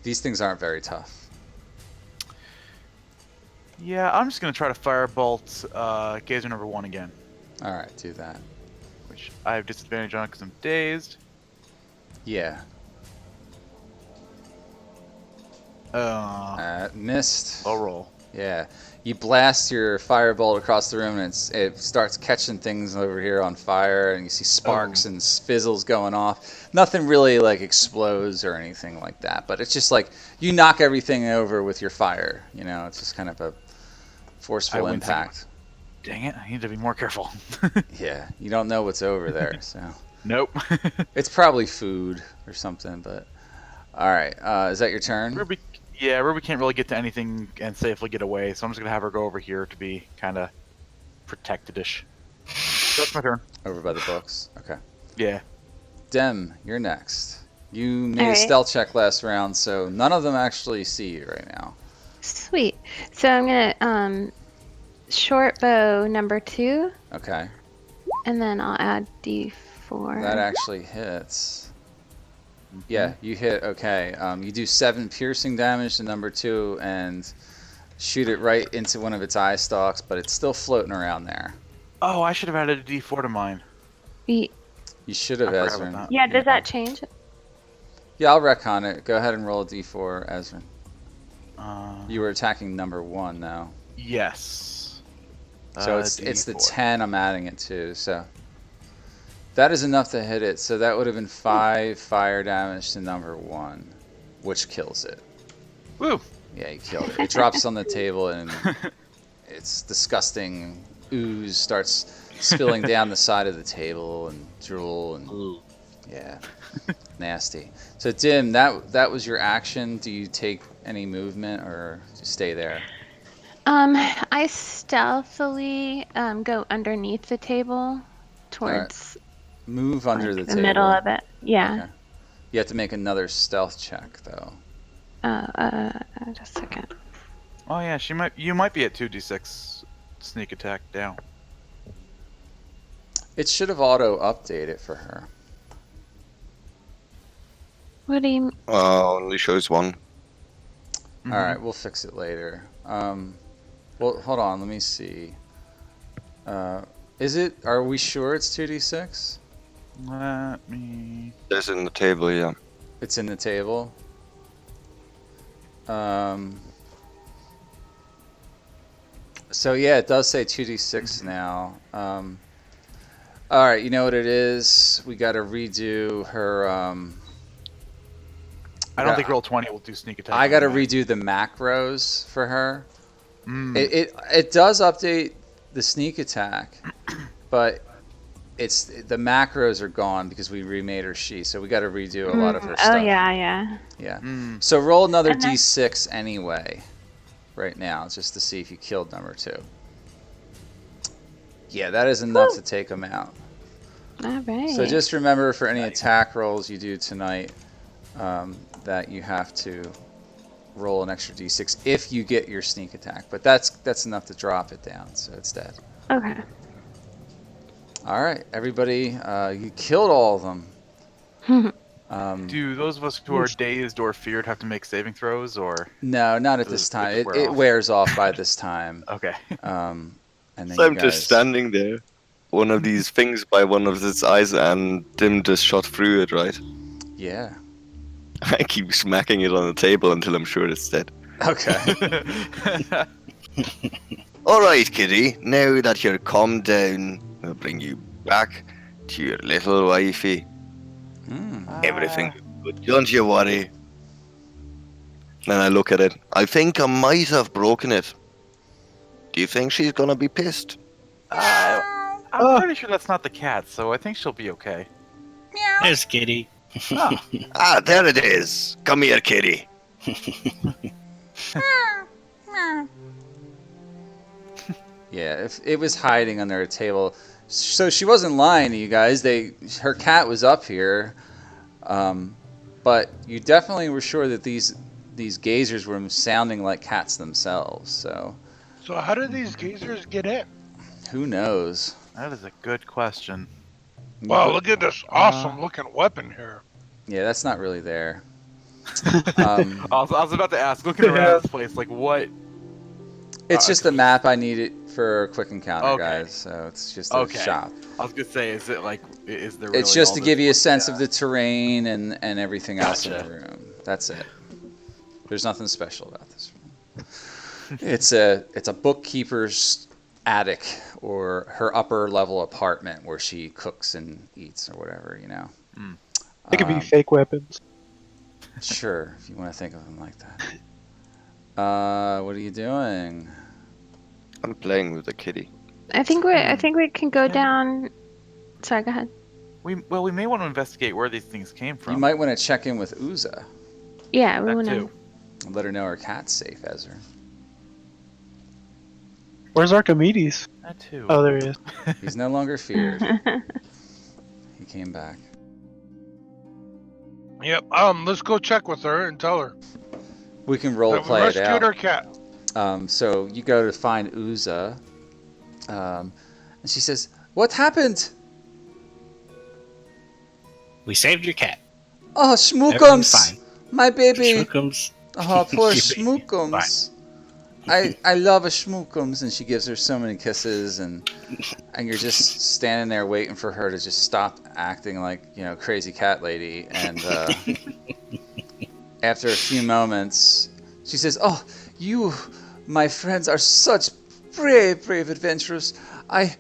These things aren't very tough. Yeah, I'm just gonna try to firebolt Gazer number 1 again, All right, do that. which I have disadvantage on because I'm dazed. Yeah. Missed. Low roll. Yeah. You blast your firebolt across the room, and it starts catching things over here on fire, and you see sparks and fizzles going off. Nothing really like explodes or anything like that, but it's just like you knock everything over with your fire. You know, it's just kind of a forceful went to- impact. Dang it! I need to be more careful. Yeah, you don't know what's over there, so Nope. it's probably food or something. But all right, is that your turn? Ruby can't really get to anything and safely get away, so I'm just gonna have her go over here to be kind of protected-ish. That's my turn. Over by the books. Okay. Yeah. Dem, you're next. You made a Alright. stealth check last round, so none of them actually see you right now. Sweet. So I'm gonna short bow number 2, Okay. and then I'll add D4. That actually hits. Yeah, you hit. Okay. You do 7 piercing damage to number 2 and shoot it right into one of its eye stalks, but it's still floating around there. Oh, I should have added a D4 to mine. Ye- You should have, I forgot Ezrin. about that. Yeah, does that change? Yeah, I'll retcon it. Go ahead and roll a d4, Ezrin. Uh, You were attacking number 1 now. yes. So it's the D4. 10 I'm adding it to, so that is enough to hit it. So that would have been 5 fire damage to number 1, which kills it. Woo! Yeah, you killed it. It drops on the table and it's disgusting ooze starts spilling down the side of the table and drool and Ooh. yeah, nasty. So Dim, that was your action. Do you take any movement or just stay there? I stealthily go underneath the table towards Move under like, the the table. middle of it. Yeah. Okay. You have to make another stealth check though. Just a second. Oh yeah, you might be at 2d6 sneak attack down. It should have auto updated for her. What do you? Only shows 1. Mhm. All right, we'll fix it later. Well, hold on. Let me see. Are we sure it's 2d6? Let me. It's in the table, yeah. It's in the table. So yeah, it does say 2d6 now. All right, you know what it is? We got to redo her. I don't think roll 20 will do sneak attack. I got to anyway. redo the macros for her. Mm. It does update the sneak attack, but the macros are gone because we remade her she, so we got to redo a lot of her Oh stuff. yeah. Yeah. Mm. So roll another And then- d6 anyway, right now, just to see if you killed number 2. Yeah, that is enough to take them out. All right. So just remember for any attack rolls you do tonight, that you have to roll an extra d6 if you get your sneak attack. But that's enough to drop it down, so it's dead. Okay. All right, everybody, you killed all of them. Do those of us who are dazed or feared have to make saving throws, or No, not at Does this it time. just wear It off? wears off by this time. okay? And then So you I'm guys, just standing there. One of these things by one of its eyes, and Dim just shot through it, right? Yeah. I keep smacking it on the table until I'm sure it's dead. Okay. Alright, kitty, now that you're calmed down, I'll bring you back to your little wifey. Everything good, don't you worry. Then I look at it. I think I might have broken it. Do you think she's gonna be pissed? I'm Oh. pretty sure that's not the cat, so I think she'll be okay. There's Kitty. Ah, Ah, there it is. Come here, kitty. Yeah, if it was hiding under a table, so she wasn't lying to you guys. Her cat was up here, but you definitely were sure that these gazers were sounding like cats themselves. So So how do these geezers get in? who knows? that is a good question. Wow, look at this awesome looking weapon here. Yeah, that's not really there. I was about to ask, looking around this place, like what? It's just a map I needed for a quick encounter, Okay. guys. So it's just a Okay. shop. I was gonna say, is it like, is there? It's really just all to this give you a work? sense Yeah. of the terrain and everything else in the Gotcha. room. That's it. There's nothing special about this room. It's a bookkeeper's attic or her upper level apartment where she cooks and eats or whatever, you know. They could be fake weapons. Sure, if you want to think of them like that. What are you doing? I'm playing with the kitty. I think we can go down. Sorry, go ahead. We may want to investigate where these things came from. You might want to check in with Uza Yeah, we that want to. too. and let her know her cat's safe, Ezra. Where's Archimedes? That too. Oh, there he is. He's no longer feared. He came back. Yep. Let's go check with her and tell her We can role that we play it rescued out. her cat. So you go to find Uza, and she says, "What happened?" We saved your cat. Oh, Everything's Schmookums, fine. my baby. Schmookums. Oh, poor Your baby. Schmookums. I love a Schmookums, and she gives her so many kisses, and you're just standing there waiting for her to just stop acting like, you know, crazy cat lady. And after a few moments, she says, "Oh, you, my friends, are such brave adventurers. I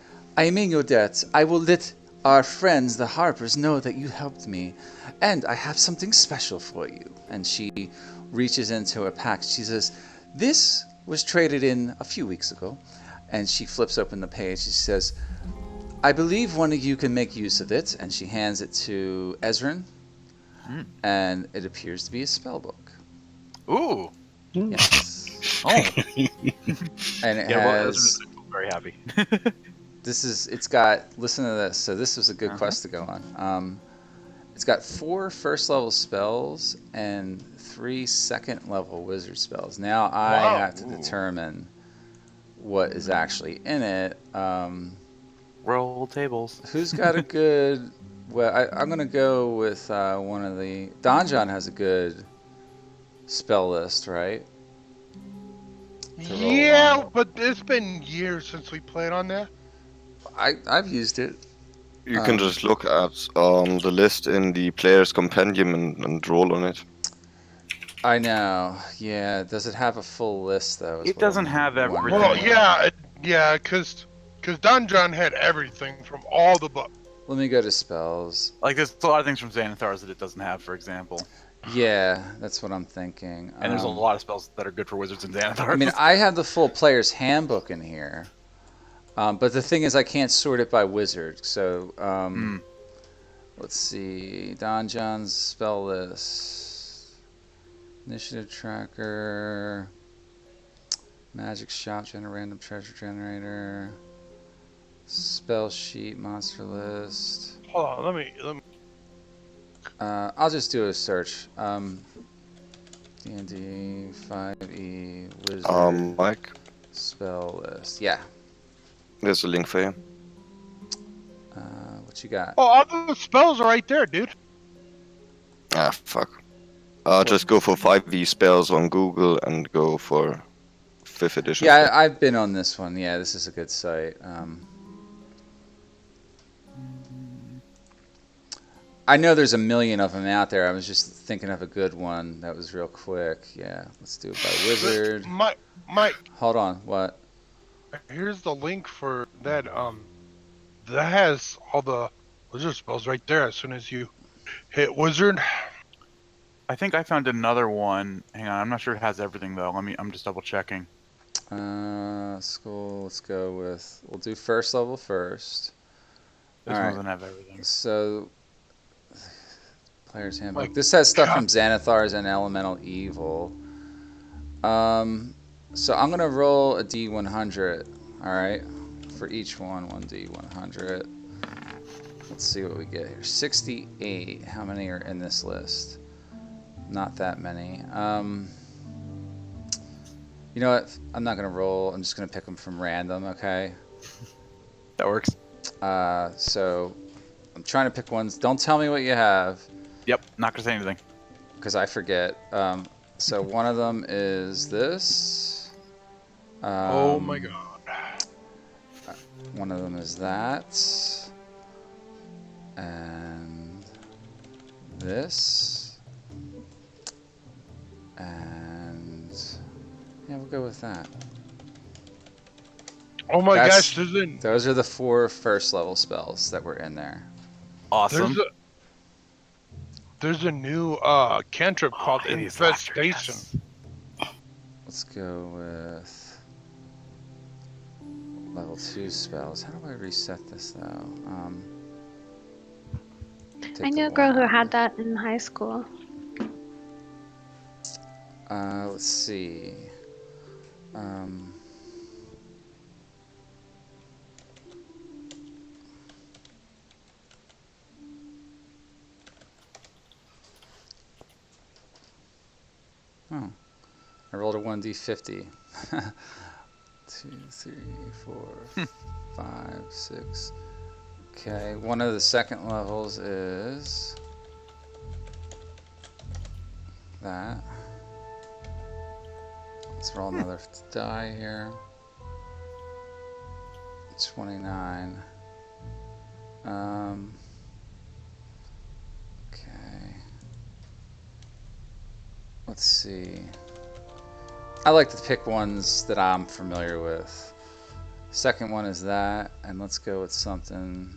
mean your debt. I will let our friends, the Harpers, know that you helped me, and I have something special for you." And she reaches into a pack. She says, "This was traded in a few weeks ago." And she flips open the page. She says, "I believe one of you can make use of it." And she hands it to Ezrin. And it appears to be a spell book. Ooh. Yes. Oh. And it Yeah. Well, has... I'm very happy. it's got, listen to this. So this was a good quest to go on. It's got 4 first level spells and 3 second level wizard spells. Now I have to determine what is actually in it. Roll tables. Who's got a good, well, I'm going to go with one of the, Donjon has a good spell list, right? To roll Yeah, on. but it's been years since we played on that. I've used it. You can just look at the list in the player's compendium and roll on it. I know. Yeah. Does it have a full list though? It doesn't have everything. Well, yeah, because Don John had everything from all the books. Let me go to spells. Like there's a lot of things from Xanathar's that it doesn't have, for example. Yeah, that's what I'm thinking. And there's a lot of spells that are good for wizards in Xanathar. I mean, I have the full player's handbook in here. But the thing is, I can't sort it by wizard. So, let's see. Don John's spell list. Initiative tracker. Magic shop, generate random treasure generator. Spell sheet, monster list. Hold on, let me. I'll just do a search. D&D 5e wizard Mike, spell list. Yeah. there's a link for you. What you got? Oh, all the spells are right there, dude. Ah, fuck. Just go for 5e spells on Google and go for 5th edition. Yeah, I've been on this one. Yeah, this is a good site. I know there's a million of them out there. I was just thinking of a good one that was real quick. Yeah, let's do it by wizard. Mike, Hold on, what? here's the link for that. That has all the wizard spells right there. As soon as you hit wizard. I think I found another one. Hang on, I'm not sure it has everything though. I'm just double checking. School. Let's go with. We'll do first level first. This All one right. doesn't have everything. So, player's handbook. My This has stuff God. from Xanathar's and Elemental Evil. So I'm gonna roll a D100. All right, for each one, 1D100. Let's see what we get here. 68. How many are in this list? Not that many. You know what? I'm not gonna roll. I'm just gonna pick them from random. Okay. That works. So I'm trying to pick ones. Don't tell me what you have, Yep, not gonna say anything. because I forget. So one of them is this. Oh my God. One of them is that. And this. And yeah, we'll go with that. Oh my That's- gosh, Those are the 4 first level spells that were in there. Awesome. there's a new cantrip called Hideous Laughter, Infestation. yes. Let's go with level 2 spells. How do I reset this though? Take I the knew a girl one who out. had that in high school. Let's see. Oh, I rolled a 1d50. 2, 3, 4, 5, 6. Okay, one of the second levels is that. Let's roll another die here. 29. Okay. Let's see. I like to pick ones that I'm familiar with. Second one is that, and let's go with something.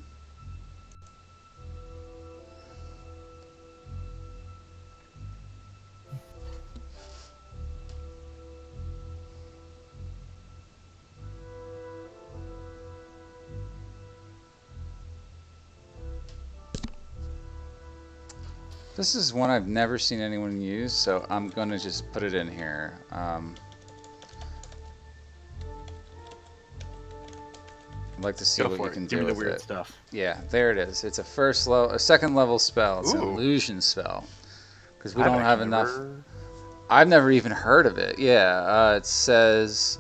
This is one I've never seen anyone use, so I'm gonna just put it in here. I'd like to see Go what for you it. can Give do me the with weird it. stuff. Yeah, there it is. It's a second level spell. It's an Ooh. illusion spell. Because we I've don't have actually enough. never- I've never even heard of it. Yeah, it says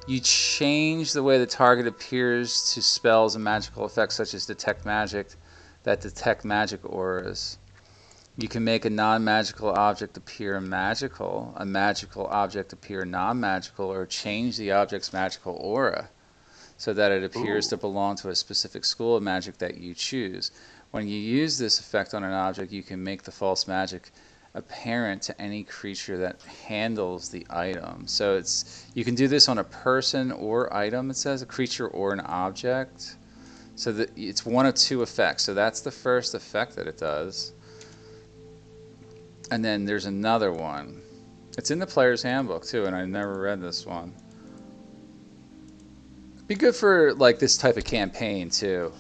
you change the way the target appears to spells and magical effects such as detect magic that detect magic auras. You can make a non-magical object appear magical, a magical object appear non-magical, or change the object's magical aura so that it appears to belong to a specific school of magic that you choose. When you use this effect on an object, you can make the false magic apparent to any creature that handles the item. So you can do this on a person or item, it says, a creature or an object. So that it's one of 2 effects. So that's the first effect that it does. And then there's another one. It's in the player's handbook too, and I never read this one. Be good for like this type of campaign too.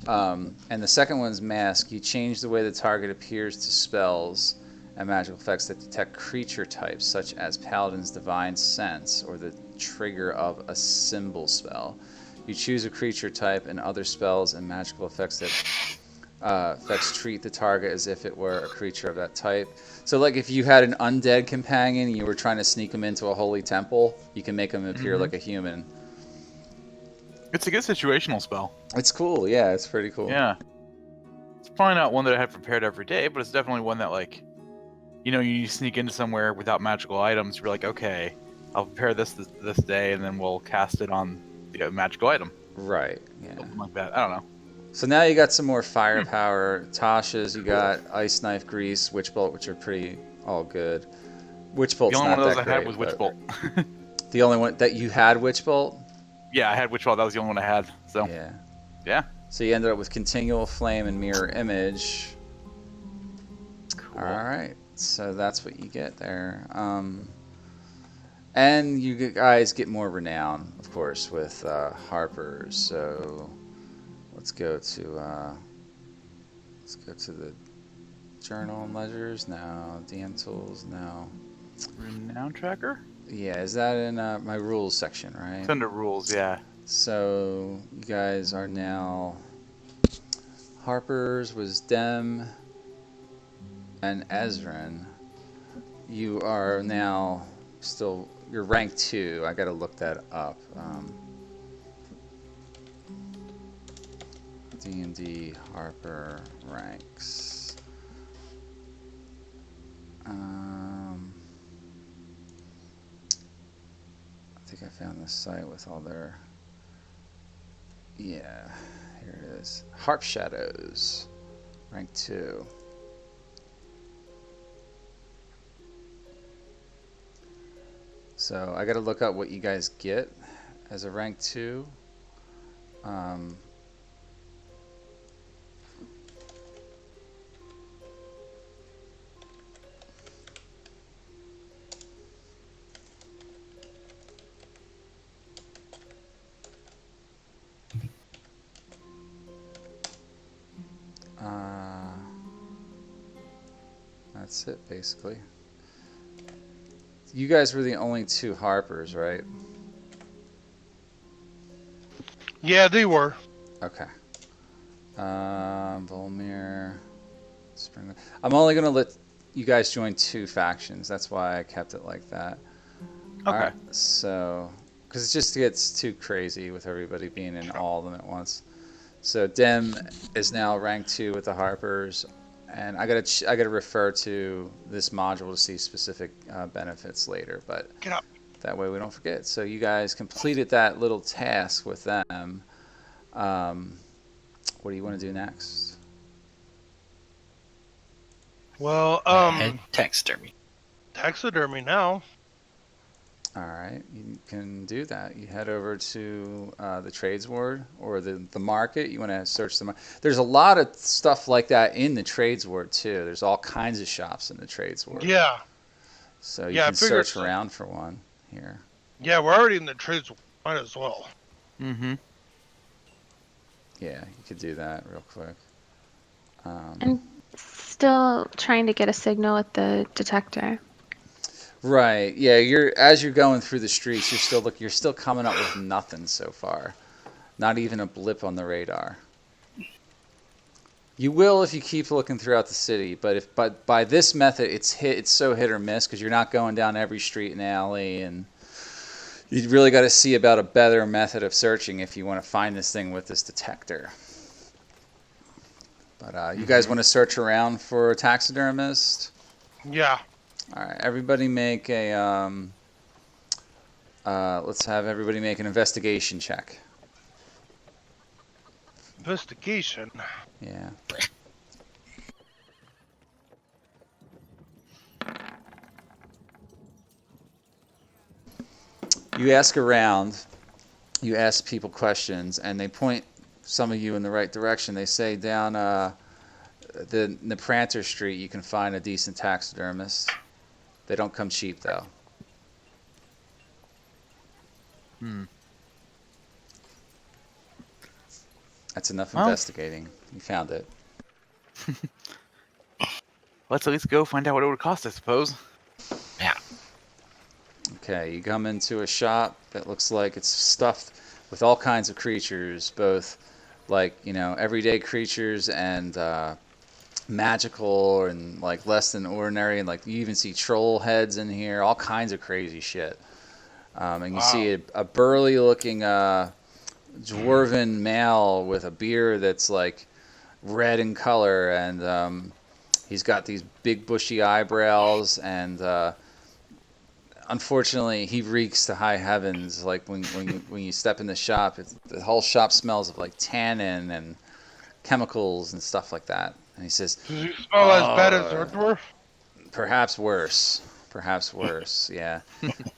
And the second one's mask. You change the way the target appears to spells and magical effects that detect creature types, such as Paladin's Divine Sense or the trigger of a symbol spell. You choose a creature type, and other spells and magical effects that effects treat the target as if it were a creature of that type. So like if you had an undead companion and you were trying to sneak them into a holy temple, you can make them appear like a human. It's a good situational spell. It's cool, yeah, it's pretty cool. Yeah. It's probably not one that I have prepared every day, but it's definitely one that, like, you sneak into somewhere without magical items. You're like, okay, I'll prepare this day, and then we'll cast it on the magical item. Right, yeah. Something like that. I don't know. So now you got some more firepower. Tasha's, you got Ice Knife, Grease, Witch Bolt, which are pretty all good. Witch Bolt's The only not one of those that I had great, was Witch but- Bolt. The only one that you had, Witch Bolt? Yeah, I had Witch Bolt. That was the only one I had. So yeah. So you ended up with Continual Flame and Mirror Image. Cool. All right, so that's what you get there. And you guys get more renown, of course, with Harper's. So let's go to the journal and ledgers now. DM tools now. Renown tracker? Yeah, is that in my rules section, right? It's under rules, yeah. So you guys are now. Harper's was Dem and Ezrin. You are now still. You're rank 2. I gotta look that up. D&D Harper ranks. I think I found this site with all their. Yeah, here it is. Harp Shadows, rank 2. So I got to look up what you guys get as a rank 2. That's it, basically. You guys were the only 2 Harpers, right? Yeah, they were. Okay. Volmir, Spring. I'm only gonna let you guys join 2 factions. That's why I kept it like that. Okay. Alright, so, because it just gets too crazy with everybody being in all of them at once. So Dem is now rank 2 with the Harpers, and I gotta refer to this module to see specific benefits later, but Get up. that way we don't forget. So you guys completed that little task with them. What do you want to do next? Well, Taxidermy. taxidermy now. All right, you can do that. You head over to the trades ward or the market. You want to search the market. There's a lot of stuff like that in the trades ward too. There's all kinds of shops in the trades ward. Yeah. So you Yeah, I can figured search so. around for one here. Yeah, we're already in the trades. Might as well. Mm-hmm. Yeah, you could do that real quick. And still trying to get a signal with the detector. Right. Yeah. As you're going through the streets, you're still coming up with nothing so far. Not even a blip on the radar. You will if you keep looking throughout the city, but by this method, it's so hit or miss because you're not going down every street and alley, and you really got to see about a better method of searching if you want to find this thing with this detector. But you guys want to search around for a taxidermist? Yeah. All right, everybody make a. Let's have everybody make an investigation check. Investigation. Yeah. You ask around, you ask people questions, and they point some of you in the right direction. They say down the Nepranter Street you can find a decent taxidermist. They don't come cheap though. That's enough Well. investigating. You found it. Let's at least go find out what it would cost, I suppose. Yeah. Okay, you come into a shop that looks like it's stuffed with all kinds of creatures, both like, everyday creatures and magical and like less than ordinary, and like you even see troll heads in here, all kinds of crazy shit. And you see a burly looking dwarven male with a beard that's like red in color, and he's got these big bushy eyebrows, and unfortunately he reeks to high heavens. Like when you step in the shop, the whole shop smells of like tannin and chemicals and stuff like that. And he says, Does he smell as bad as our dwarf? perhaps worse, yeah.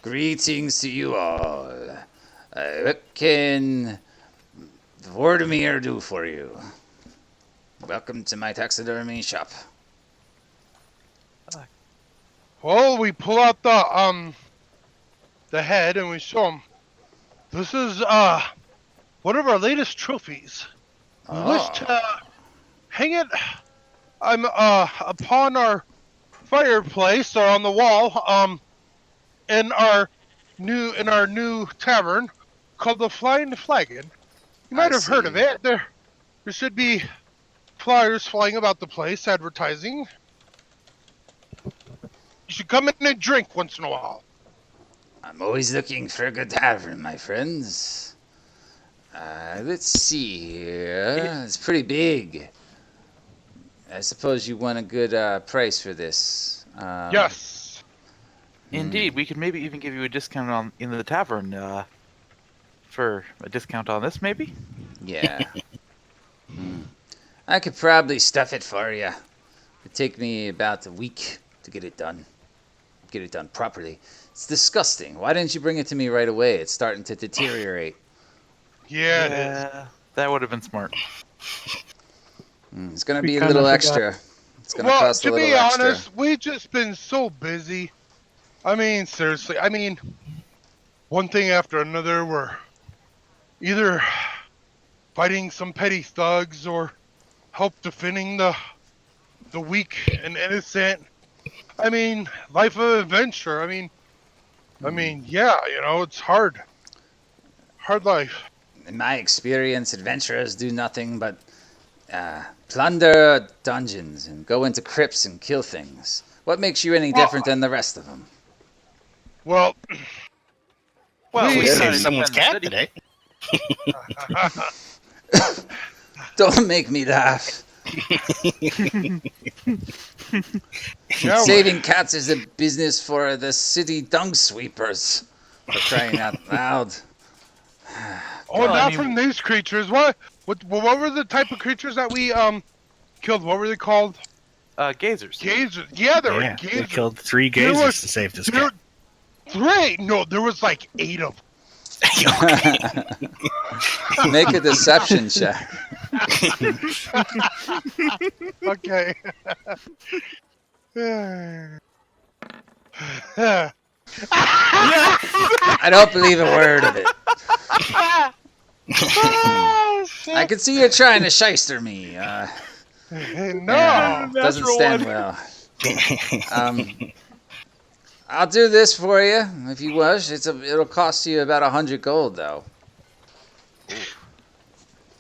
Greetings to you all. What can Vordomir do for you? Welcome to my taxidermy shop. Well, we pull out the the head and we show him. This is one of our latest trophies. We wish to hang it upon our fireplace or on the wall in our new tavern called the Flying Flagon. You might I have heard of see. it. There should be flyers flying about the place advertising. You should come in and drink once in a while. I'm always looking for a good tavern, my friends. Let's see here. It's pretty big. I suppose you want a good price for this. Yes. Indeed, we could maybe even give you a discount in the tavern. For a discount on this, maybe. Yeah. I could probably stuff it for you. It'd take me about a week to get it done. Get it done properly. It's disgusting. Why didn't you bring it to me right away? It's starting to deteriorate. Yeah, it is. That would have been smart. It's gonna We be a kinda little forgot. extra. It's gonna Well, cost a to little be extra. honest, we've just been so busy. I mean, seriously. I mean, one thing after another, we're either fighting some petty thugs or help defending the weak and innocent. I mean, life of adventure. I mean, yeah, it's hard. Hard life. In my experience, adventurers do nothing but plunder dungeons and go into crypts and kill things. What makes you any different than the rest of them? Well, Well, We We tried saved to someone's defend the cat city. today. Don't make me laugh. yeah, Saving cats is a business for the city dung sweepers. For crying out loud. oh, I not mean- from these creatures. What were the type of creatures that we killed? What were they called? Gazers. Gazers. Yeah, there Yeah, were we gazers. killed 3 There gazers was- to save this There, cat. 3? No, there was like 8 of them. Make a deception check. Okay. I don't believe a word of it. I can see you're trying to shyster me. No. Yeah, doesn't stand well. I'll do this for you if you wish. It'll cost you about 100 gold, though.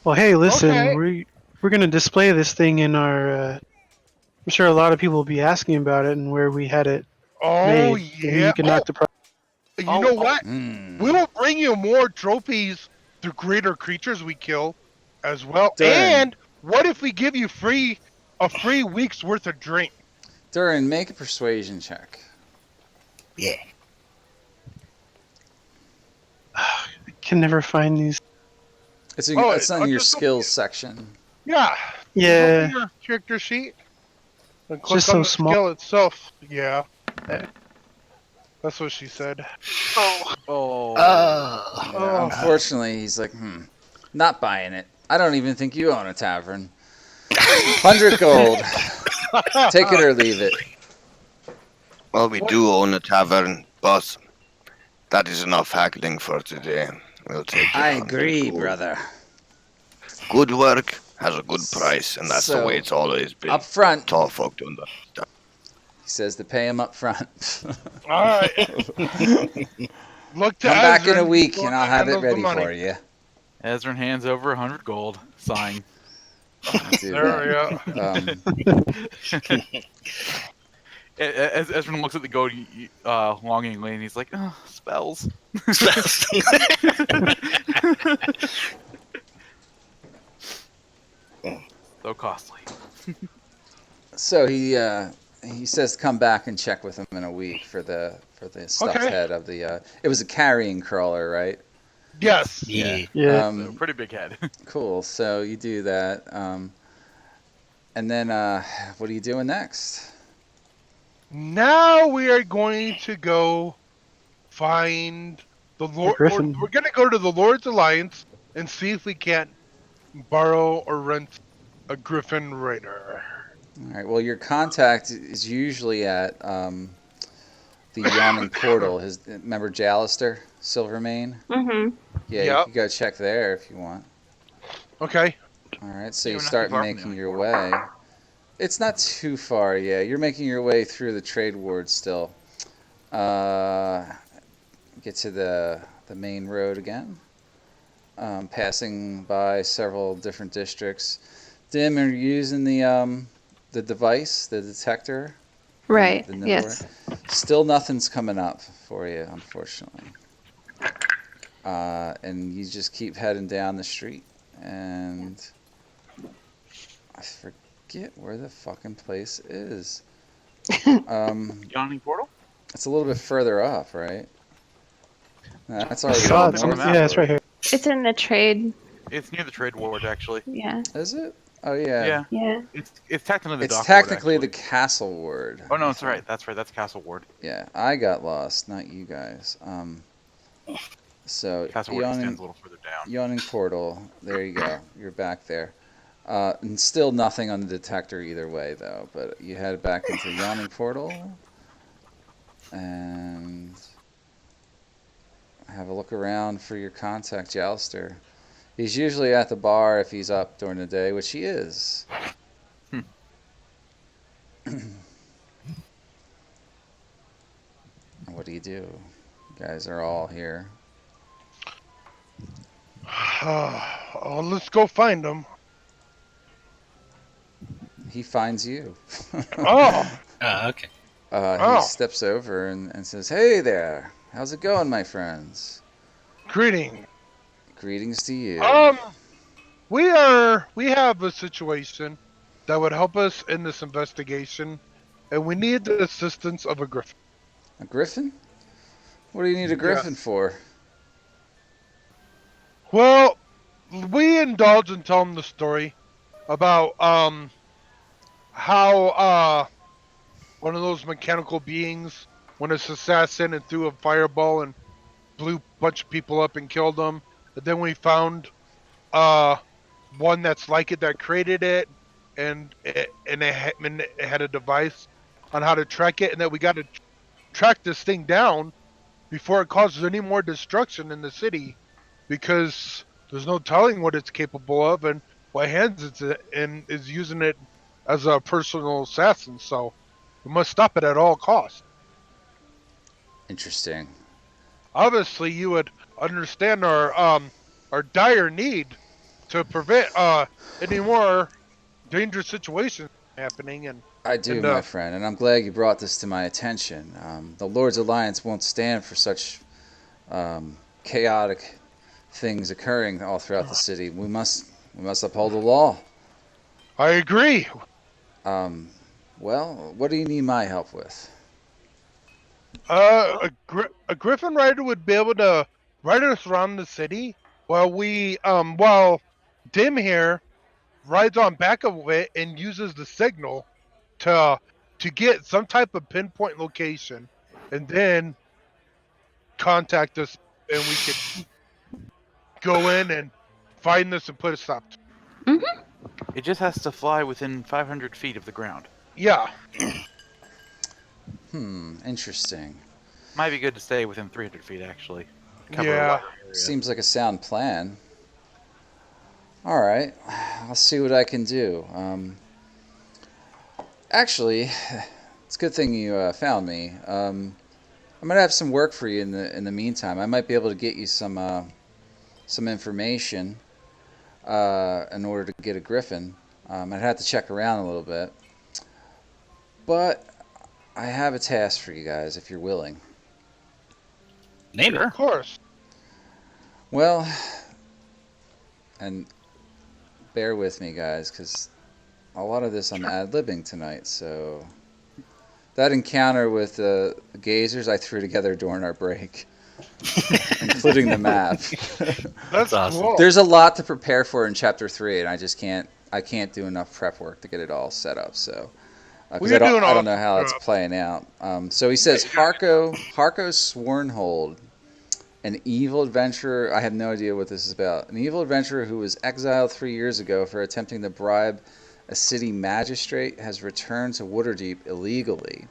Well, hey, listen, Okay. we're gonna display this thing in our. I'm sure a lot of people will be asking about it and where we had it Oh made. Maybe yeah. you can knock the price. You know what? Hmm. We will bring you more trophies through greater creatures we kill, as well. Done. And what if we give you a free week's worth of drink? Durin, make a persuasion check. Yeah. I can never find these. It's Oh, it's on I'll your just- skills section. Yeah. Yeah, Look at your character sheet. And click just on so the small. skill itself. Yeah. That's what she said. Oh. Oh. Unfortunately, he's like, not buying it. I don't even think you own a tavern. 100 gold. Take it or leave it. Well, we do own a tavern, but that is enough haggling for today. We'll take it. I 100 agree, gold. brother. Good work has a good price, and that's the So, way it's always been. Up front, Tall folk don't understand. he says to pay him up front. All right. Look to Come back in Ezra, a week he's and the I'll one have that it handles the ready money. for you. Ezra hands over 100 gold, sighing. Do There we that. go. As Ezra looks at the gold longingly, and he's like, oh, spells. So costly. So he says to come back and check with him in a week for the stuffed Okay. head of the. It was a carrying crawler, right? Yes. Yeah. Yeah. So, pretty big head. Cool. So you do that, and then what are you doing next? Now we are going to go find the Lord. Griffin. We're going to go to the Lord's Alliance and see if we can't borrow or rent a Griffin Raider. All right. Well, your contact is usually at the yawning portal. Remember Jallister, Silvermane? Mm-hmm. Yeah, you Yep. could go check there if you want. Okay. All right, so Yeah, you we're not too start far from the making yawning your portal. way. It's not too far, yeah. You're making your way through the trade ward still. Get to the main road again. Passing by several different districts. Dim, are you using the device, the detector? Right. The nibbler? Yes. Still nothing's coming up for you, unfortunately. And you just keep heading down the street. And I forget where the fucking place is. Yawning portal? It's a little bit further up, right? No, that's I already saw up it. on the north. map. Yeah, it's right here. It's in the trade. It's near the trade ward, actually. Yeah. Is it? Oh, yeah. Yeah. Yeah. It's technically the It's dock technically ward, the actually. castle ward. Oh no, I that's right. think. That's right. That's Castle Ward. Yeah, I got lost, not you guys. So Castle Ward stands a little further down. yawning portal. There you go. You're back there. And still nothing on the detector either way, though. But you head back into the yawning portal and have a look around for your contact, Jallister. He's usually at the bar if he's up during the day, which he is. What do? You guys are all here. Let's go find him. He finds you. Oh. Okay. He steps over and says, "Hey there, how's it going, my friends? Greeting. Greetings to you." We have a situation that would help us in this investigation, and we need the assistance of a griffin. A griffin? What do you need a griffin for? Well, we indulge and tell him the story about how one of those mechanical beings went as assassin and threw a fireball and blew a bunch of people up and killed them. But then we found one that's like it that created it, and it had a device on how to track it, and that we got to track this thing down before it causes any more destruction in the city, because there's no telling what it's capable of and what hands it's in is using it as a personal assassin. So we must stop it at all costs. Interesting. Obviously, you would understand our dire need to prevent any more dangerous situations happening. And I do, And, my friend, and I'm glad you brought this to my attention. The Lord's Alliance won't stand for such chaotic things occurring all throughout the city. We must uphold the law. I agree. Well, what do you need my help with? A Griffin rider would be able to ride us around the city while Dim here rides on back of it and uses the signal to get some type of pinpoint location, and then contact us, and we could go in and find this and put a stop to it. Mm-hmm. It just has to fly within 500 feet of the ground. Yeah. Interesting. Might be good to stay within 300 feet, actually. Cover Yeah. a wider area. Seems like a sound plan. All right, I'll see what I can do. Actually, it's a good thing you found me. I'm gonna have some work for you in the meantime. I might be able to get you some information in order to get a griffin. I'd have to check around a little bit, but I have a task for you guys if you're willing. Name it. Of course. Well, and bear with me, guys, because a lot of this I'm ad-libbing tonight. So that encounter with the gazers I threw together during our break, including the map. That's awesome. cool. There's a lot to prepare for in Chapter 3, and I can't do enough prep work to get it all set up. So, because We're I doing don't know awesome how it's job. playing out. So he says, Harko's sworn hold, an evil adventurer. I have no idea what this is about. An evil adventurer who was exiled 3 years ago for attempting to bribe a city magistrate has returned to Waterdeep illegally.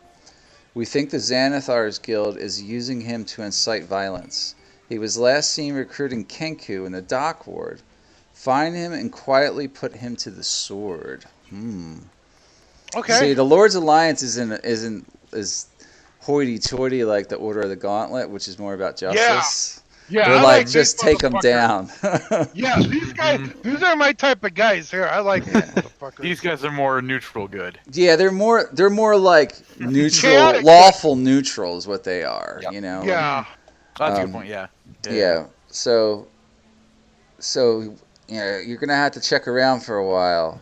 We think the Xanathar's guild is using him to incite violence. He was last seen recruiting Kenku in the dock ward. Find him and quietly put him to the sword. Okay. See, the Lord's Alliance is hoity-toity like the Order of the Gauntlet, which is more about justice. Yeah, They're I like, these just take them motherfuckers. down. Yeah, these guys, these are my type of guys here. I like these motherfuckers. These guys are more neutral good. Yeah, they're more like neutral, Chaotic lawful neutral is what they are. Yep. You know. Yeah. That's a good point. Yeah. Yeah. So you're gonna have to check around for a while.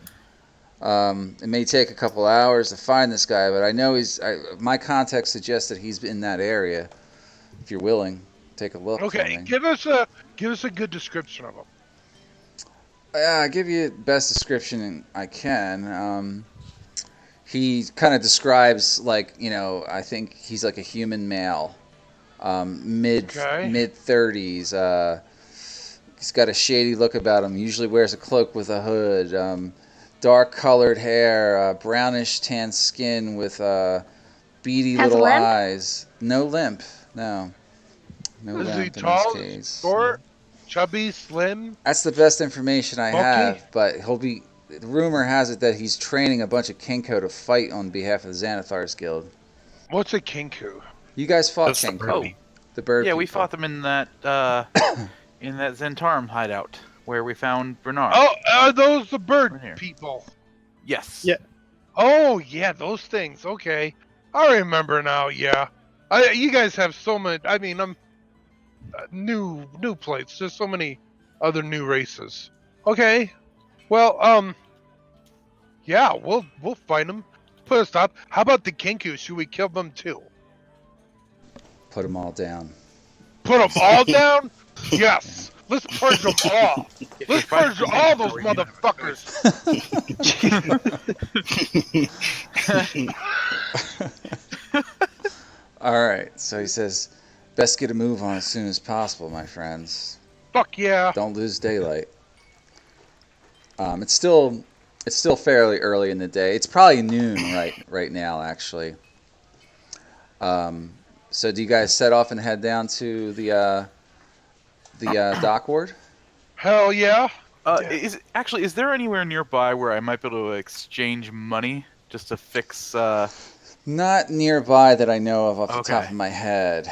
It may take a couple hours to find this guy, but I know my contacts suggest that he's in that area. If you're willing, take a look. Okay, For me. give us a good description of him. I'll give you the best description I can. He kind of describes I think he's like a human male, mid 30s. He's got a shady look about him. Usually wears a cloak with a hood. Dark colored hair, brownish tan skin with beady Has little limp? eyes. No limp. No. No Is he limp in tall, his case. short, chubby, slim? That's the best information I Bulky? have, but the rumor has it that he's training a bunch of Kenko to fight on behalf of the Xanathar's Guild. What's a kinku? You guys fought That's the Kenko. bird. The bird Yeah, we people. fought them in that Zentarum hideout where we found Bernard. Oh, are those the bird Right here. people? Yes. Yeah. Oh, yeah, those things. Okay, I remember now. Yeah, you guys have so many. I mean, I'm new plates. There's so many other new races. Okay, well, yeah, we'll find them. Put a stop. How about the kinku? Should we kill them too? Put them all down. Put them all down? Yes. Let's purge them all. Let's purge all those motherfuckers. All right. So he says, best get a move on as soon as possible, my friends. Fuck yeah. Don't lose daylight. It's still fairly early in the day. It's probably noon right now, actually. So do you guys set off and head down to the dock ward? Hell yeah. Is there anywhere nearby where I might be able to exchange money just to fix? Not nearby that I know of off the top Okay. of my head.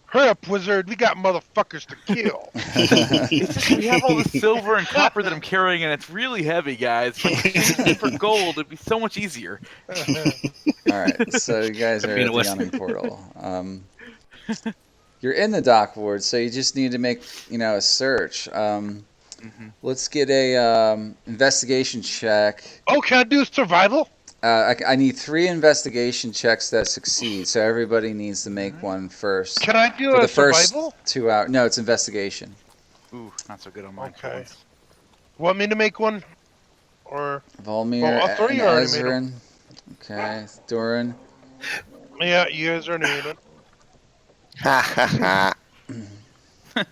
Hurry up, wizard. We got motherfuckers to kill. It's just we have all the silver and copper that I'm carrying, and it's really heavy, guys. If I could exchange it for gold, it'd be so much easier. All right, so you guys are Being at a the wizard. yawning portal. You're in the dock ward, so you just need to make a search. Let's get a investigation check. Oh, can I do survival? I need 3 investigation checks that succeed, so everybody needs to make one first. Can I do For a the first survival? 2 hours. No, it's investigation. Ooh, not so good on mine. Okay. Want me to make one? Or Volmir Well, all and three already made 'em. Ezrin. Okay, Doran. yeah, you guys are named it. Ha ha ha.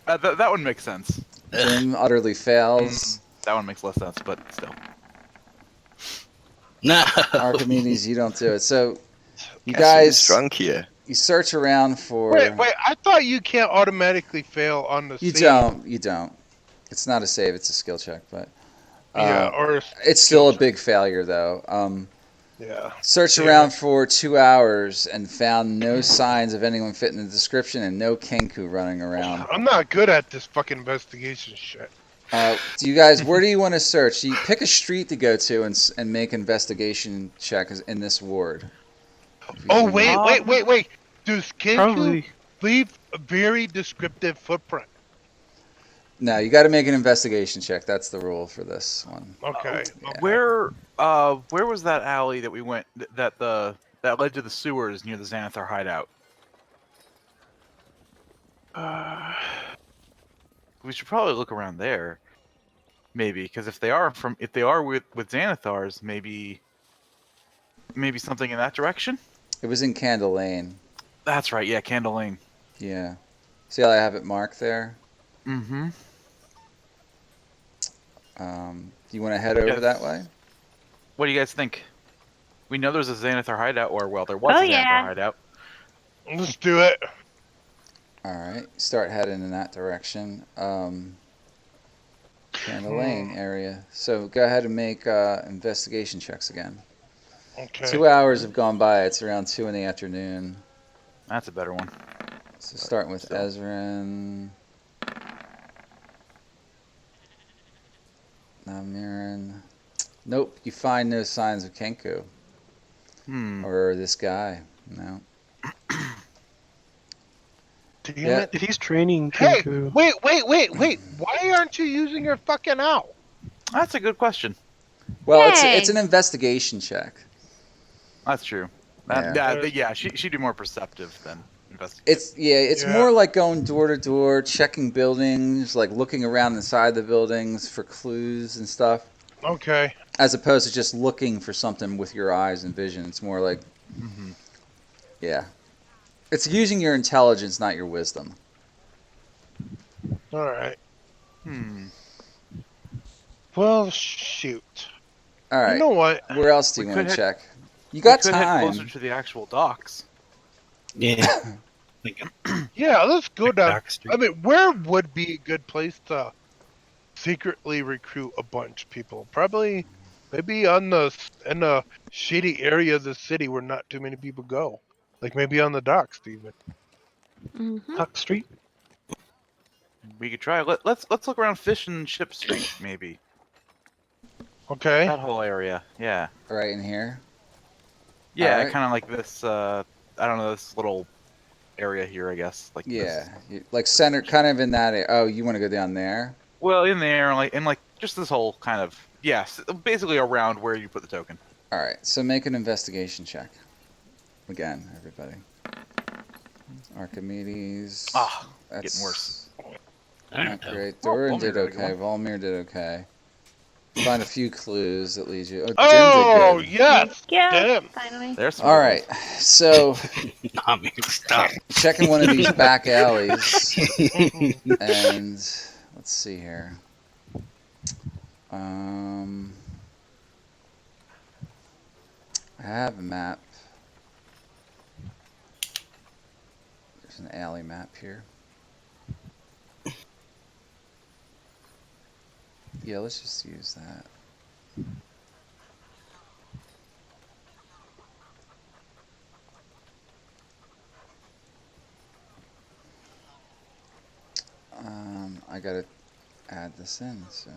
That one makes sense. Jim utterly fails. That one makes less sense, but still. No. Archimedes, you don't do it. So you Guess who's guys, drunk here. you search around for. Wait, I thought you can't automatically fail on the You save. You don't. It's not a save. It's a skill check, but Yeah, or it's still a big failure though. yeah. Searched around for 2 hours and found no signs of anyone fitting the description and no Kenku running around. I'm not good at this fucking investigation shit. Do you guys? Where do you want to search? You pick a street to go to and make investigation checks in this ward. Oh wait. Does Kenku Probably. leave a very descriptive footprint? No, you got to make an investigation check. That's the rule for this one. Okay. Where was that alley that we went that led to the sewers near the Xanathar hideout? We should probably look around there, maybe, because if they are with Xanathars, maybe something in that direction. It was in Candle Lane. That's right. Yeah, Candle Lane. Yeah. See how I have it marked there? Mm-hmm. You want to head over Yes. that way? What do you guys think? We know there's a Xanathar hideout, or well, there was Oh, a Xanathar yeah. hideout. Let's do it. All right, start heading in that direction. Candle Lane area. So go ahead and make investigation checks again. Okay. 2 hours have gone by. It's around 2 in the afternoon. That's a better one. So starting with Still. Ezrin. Namiran. Nope, you find no signs of Kenku or this guy. No. Damn Yeah. it. If he's training Hey, Kenku, wait. Why aren't you using your fucking owl? That's a good question. Well, Hey. it's an investigation check. That's true. Yeah. Yeah, she'd be more perceptive than investigative. It's Yeah. more like going door to door, checking buildings, like looking around inside the buildings for clues and stuff, Okay. as opposed to just looking for something with your eyes and vision. It's more like, Mm-hmm. yeah, it's using your intelligence, not your wisdom. All right. Hmm. Well, shoot. All right, You know what? where else do We you could want to head- check? You We got could head closer time. to the actual docks. Yeah. Thinking Yeah, let's go down. Dock Street. I mean, where would be a good place to secretly recruit a bunch of people? Probably, maybe in a shady area of the city where not too many people go. Like maybe on the docks, even. Mm-hmm. Dock Street. We could try. Let's look around Fish and Ship Street, maybe. Okay. That whole area. Yeah. Right in here. Yeah, Alright. kind of like this. I don't know, this little area here, I guess. Like Yeah, This. like center, kind of in that. Oh, you want to go down there? Well, in there, like just this whole kind of basically around where you put the token. All right, so make an investigation check. Again, everybody. Archimedes. Ah, that's getting worse. I Not don't know. great. Well, Doran Volmir did did a good okay. Volmir did okay. Find a few clues that lead you. Oh, Dim Oh, did good. yes. Yeah, Damn. finally. There's some All good right, so I mean, stop. checking one of these back alleys, and let's see here. I have a map. There's an alley map here. Yeah, let's just use that. I gotta add this in, so.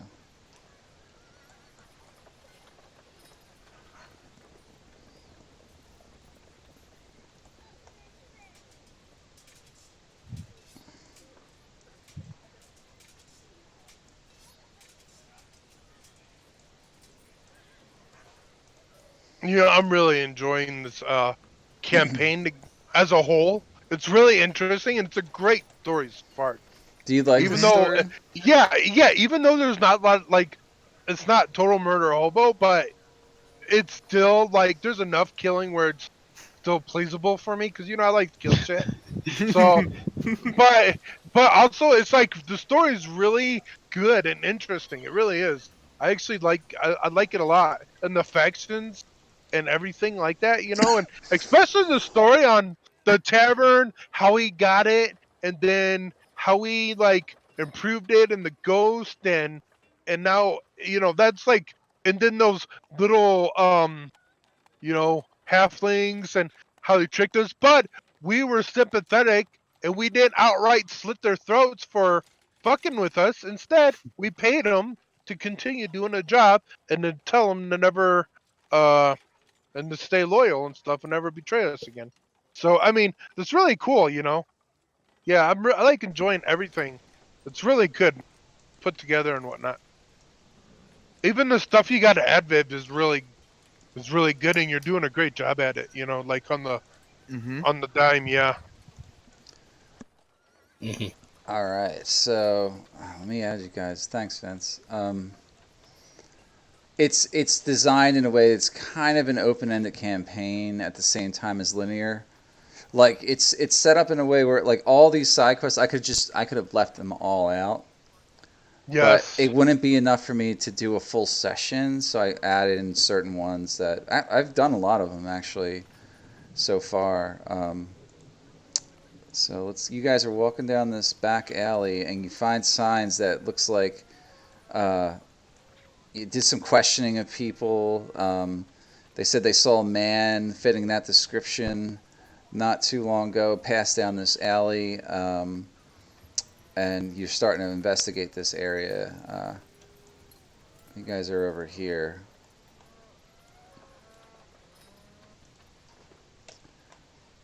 Yeah, I'm really enjoying this campaign as a whole. It's really interesting and it's a great story so far. Do you like Even the though, story? even though there's not a lot, like, it's not total murder hobo, but it's still like there's enough killing where it's still pleasable for me because I like to kill shit. So, but also it's like the story is really good and interesting. It really is. I actually I like it a lot, and the factions and everything like that, and especially the story on the tavern, how he got it, and then how he like improved it, and the ghost, and now that's like, and then those little halflings and how they tricked us, but we were sympathetic and we didn't outright slit their throats for fucking with us. Instead, we paid them to continue doing a job and to tell them to never, and to stay loyal and stuff and never betray us again. So, I mean, it's really cool. Yeah, I like enjoying everything. It's really good put together and whatnot. Even the stuff you got to add, Viv, is really good, and you're doing a great job at it. Like on the Mm-hmm. dime, yeah. Mhm. All right, so let me add you guys. Thanks, Vince. It's designed in a way that's kind of an open-ended campaign at the same time as linear. Like it's set up in a way where like all these side quests, I could have left them all out, Yes. But it wouldn't be enough for me to do a full session, so I added in certain ones that I've done a lot of them actually so far. So you guys are walking down this back alley, and you find signs that looks like you did some questioning of people. They said they saw a man fitting that description not too long ago pass down this alley. And you're starting to investigate this area. You guys are over here.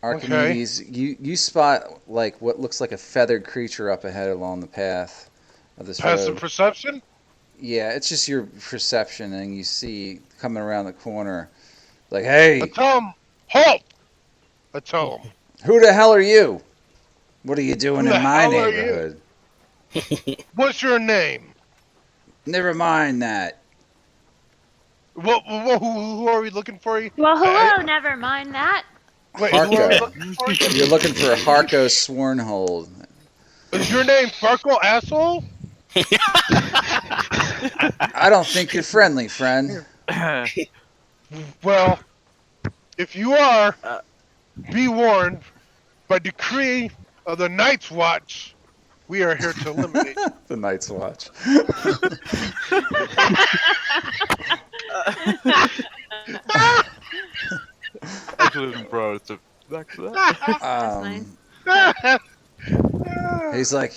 Archimedes, you spot like what looks like a feathered creature up ahead along the path of this Passive road. perception? Yeah, it's just your perception, and you see coming around the corner, like, hey, I tell him, halt! I tell him, who the hell are you? What are you doing Who the in my hell are you? neighborhood? what's your name? Never mind that. Who are we looking for? Well, hello. Never mind that. Wait, who are we Harko. looking for? You're looking for Harko Swornhold. Is your name Farkle, asshole? I don't think you're friendly, friend. Well, if you are, be warned, by decree of the Night's Watch, we are here to eliminate. The Night's Watch. Actually, bro, to back to that. He's like,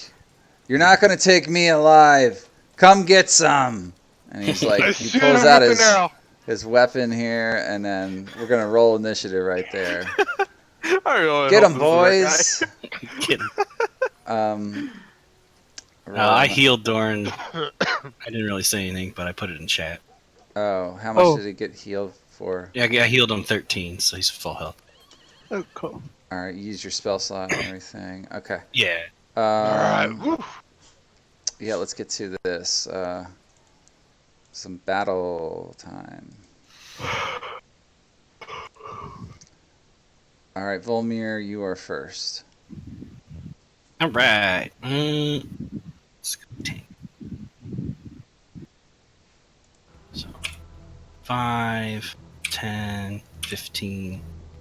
you're not going to take me alive. Come get some. And he's like, he Shoot pulls him out with an arrow. his weapon here, and then we're going to roll initiative right there. I really Get hope him, this is the right boys. Kidding. Roll. I healed Dorn. I didn't really say anything, but I put it in chat. Oh, how much Oh. did he get healed for? Yeah, I healed him 13, so he's full health. Oh, cool. All right, you use your spell slot and everything. Okay. Yeah. Alright, woo. Yeah, let's get to this. Some battle time. All right, Volmir, you are first. All right. Let's go tank. So 5, 10, 15,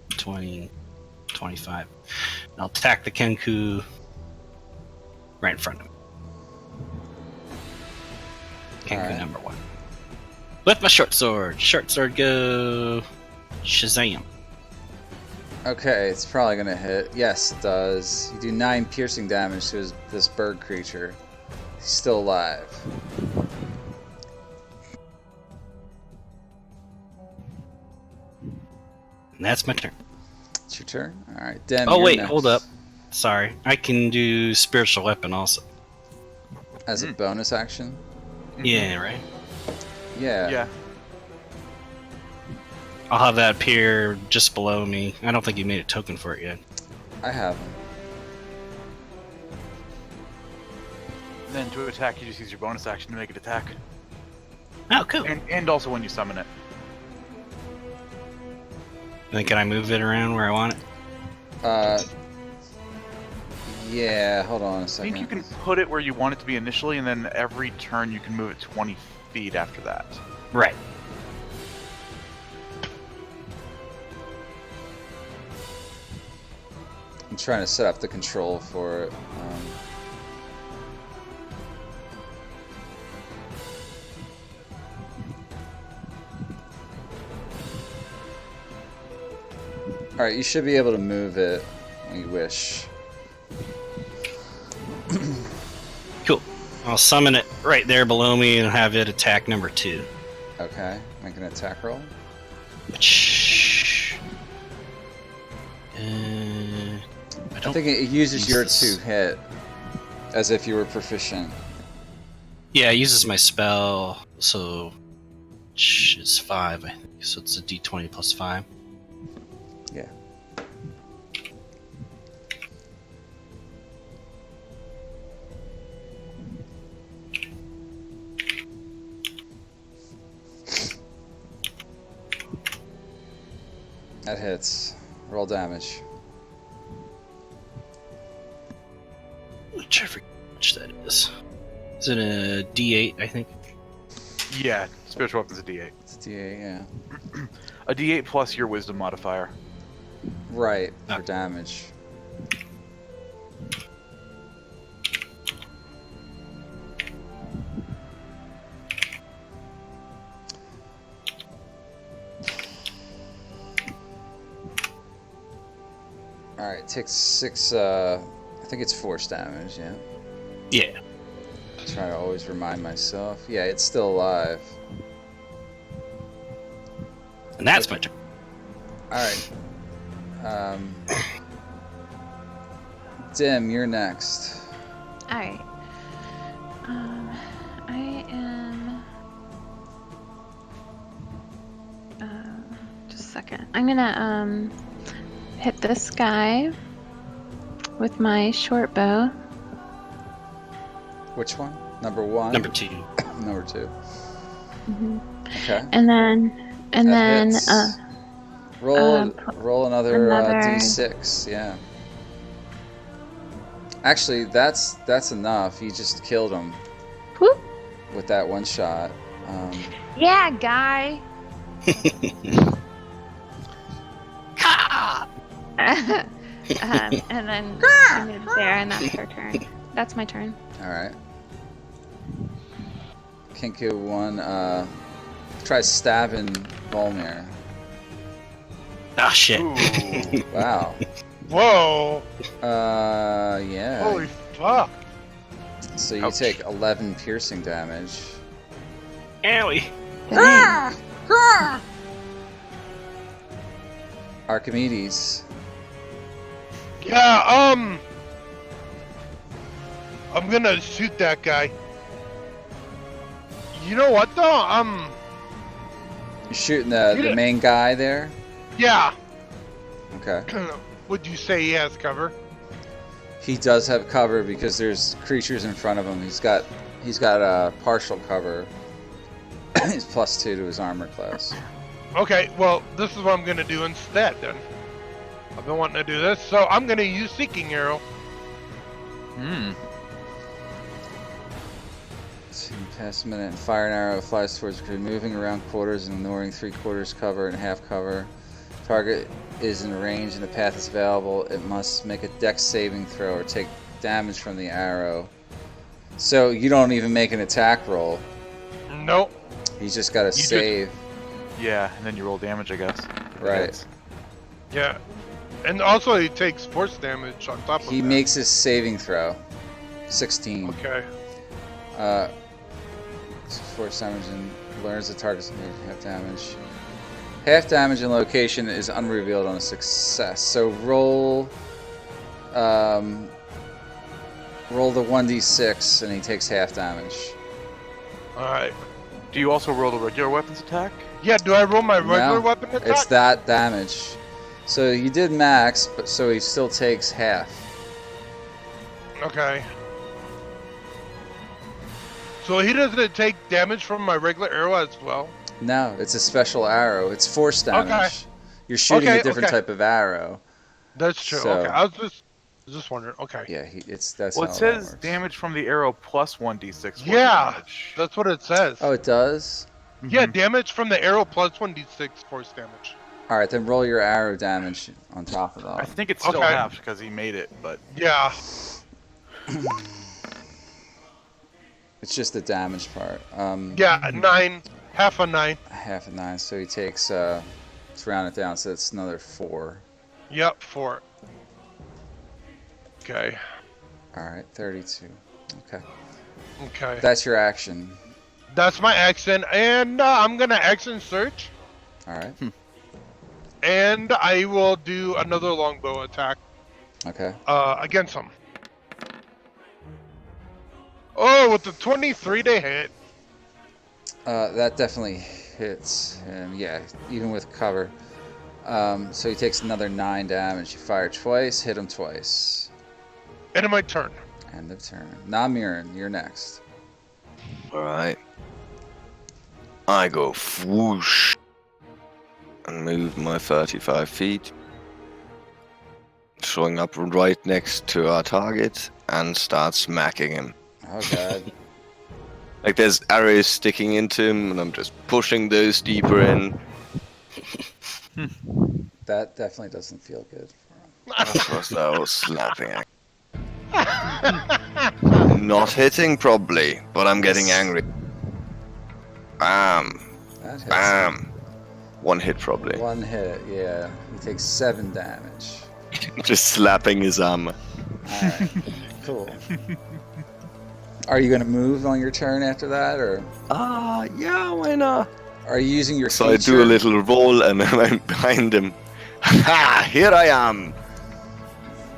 20, 25. And I'll attack the Kenku right in front of me. Kenku Alright. number 1. With my short sword. Short sword go. Shazam. Okay, it's probably gonna hit. Yes, it does. You do 9 piercing damage to this bird creature. He's still alive. And that's my turn. It's your turn. All right, Den. Oh, you're wait, next. hold up. Sorry. I can do spiritual weapon also. As a bonus action. Yeah, right? Yeah. Yeah. I'll have that appear just below me. I don't think you made a token for it yet. I have him. Then to attack, you just use your bonus action to make it attack. Oh, cool. And also when you summon it. Then can I move it around where I want it? Yeah. Hold on a I second. think you can put it where you want it to be initially, and then every turn you can move it 20 feet after that. Right. I'm trying to set up the control for it. All right, you should be able to move it when you wish. Cool. I'll summon it right there below me and have it attack number 2. Okay, make an attack roll. I think it uses your Jesus. 2 hit, as if you were proficient. Yeah, it uses my spell, so it's 5, I think. So it's a d20 plus 5. Yeah. That hits. Roll damage. Which I forget how much that is. Is it a D8? I think. Yeah, spiritual weapon's a D8. It's D8, yeah. A D8 plus your wisdom modifier. Right, for Ah. damage. Alright, takes 6, I think it's force damage, yeah. Yeah. Try to always remind myself. Yeah, it's still alive. And that's my turn. Alright. Dim, you're next. Alright. I am. Just a second. I'm gonna hit this guy with my short bow. Which one? Number 1? Number 2. Number 2. hmm Okay. And then That hits. Roll roll another another- d6, yeah. Actually, that's enough. You just killed him whoop. with that one shot. Yeah, guy. And then she moves there, and that's her turn. That's my turn. All right. Kinku 1 tries stabbing Volmir. Ah, shit. Ooh. Wow. Whoa! Yeah. Holy fuck! So you Ouch. take 11 piercing damage. Owie. Dang. Archimedes. Yeah, I'm gonna shoot that guy. You know what though? You're shooting the main guy there? Yeah. Okay. Would you say he has cover? He does have cover because there's creatures in front of him. He's got a partial cover. He's +2 to his armor class. Okay, well, this is what I'm gonna do instead then. I've been wanting to do this, so I'm gonna use Seeking Arrow. Hmm. So you pass a minute and fire an arrow flies towards the crew, moving around quarters and ignoring 3/4 cover and half cover. Target is in range and the path is available. It must make a dex saving throw or take damage from the arrow. So you don't even make an attack roll. Nope. He's just got to just- save. Yeah, and then you roll damage, I guess. Right. Yeah. And also he takes force damage on top of He that. makes his saving throw. 16. Okay. Force damage and learns the target's half damage. Half damage and location is unrevealed on a success. So roll the 1d6 and he takes half damage. Alright. Do you also roll the regular weapons attack? Yeah, do I roll my regular No, weapon attack? It's that damage. So you did max, but so he still takes half. Okay. So he doesn't take damage from my regular arrow as well? No, it's a special arrow. It's force damage. Okay. You're shooting Okay, a different okay. type of arrow. That's true. So- Okay. I was just wondering. Okay. Yeah, that's Well, how it that says works. damage from the arrow plus 1d6. force Yeah, damage. that's what it says. Oh, it does? Yeah, Mhm. damage from the arrow plus 1d6 force damage. Alright, then roll your arrow damage on top of I that. think it's still Okay. half because he made it, but Yeah. It's just the damage part. Yeah, 9. Half a 9. Half of 9, so he takes, let's round it down, so it's another 4. Yep, 4. Okay. Alright, 32. Okay. Okay. That's your action. That's my action. And I'm going to action search. Alright. And I will do another longbow attack Okay. against him. Oh, with the 23 to hit. That definitely hits him, yeah, even with cover. So he takes another 9 damage. You fire twice, hit him twice. End of my turn. End of turn. Namiran, you're next. Alright. I go whoosh and move my 35 feet, showing up right next to our target and start smacking him. Oh god. Like there's arrows sticking into him, and I'm just pushing those deeper in. That definitely doesn't feel good. Of course, that was slapping. Not hitting probably, but I'm getting angry. That hits him. Bam. One hit probably. One hit, yeah. He takes 7 damage. Just slapping his armor. Alright, cool. Are you going to move on your turn after that, or Yeah, why not? are you using your So feature? I do a little roll and then I'm behind him. Ha! Here I am!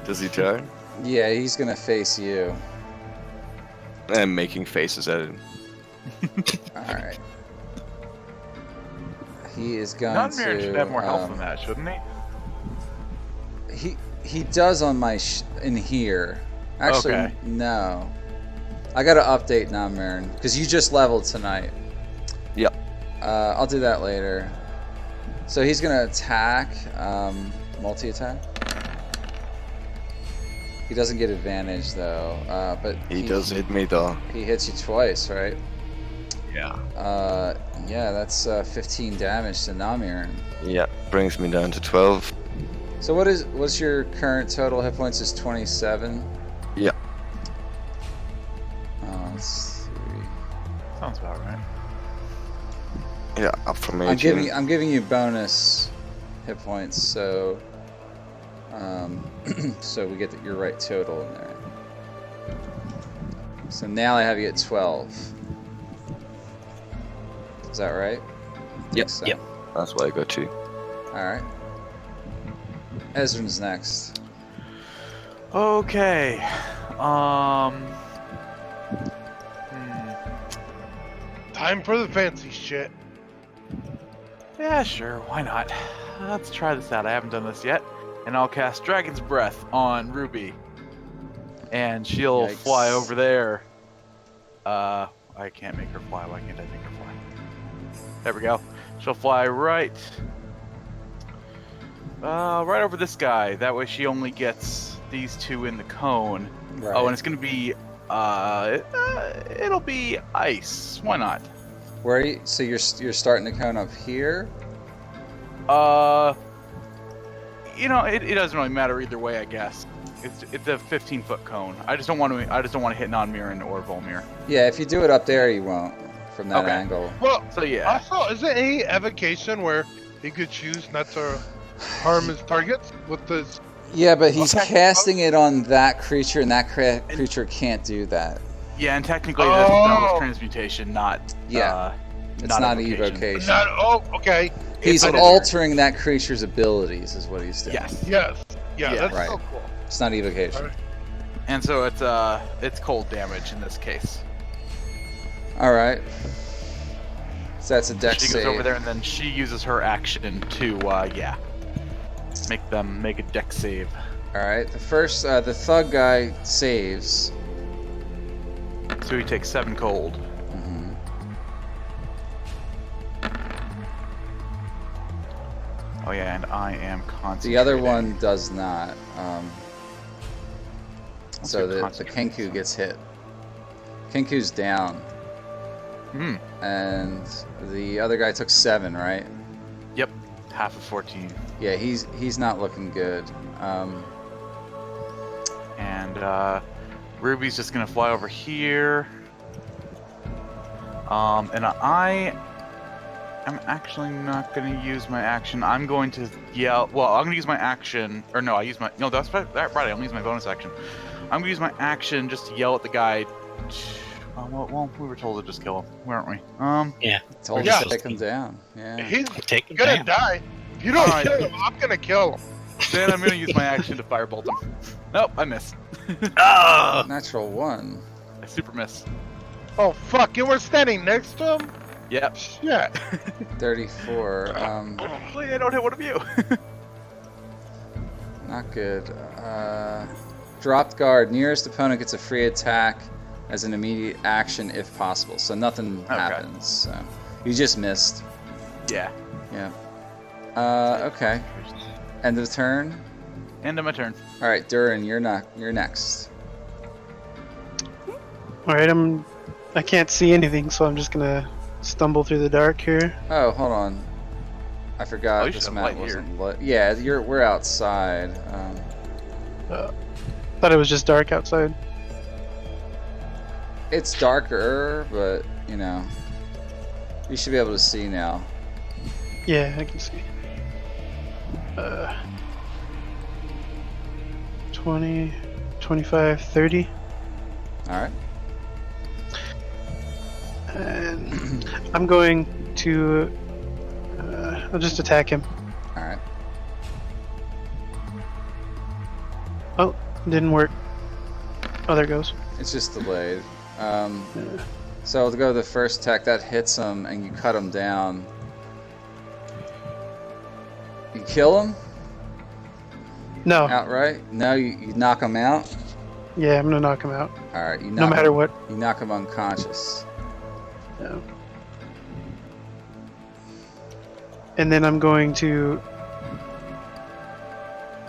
Does he turn? Yeah, he's going to face you. I'm making faces at him. Alright. He is going Nightmare to... should have more health than that, shouldn't he? He does on my... in here. Actually, Okay. no. I gotta update Namarin, because you just leveled tonight. Yep. I'll do that later. So he's gonna attack, multi-attack. He doesn't get advantage though, but He does hit me though. He hits you twice, right? Yeah. Yeah, that's 15 damage to Namirin. Yeah, brings me down to 12. So what's your current total hit points? Is 27? Yeah. Let's see. Sounds about right. Yeah, up from 18. I'm giving you bonus hit points, so so we get your right total in there. So now I have you at 12. Is that right? Yep. So. Yep. That's why I got 2. All right. Ezra's next. Okay. Time for the fancy shit. Yeah, sure. Why not? Let's try this out. I haven't done this yet. And I'll cast Dragon's Breath on Ruby. And she'll Yikes. fly over there. I can't make her fly. Why can't I make her fly? There we go. She'll fly right over this guy. That way she only gets these 2 in the cone. Right. Oh, and it's gonna be it'll be ice. Why not? Where are you? So you're starting the cone up here? It doesn't really matter either way, I guess. It's a 15-foot cone. I just don't want to hit non-Mirren or Volmir. Yeah, if you do it up there, you won't from that Okay. angle. Well, So yeah. also, is there any evocation where he could choose not to harm his targets with this? Yeah, but he's Okay. casting it on that creature, and that creature can't do that. Yeah, and technically that was Oh. transmutation, not Yeah. It's not evocation. Not. Oh, okay. He's I didn't- altering that creature's abilities, is what he's doing. Yes. Yes. Yeah, Yeah, that's right. so cool. It's not evocation. Alright. And so it's cold damage in this case. All right. So that's a dex She save. goes over there and then she uses her action to make a dex save. All right. The first, the thug guy saves. So he takes 7 cold. Mhm. Oh yeah, and I am concentrating. The other one does not. So say the concentrating, Kenku so- gets hit. Kenku's down, Hmm. and the other guy took 7, right? Yep. Half of 14. Yeah, he's not looking good. And Ruby's just gonna fly over here. And I am actually not gonna use my action. I'm going to yell. Well, I'm gonna use my action. Or no, I use my. No, that's right. I'm gonna use my bonus action. I'm gonna use my action just to yell at the guy. Well, we were told to just kill him, weren't we? Told Yeah. to take him down. Yeah. He's Take him gonna down. die. If you don't Alright. kill him, I'm gonna kill him. Then I'm gonna use my action to firebolt him. Nope, I missed. Oh! Natural 1. I super miss. Oh fuck! You were standing next to him. Yep. Shit. 34. Hopefully I don't hit one of you. Not good. Dropped guard. Nearest opponent gets a free attack as an immediate action if possible. So nothing happens. So you just missed. Yeah. Yeah. Okay. End of the turn. End of my turn. All right, Durin, you're next. All right, I'm I can't see anything, so I'm just gonna stumble through the dark here. Oh, hold on. I forgot you this should have map light wasn't lit. Yeah, we're outside. Thought it was just dark outside. It's darker, but you know, you should be able to see now. Yeah, I can see. 20, 25, 30. All right. And I'm going to. I'll just attack him. All right. Oh, didn't work. Oh, there it goes. It's just delayed. So to go to the first attack, that hits him, and you cut him down. You kill him No. outright? No, you knock him out. Yeah, I'm gonna knock him out. All right. You No knock matter him, what. You knock him unconscious. No. And then I'm going to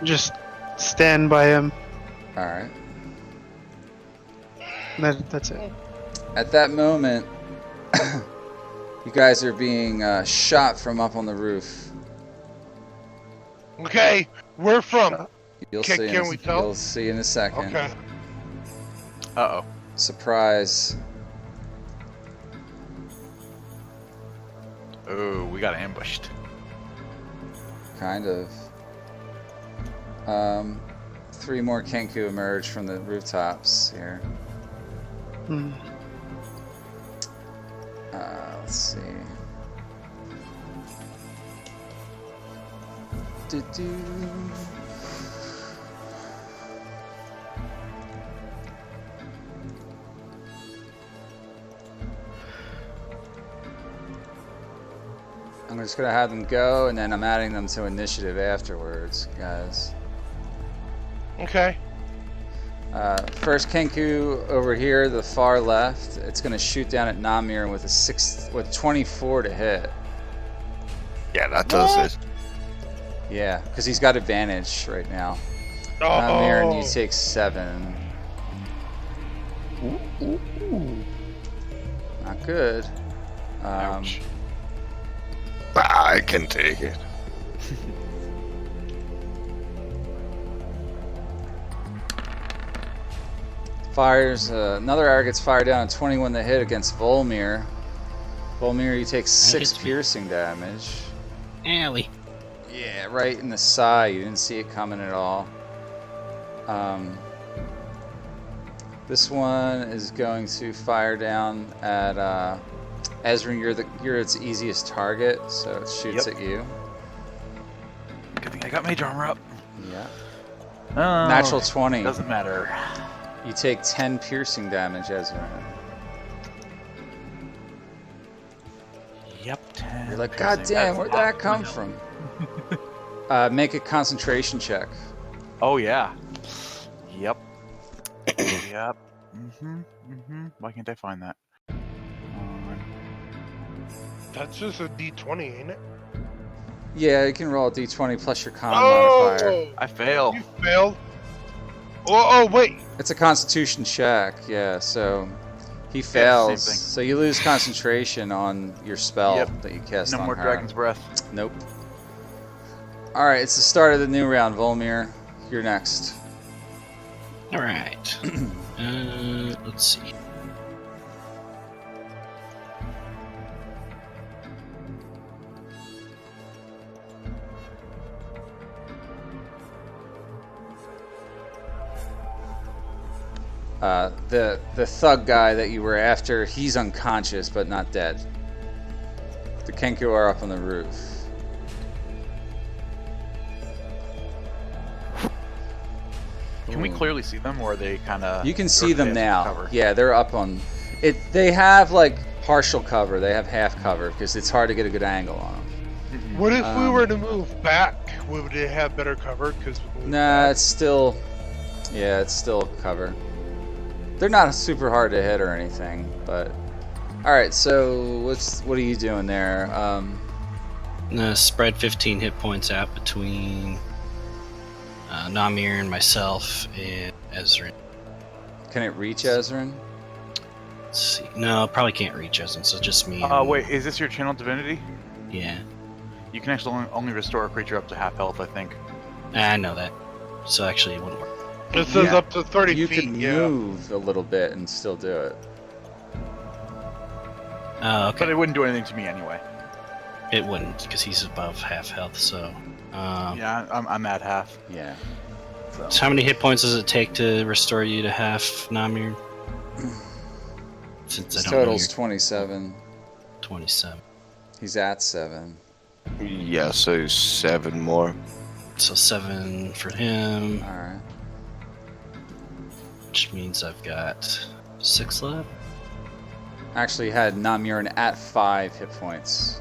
just stand by him. All right. That's it. At that moment, you guys are being shot from up on the roof. Okay, where from? You'll Can- see. can we tell? You'll see in a second. Okay. Uh-oh. Surprise. Oh, we got ambushed. Kind of. 3 more Kenku emerge from the rooftops here. Hmm. Let's see. Do-do. I'm just gonna have them go, and then I'm adding them to initiative afterwards, guys. Okay. First Kenku over here, the far left. It's gonna shoot down at Namir with with 24 to hit. Yeah, that does it. Yeah, because he's got advantage right now. Oh. Namir, and you take 7. Not good. Ouch. I can take it. Fires, another arrow gets fired down at 21 to hit against Volmir. Volmir, you take 6 hits me. piercing damage. Alley. Yeah, right in the side. You didn't see it coming at all. This one is going to fire down at Ezrin. You're its easiest target, so it shoots Yep. at you. Good thing I got mage armor up. Yeah. Oh, Natural 20. Doesn't matter. You take 10 piercing damage, Ezrin. Yep, 10. You're like, God damn, where'd that come from? Make a concentration check. Oh, yeah. Yep. Yep. Why can't I find that? That's just a D20, ain't it? Yeah, you can roll a d20 plus your con modifier. I fail. You failed. Oh, wait. It's a constitution check, yeah, so he Yeah, fails. same thing. So you lose concentration on your spell Yep. that you cast No on more her. Dragon's Breath. Nope. Alright, it's the start of the new round, Volmir. You're next. All right. Let's see. The thug guy that you were after, he's unconscious but not dead. The Kenku are up on the roof. Can we Ooh. clearly see them, or are they kind of? You can see them now. Yeah, they're up on it. They have like partial cover. They have half cover because it's hard to get a good angle on them. What if we were to move back? Would it have better cover? Because Nah, it's still, yeah, it's still cover. They're not super hard to hit or anything, but all right. So what are you doing there? I'm gonna spread 15 hit points out between Namir and myself and Ezrin. Can it reach Ezrin? Let's see. No, probably can't reach Essen, so just me. Wait, is this your channel divinity? Yeah. You can actually only restore a creature up to half health, I think. I know that. So actually, it wouldn't work. It says Yeah. up to 30 You feet. could Yeah. move a little bit and still do it. Oh, okay. But it wouldn't do anything to me anyway. It wouldn't, because he's above half health, so... Yeah, I'm at half. Yeah. So how many hit points does it take to restore you to half, Namir? Since His I don't know total's your 27. 27. He's at 7. Yeah, so 7 more. So 7 for him, Alright. which means I've got 6 left. Actually had Namurin at 5 hit points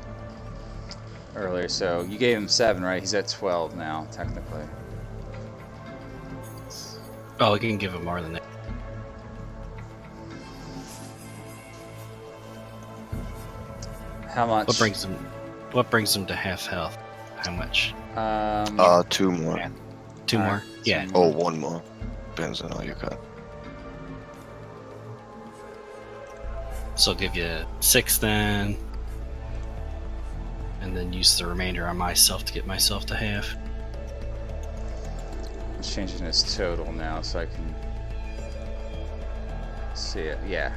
earlier, so you gave him 7, right? He's at 12 now, technically. Oh, I can give him more than that. How much? What brings him to half health? How much? 2 more. 2 Alright, more? Yeah. Oh, 1 more. Depends on how you cut. So I'll give you 6 then. And then use the remainder on myself to get myself to half. I'm changing his total now so I can see it. Yeah.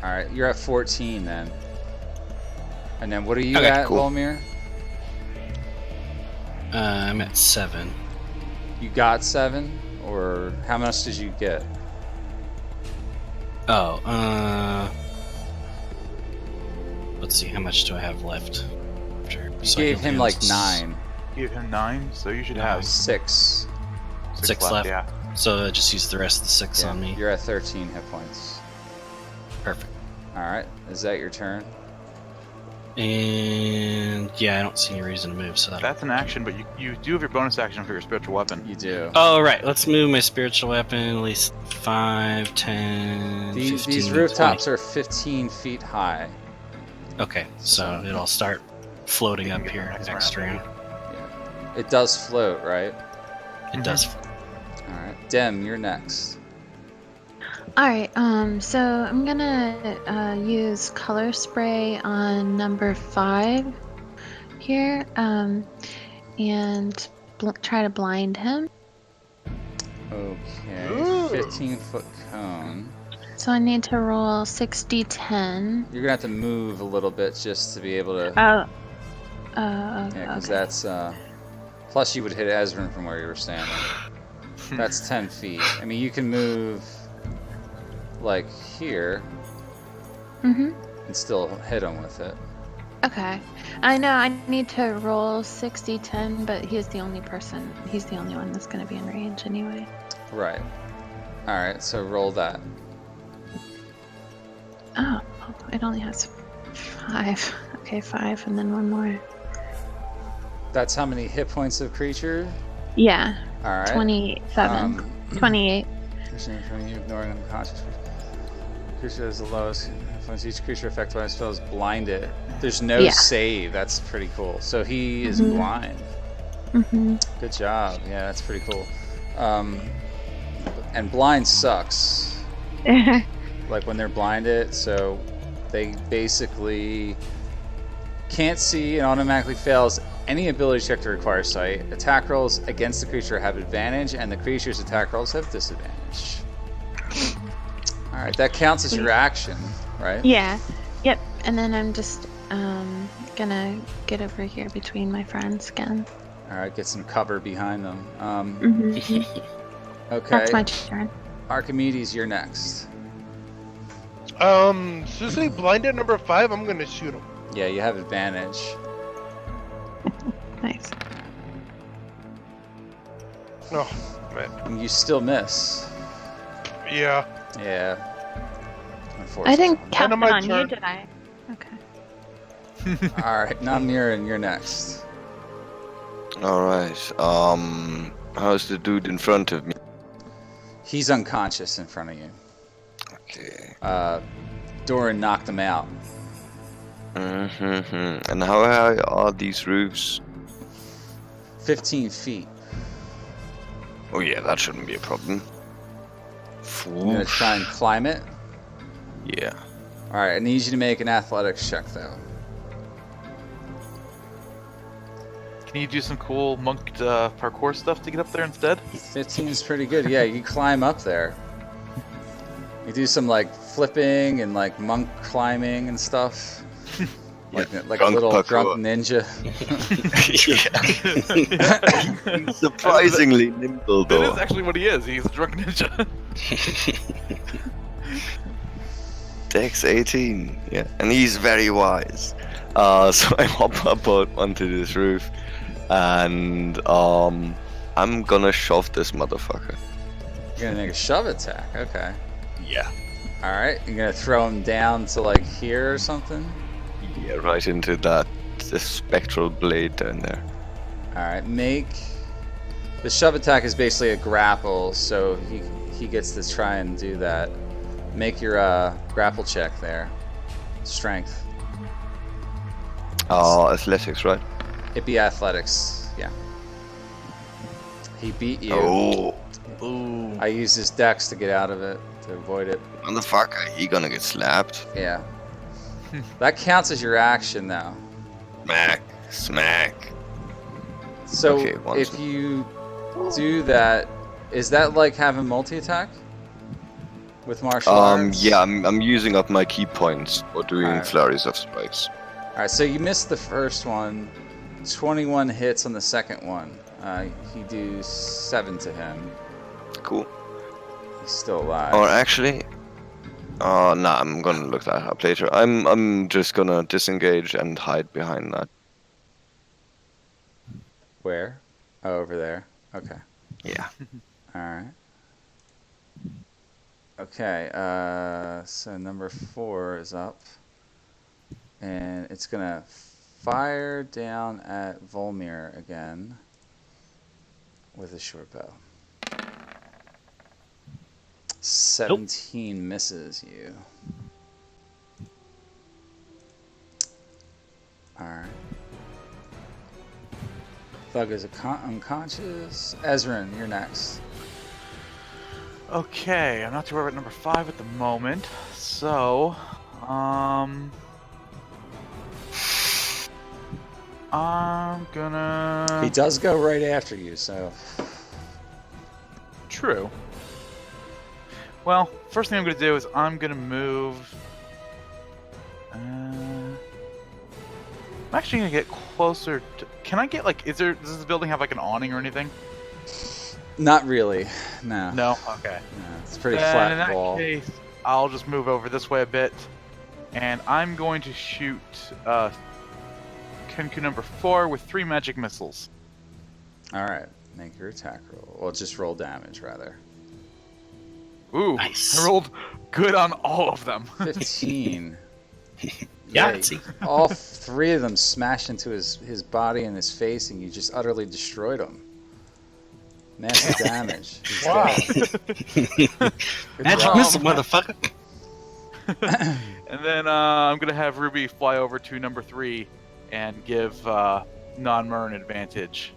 Alright, you're at 14 then. And then what are you Okay, at, cool. Volmir? I'm at 7. You got 7? Or how much did you get? Oh, let's see, how much do I have left? Sure. You gave him like 9. Give him 9, so you should have 6. 6 left. Yeah. So I just use the rest of the 6 Yeah, on me. you're at 13 hit points. Perfect. Alright, is that your turn? And yeah, I don't see any reason to move, so that. That's an action, but you do have your bonus action for your spiritual weapon. You do. Oh, right. Let's move my spiritual weapon at least 5, 10, These 15, rooftops 20. are 15 feet high. Okay, so it'll start floating You up can get here the next next round, round. Yeah. It does float, right? It does. Alright. Dem, you're next. Alright, so I'm gonna use color spray on number 5 here, and try to blind him. Okay. Ooh. 15-foot cone. So I need to roll 6d10. You're gonna have to move a little bit just to be able to. Oh. Yeah, because Okay. that's. Plus, you would hit Ezrin from where you were standing. That's 10 feet. I mean, you can move like here Mhm. and still hit him with it. Okay. I know I need to roll 6d10, but he's the only person. He's the only one that's gonna be in range anyway. Right. Alright, so roll that. Oh, it only has 5. Okay, 5, and then 1 more. That's how many hit points of creature? Yeah, Alright. 27. 28. Creature in front of you, ignoring unconscious creature has the lowest hit points. Each creature affected by a spell is blinded. There's no Yeah. save. That's pretty cool. So he is Mhm. blind. Mm-hmm. Good job. Yeah, that's pretty cool. And blind sucks. Like when they're blinded, so they basically can't see and automatically fails any ability check to require sight. Attack rolls against the creature have advantage, and the creature's attack rolls have disadvantage. Alright, that counts as your action, right? Yeah. Yep. And then I'm just gonna get over here between my friends again. Alright, get some cover behind them. Mhm. Okay, That's my turn. Archimedes, you're next. Since they blinded number 5, I'm gonna shoot him. Yeah, you have advantage. Nice. Oh, man. And you still miss. Yeah. Yeah. I Unfortunately. didn't count of it my on you, turn. did I? Okay. Alright, Namirin, you're next. Alright, how's the dude in front of me? He's unconscious in front of you. Okay. Doran knocked him out. Mm-hmm. And how high are these roofs? 15 feet. Oh yeah, that shouldn't be a problem. You gonna try and climb it? Yeah. All right, I need you to make an athletics check though. Can you do some cool monk parkour stuff to get up there instead? 15 is pretty good. Yeah, you climb up there. You do some like flipping and like monk climbing and stuff. Like a drunk little parkour. drunk ninja. He's surprisingly nimble, That though. is actually what he is. He's a drunk ninja. Dex 18, yeah, and he's very wise. So I hop up onto this roof, and I'm gonna shove this motherfucker. You're gonna make a shove attack. Okay. Yeah. All right. You're gonna throw him down to like here or something. Yeah, right into the spectral blade down there. All right. Make the shove attack is basically a grapple, so he gets to try and do that. Make your grapple check there. Strength. Athletics, right? It'd be athletics. Yeah. He beat you. Oh, Ooh. I used his dex to get out of it, to avoid it. motherfucker, he gonna get slapped. Yeah. That counts as your action though. Smack. So Okay, one if sec. you do that, is that like having multi-attack with martial arts? Yeah, I'm using up my key points for doing Alright. flurries of strikes. All right, so you missed the first one. 21 hits on the second one. You do 7 to him. Cool. He's still alive. Or actually, nah, I'm gonna look that up later. I'm just gonna disengage and hide behind that. Where? Oh, over there. Okay. Yeah. All right. Okay. So number 4 is up, and it's gonna fire down at Volmir again with a short bow. 17 misses you. Alright. Thug is unconscious. Ezrin, you're next. Okay, I'm not too worried about number 5 at the moment. So, I'm gonna. He does go right after you, so. True. Well, first thing I'm gonna do is I'm gonna move. I'm actually gonna get closer to. Can I get like? Does this building have like an awning or anything? Not really. No. No. Okay. No, it's a pretty Then flat in that wall. case, I'll just move over this way a bit, and I'm going to shoot Kenku number 4 with 3 magic missiles. Alright. Make your attack roll. Well, just roll damage, rather. Ooh, Nice. I rolled good on all of them. 15. Yeah, see. All 3 of them smashed into his body and his face, and you just utterly destroyed him. Massive damage. He's Wow. dead. Good Magic job. missile, motherfucker. And then I'm gonna have Ruby fly over to number 3 and give non-Mer an advantage.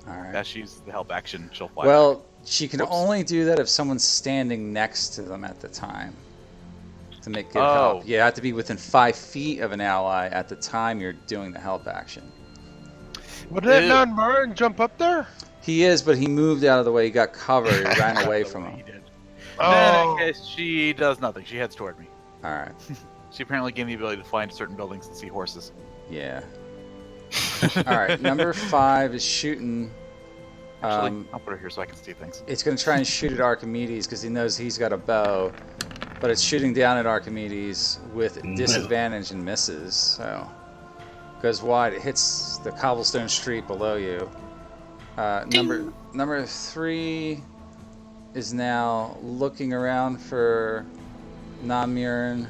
Alright. As she's the help action, she'll fly. Well, she can Whoops. only do that if someone's standing next to them at the time. To make good Oh. help. You have to be within 5 feet of an ally at the time you're doing the help action. Would that Ew. non-Martin jump up there? He is, but he moved out of the way. He got cover. He ran away from He him. did. Oh. Then in case she does nothing, she heads toward me. Alright. She apparently gained the ability to fly into certain buildings and see horses. Yeah. Alright, number 5 is shooting. Actually, I'll put her here so I can see things. It's going to try and shoot at Archimedes because he knows he's got a bow. But it's shooting down at Archimedes with disadvantage and misses. So goes wide. It hits the cobblestone street below you. Number 3 is now looking around for Namurin.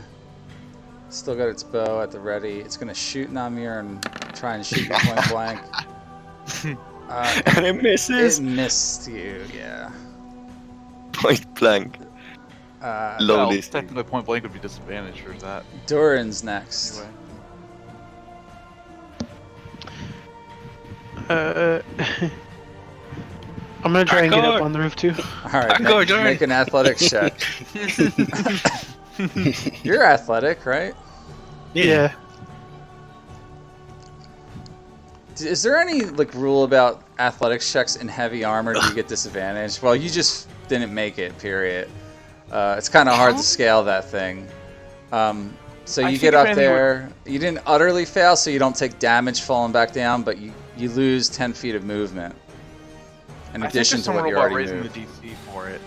Still got its bow at the ready. It's going to shoot Namurin, try and shoot you point blank. And it misses. It missed you, yeah. Point blank. Uh, Low. Well, Lonely. technically point blank would be disadvantage for that. Durin's next. Anyway. I'm gonna try and get up Parkour. on the roof too. All right, I'm going, Durin. make an athletics check. You're athletic, right? Yeah. Is there any like rule about athletics checks in heavy armor? Do you get disadvantage? Well, you just didn't make it. Period. It's kind of hard to scale that thing. So I you think get if up anything there. You didn't utterly fail, so you don't take damage falling back down, but you lose 10 feet of movement. In I think addition there's to some what rule you about already raising moved. the DC for it.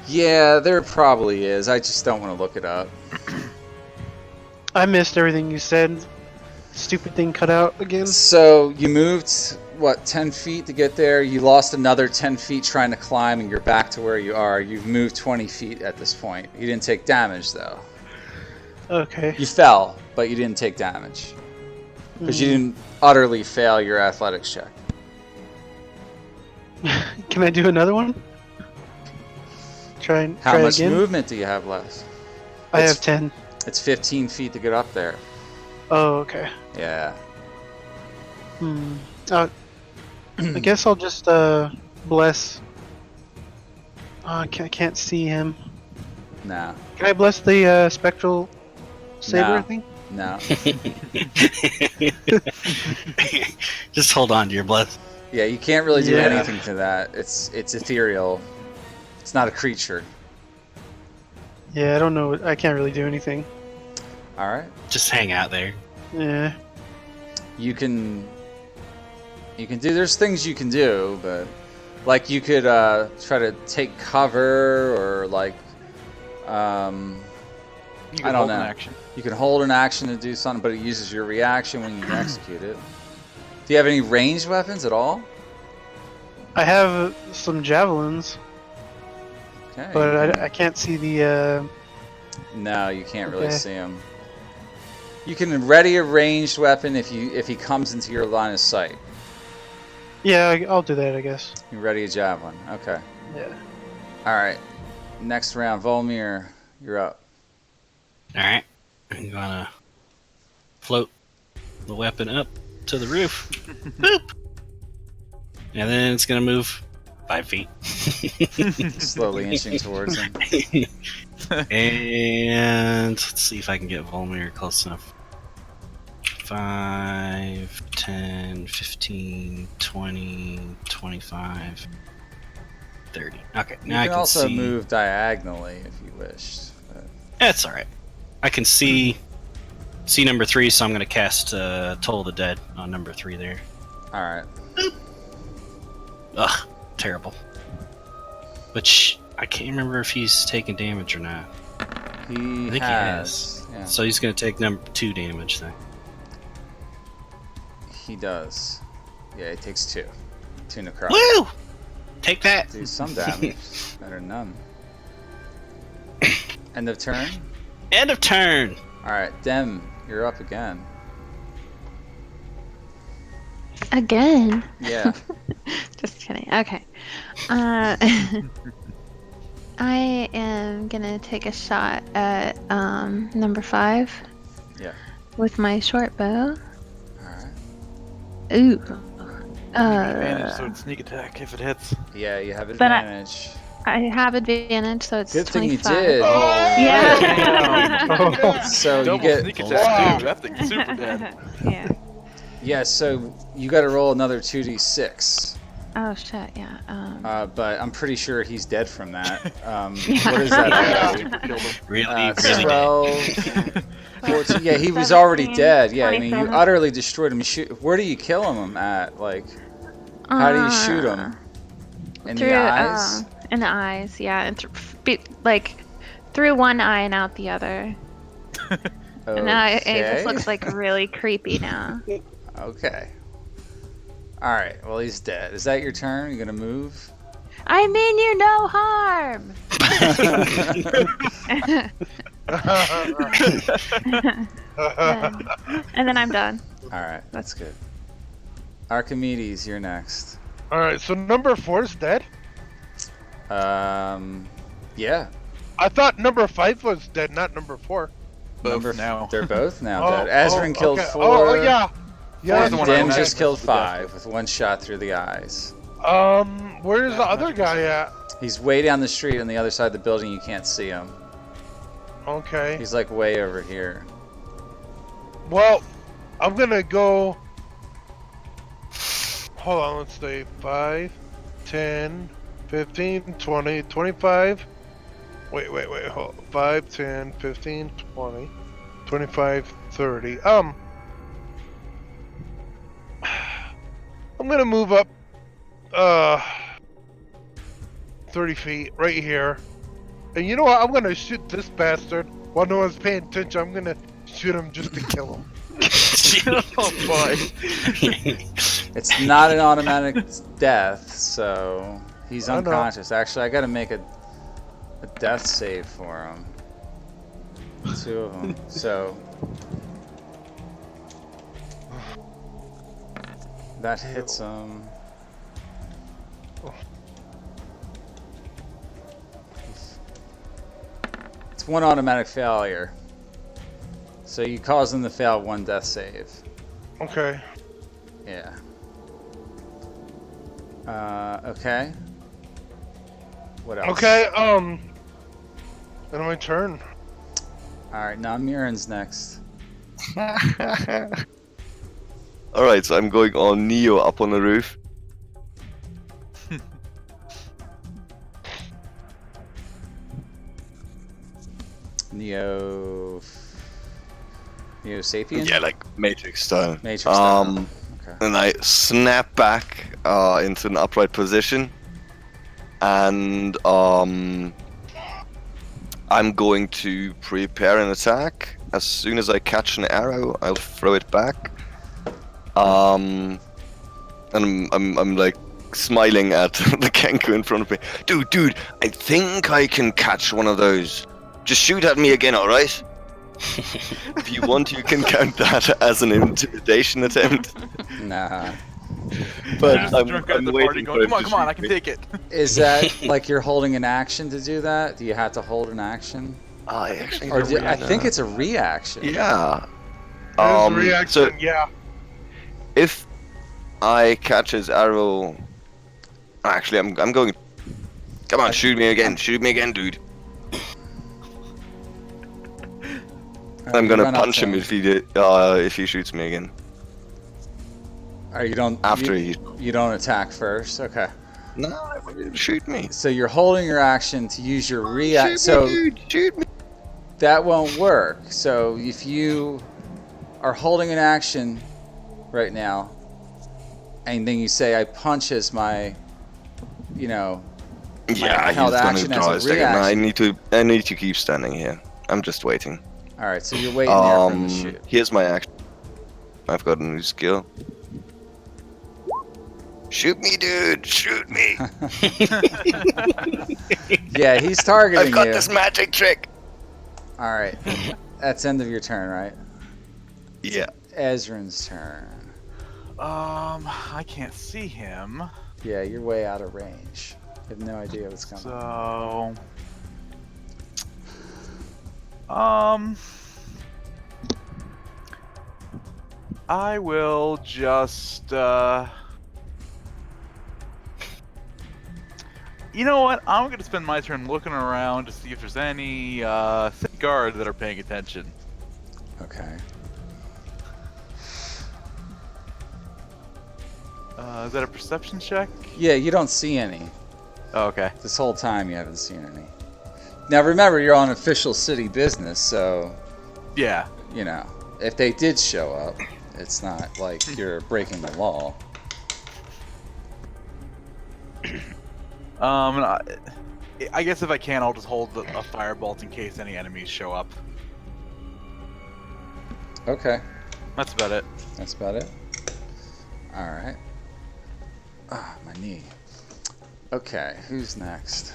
Yeah, there probably is. I just don't want to look it up. I missed everything you said. Stupid thing cut out again. So you moved, what, 10 feet to get there? You lost another 10 feet trying to climb, and you're back to where you are. You've moved 20 feet at this point. You didn't take damage, though. Okay. You fell, but you didn't take damage. Because you didn't utterly fail your athletics check. Can I do another one? Try How try much again. movement do you have left? I It's- have 10. It's 15 feet to get up there. Oh, okay. Yeah. I guess I'll just bless. Oh, I can't see him. No. Can I bless the spectral saber No. thing? No. Just hold on to your blood. Yeah, you can't really do Yeah. anything to that. It's ethereal. It's not a creature. Yeah, I don't know. I can't really do anything. All right. Just hang out there. Yeah. You can do. There's things you can do, but like you could try to take cover or like You I can don't hold know. an action. you can hold an action to do something, but it uses your reaction when you execute it. Do you have any ranged weapons at all? I have some javelins, Okay. but I can't see the. No, you can't really Okay. see him. You can ready a ranged weapon if he comes into your line of sight. Yeah, I'll do that, I guess. You ready a javelin. Okay. Yeah. All right. Next round, Volmir, you're up. Alright. I'm gonna float the weapon up to the roof. Boop! And then it's gonna move 5 feet. Slowly inching towards him. And let's see if I can get Volmir close enough. 5, 10, 15, 20, 25, 30. Okay, You now I can can also see. move diagonally if you wished. But That's alright. I can see number 3, so I'm gonna cast Toll of the Dead on number 3 there. all right. Ugh, terrible. Which I can't remember if he's taking damage or not. He I think he has. Yeah, So he's gonna take number 2 damage then. he does. Yeah, he takes 2. 2 necrotic. Woo! Take that! Do some damage. Better than none. End of turn. End of turn! All right, Dem, you're up again. Again. Yeah. Just kidding. Okay. I am gonna take a shot at number 5. Yeah. With my short bow. All right. Ooh. Advantage, so it's sneak attack if it hits. Yeah, you have But advantage. I have advantage, so it's Good thing 25. you did. Yeah. So you Double get sneak attack too. That thing's super dead. Yeah. yeah. So you got to roll another 2d6. Oh shit. Yeah. But I'm pretty sure he's dead from that. Yeah. What is that? Killed him. Really, really dead. 12, 14. Yeah, he was already 17, dead. Yeah, I mean, you 27. utterly destroyed him. You shoot. Where do you kill him at? Like, how do you shoot him? In Through the eyes? in the eyes, yeah, and through one eye and out the other. And now it just looks like really creepy now. Okay. All right. Well, he's dead. Is that your turn? You gonna move? I mean you no harm. And then I'm done. All right. That's good. Archimedes, you're next. All right, so number 4 is dead. Yeah. I thought number 5 was dead, not number 4. Both now. They're both now dead. Ezrin killed okay. 4. Oh, yeah. Four's And the one Dim I just killed the death 5 with one shot through the eyes. Where's the other guy at? He's way down the street on the other side of the building. You can't see him. Okay. He's like way over here. Well, I'm gonna go. Hold on, let's say 5, 10, 15, 20, 25. Wait, hold 5, 10, 15, 20, 25, 30. I'm gonna move up 30 feet right here. And you know what? I'm gonna shoot this bastard while no one's paying attention. I'm gonna shoot him just to kill him. Oh boy. It's not an automatic death, so he's I know. unconscious. Actually, I gotta make a death save for him. 2 of them. So that hits him. It's 1 automatic failure. So you cause him to fail 1 death save. Okay. Yeah. Okay. What else? Okay, and my turn. Alright, now Mirren's next. Alright, so I'm going on Neo up on the roof. Neo Sapien? Yeah, like Matrix style. Matrix style. Okay. And I snap back into an upright position, and I'm going to prepare an attack. As soon as I catch an arrow, I'll throw it back. And I'm like smiling at the Kenku in front of me. Dude, I think I can catch one of those. Just shoot at me again, alright? If you want, you can count that as an intimidation attempt. Nah. But I'm Drunk at the waiting party for going, him come on, to come on, I shoot can me. take it. Is that like you're holding an action to do that? Do you have to hold an action? I actually Or don't I think know. it's a reaction. Yeah. There's a reaction, So yeah. if I catch his arrow, actually, I'm going. Come on, shoot me again, dude. I'm you gonna run up punch to him if he shoots me again. Or you don't. After you don't attack first. Okay. No, shoot me. So you're holding your action to use your react. So dude, shoot me. that won't work. So if you are holding an action right now, and then you say, "I punch as my," Yeah, held he's gonna action as draw a a second. No, I reaction. need to keep standing here. I'm just waiting. All right. So you're waiting there for him to shoot. Here's my action. I've got a new skill. Shoot me, dude! Shoot me! Yeah, he's targeting I've got you. this magic trick. All right. That's end of your turn, right? Yeah. Ezrin's turn. I can't see him. Yeah, you're way out of range. You have no idea what's coming. So, I will just, you know what? I'm gonna spend my turn looking around to see if there's any city guards that are paying attention. Okay. Is that a perception check? Yeah, you don't see any. Oh, okay. This whole time you haven't seen any. Now remember, you're on official city business, so, Yeah. you know, if they did show up, it's not like you're breaking the law. And I guess if I can, I'll just hold a firebolt in case any enemies show up. Okay, That's about it. that's about it. All right. Ah, my knee. Okay, who's next?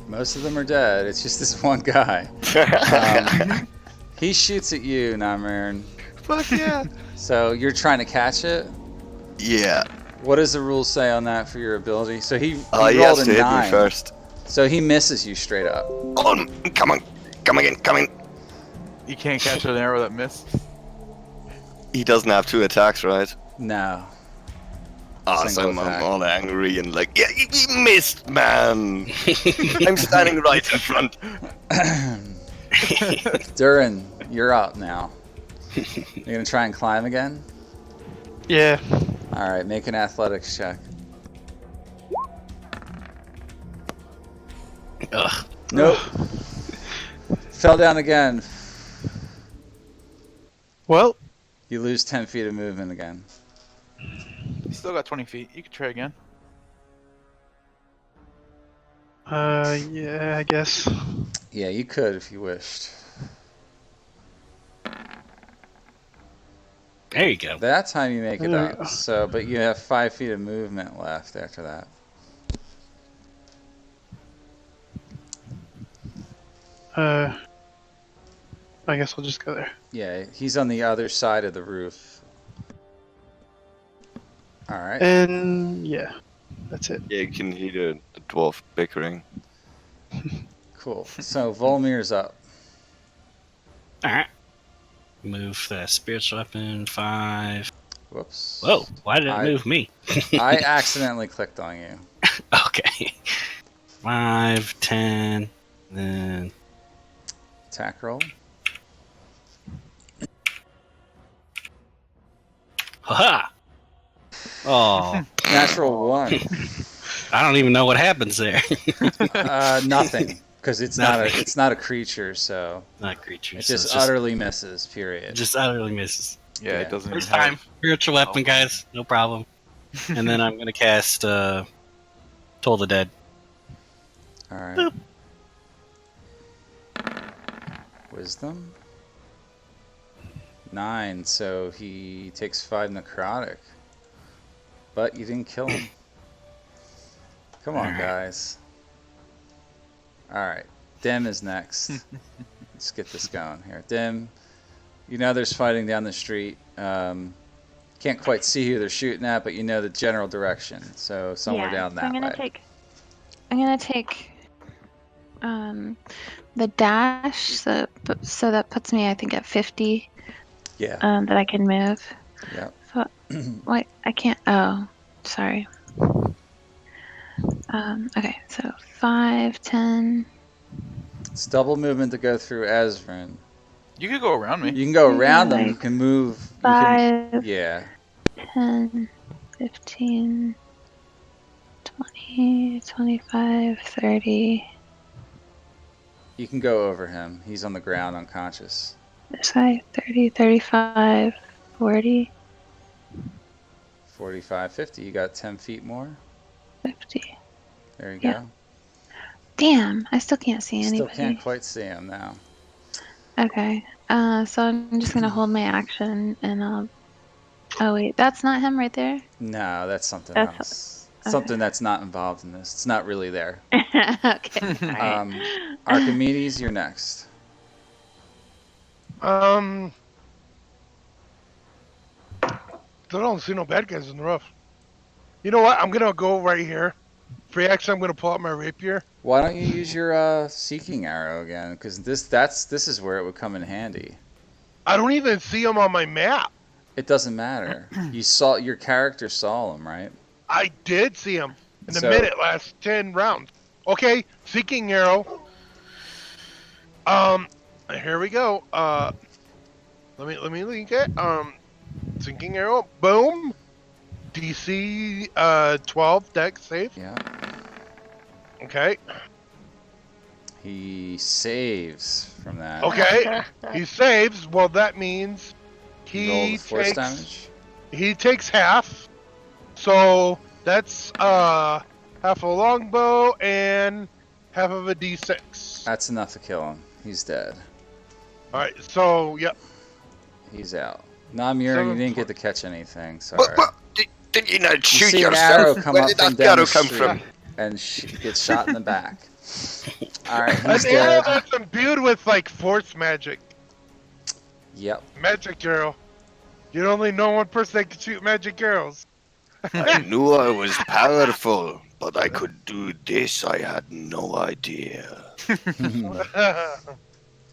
Most of them are dead. It's just this one guy. He shoots at you, Namarin. Fuck yeah. So you're trying to catch it? Yeah. What does the rules say on that for your ability? So he He rolled has a to hit 9. me first. So he misses you straight up. Come on. Come in. You can't catch an arrow that missed. He doesn't have 2 attacks, right? No. Single I'm attack. all angry and like, yeah, you missed, man. I'm standing right in front. Durin, you're up now. You're gonna try and climb again? Yeah. Alright, make an athletics check. Ugh. Nope. Fell down again. Well, You lose 10 feet of movement again. You still got 20 feet. You can try again. yeah, I guess. Yeah, you could if you wished. There you go. That time you make it There you up. go. So, but you have 5 feet of movement left after that. I guess we'll just go there. Yeah, he's on the other side of the roof. Alright. And yeah, that's it. Yeah, you can hear the dwarf bickering. Cool. So Volmir's up. Alright. Move the spiritual weapon 5. Whoops. Whoa, why did it I- move me? I accidentally clicked on you. Okay. 5, 10, then Attack roll. haha. Oh, Natural 1. I don't even know what happens there. Nothing. Because it's not a creature, so Not creatures. it so just it's utterly misses, period. just utterly misses. Yeah, Yeah. it doesn't First even have... time. Spiritual weapon, guys. No problem. And then I'm gonna cast Toll the Dead. Alright. Wisdom? 9, so he takes 5 necrotic. But you didn't kill him. Come on, Alright. guys. Alright. Dim is next. Let's get this going here. Dim, you know there's fighting down the street. Can't quite see who they're shooting at, but you know the general direction. So somewhere down so that I'm gonna way. I'm gonna take the dash, so that puts me, I think, at 50. Yeah. That I can move. Yep. So wait, I can't. Oh, sorry. Okay, so 5, 10. It's double movement to go through Ezrin. You could go around me. You can go around them. Like You can move. You can, 5, yeah. 10, 15, 20, 25, 30. You can go over him. He's on the ground, unconscious. This side, 30, 35, 40, 45, 50. You got 10 feet more. 50. There you Yeah. go. Damn, I still can't see Still anybody. can't quite see him now. Okay. So I'm just gonna hold my action and I'll. Oh wait, that's not him right there. No, that's something That's- else. okay. Something that's not involved in this. It's not really there. Okay. All right. Archimedes, you're next. I don't see no bad guys in the roof. You know what? I'm gonna go right here. Free action. I'm gonna pull out my rapier. Why don't you use your seeking arrow again? Because this is where it would come in handy. I don't even see him on my map. It doesn't matter. Your character saw him, right? I did see him in the So- minute last 10 rounds. Okay, seeking arrow. Here we go. Let me link it. Seeking arrow. Boom. DC 12 dex save. Yeah. Okay. He saves from that. Okay. He saves. Well, that means Roll the he force takes damage. half. So that's half a longbow and half of a d6. That's enough to kill him. He's dead. All right. So yep. He's out. Namir, you 7, didn't 4. get to catch anything. Sorry. Did you not You shoot see an arrow yourself? come Where up did from that down arrow the come street from? and gets shot in the back. All right, An he's arrow dead. that's imbued with like force magic. Yep. Magic arrow. You only know one person that can shoot magic arrows. I knew I was powerful, but I could do this. I had no idea. All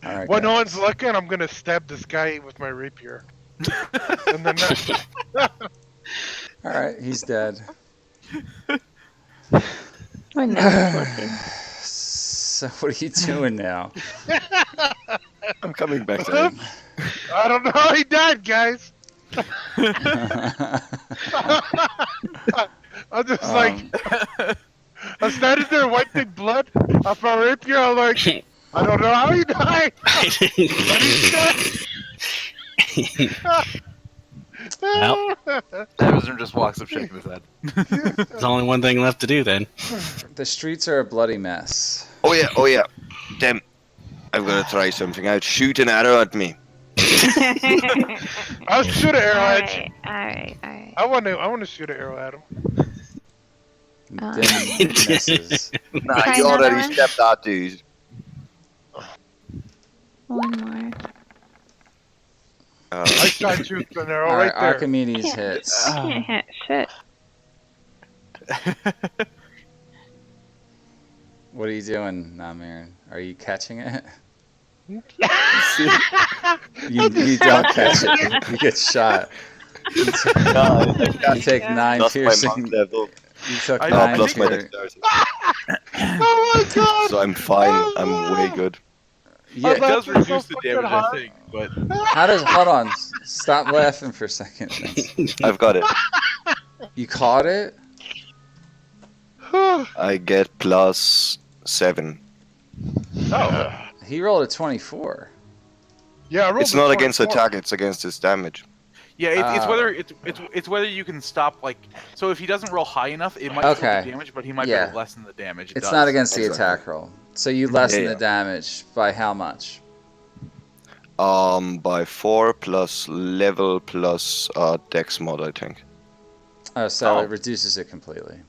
right. When no guys. one's looking, I'm gonna stab this guy with my rapier. And then All right, he's dead. We're never looking. So what are you doing now? I'm coming back to him. I don't know how he died, guys. I'm just like, I started there wiping blood off my rapier. I'm like, I don't know how he died. But he's dead. Well. Ezra just walks up shaking his head. There's only one thing left to do then. The streets are a bloody mess. Oh yeah. Damn. I've got to try something out. Shoot an arrow at me. I'll shoot an arrow at you. Alright. I want to shoot an arrow at him. Then misses. Nah, Try you another already one? stepped that, dude. One more. I shot you with an arrow All right, right there. Archimedes hits. Can't hit shit. What are you doing, Namiran? Are you catching it? You don't catch it. You get shot. You take 9 Lost my piercing. monk level. You took I- 9 I Lost my piercing. dexterity. Oh my god! So I'm fine. I'm way good. Yeah, It does That's so reduce the fucking damage, I hard. think, but how does? Hold on. Stop laughing for a second. I've got it. You caught it? I get +7. Oh. He rolled a 24. Yeah, I rolled It's a not against 24. attack, it's against his damage. yeah, it's Oh. whether it's whether you can stop like. So if he doesn't roll high enough, it might still Okay. do damage, but he might be Yeah. able to lessen the damage. It It's does. not against the Exactly. attack roll. So you lessen Yeah. the damage by how much? By 4 plus level plus dex mod, I think. Oh, so Oh. it reduces it completely.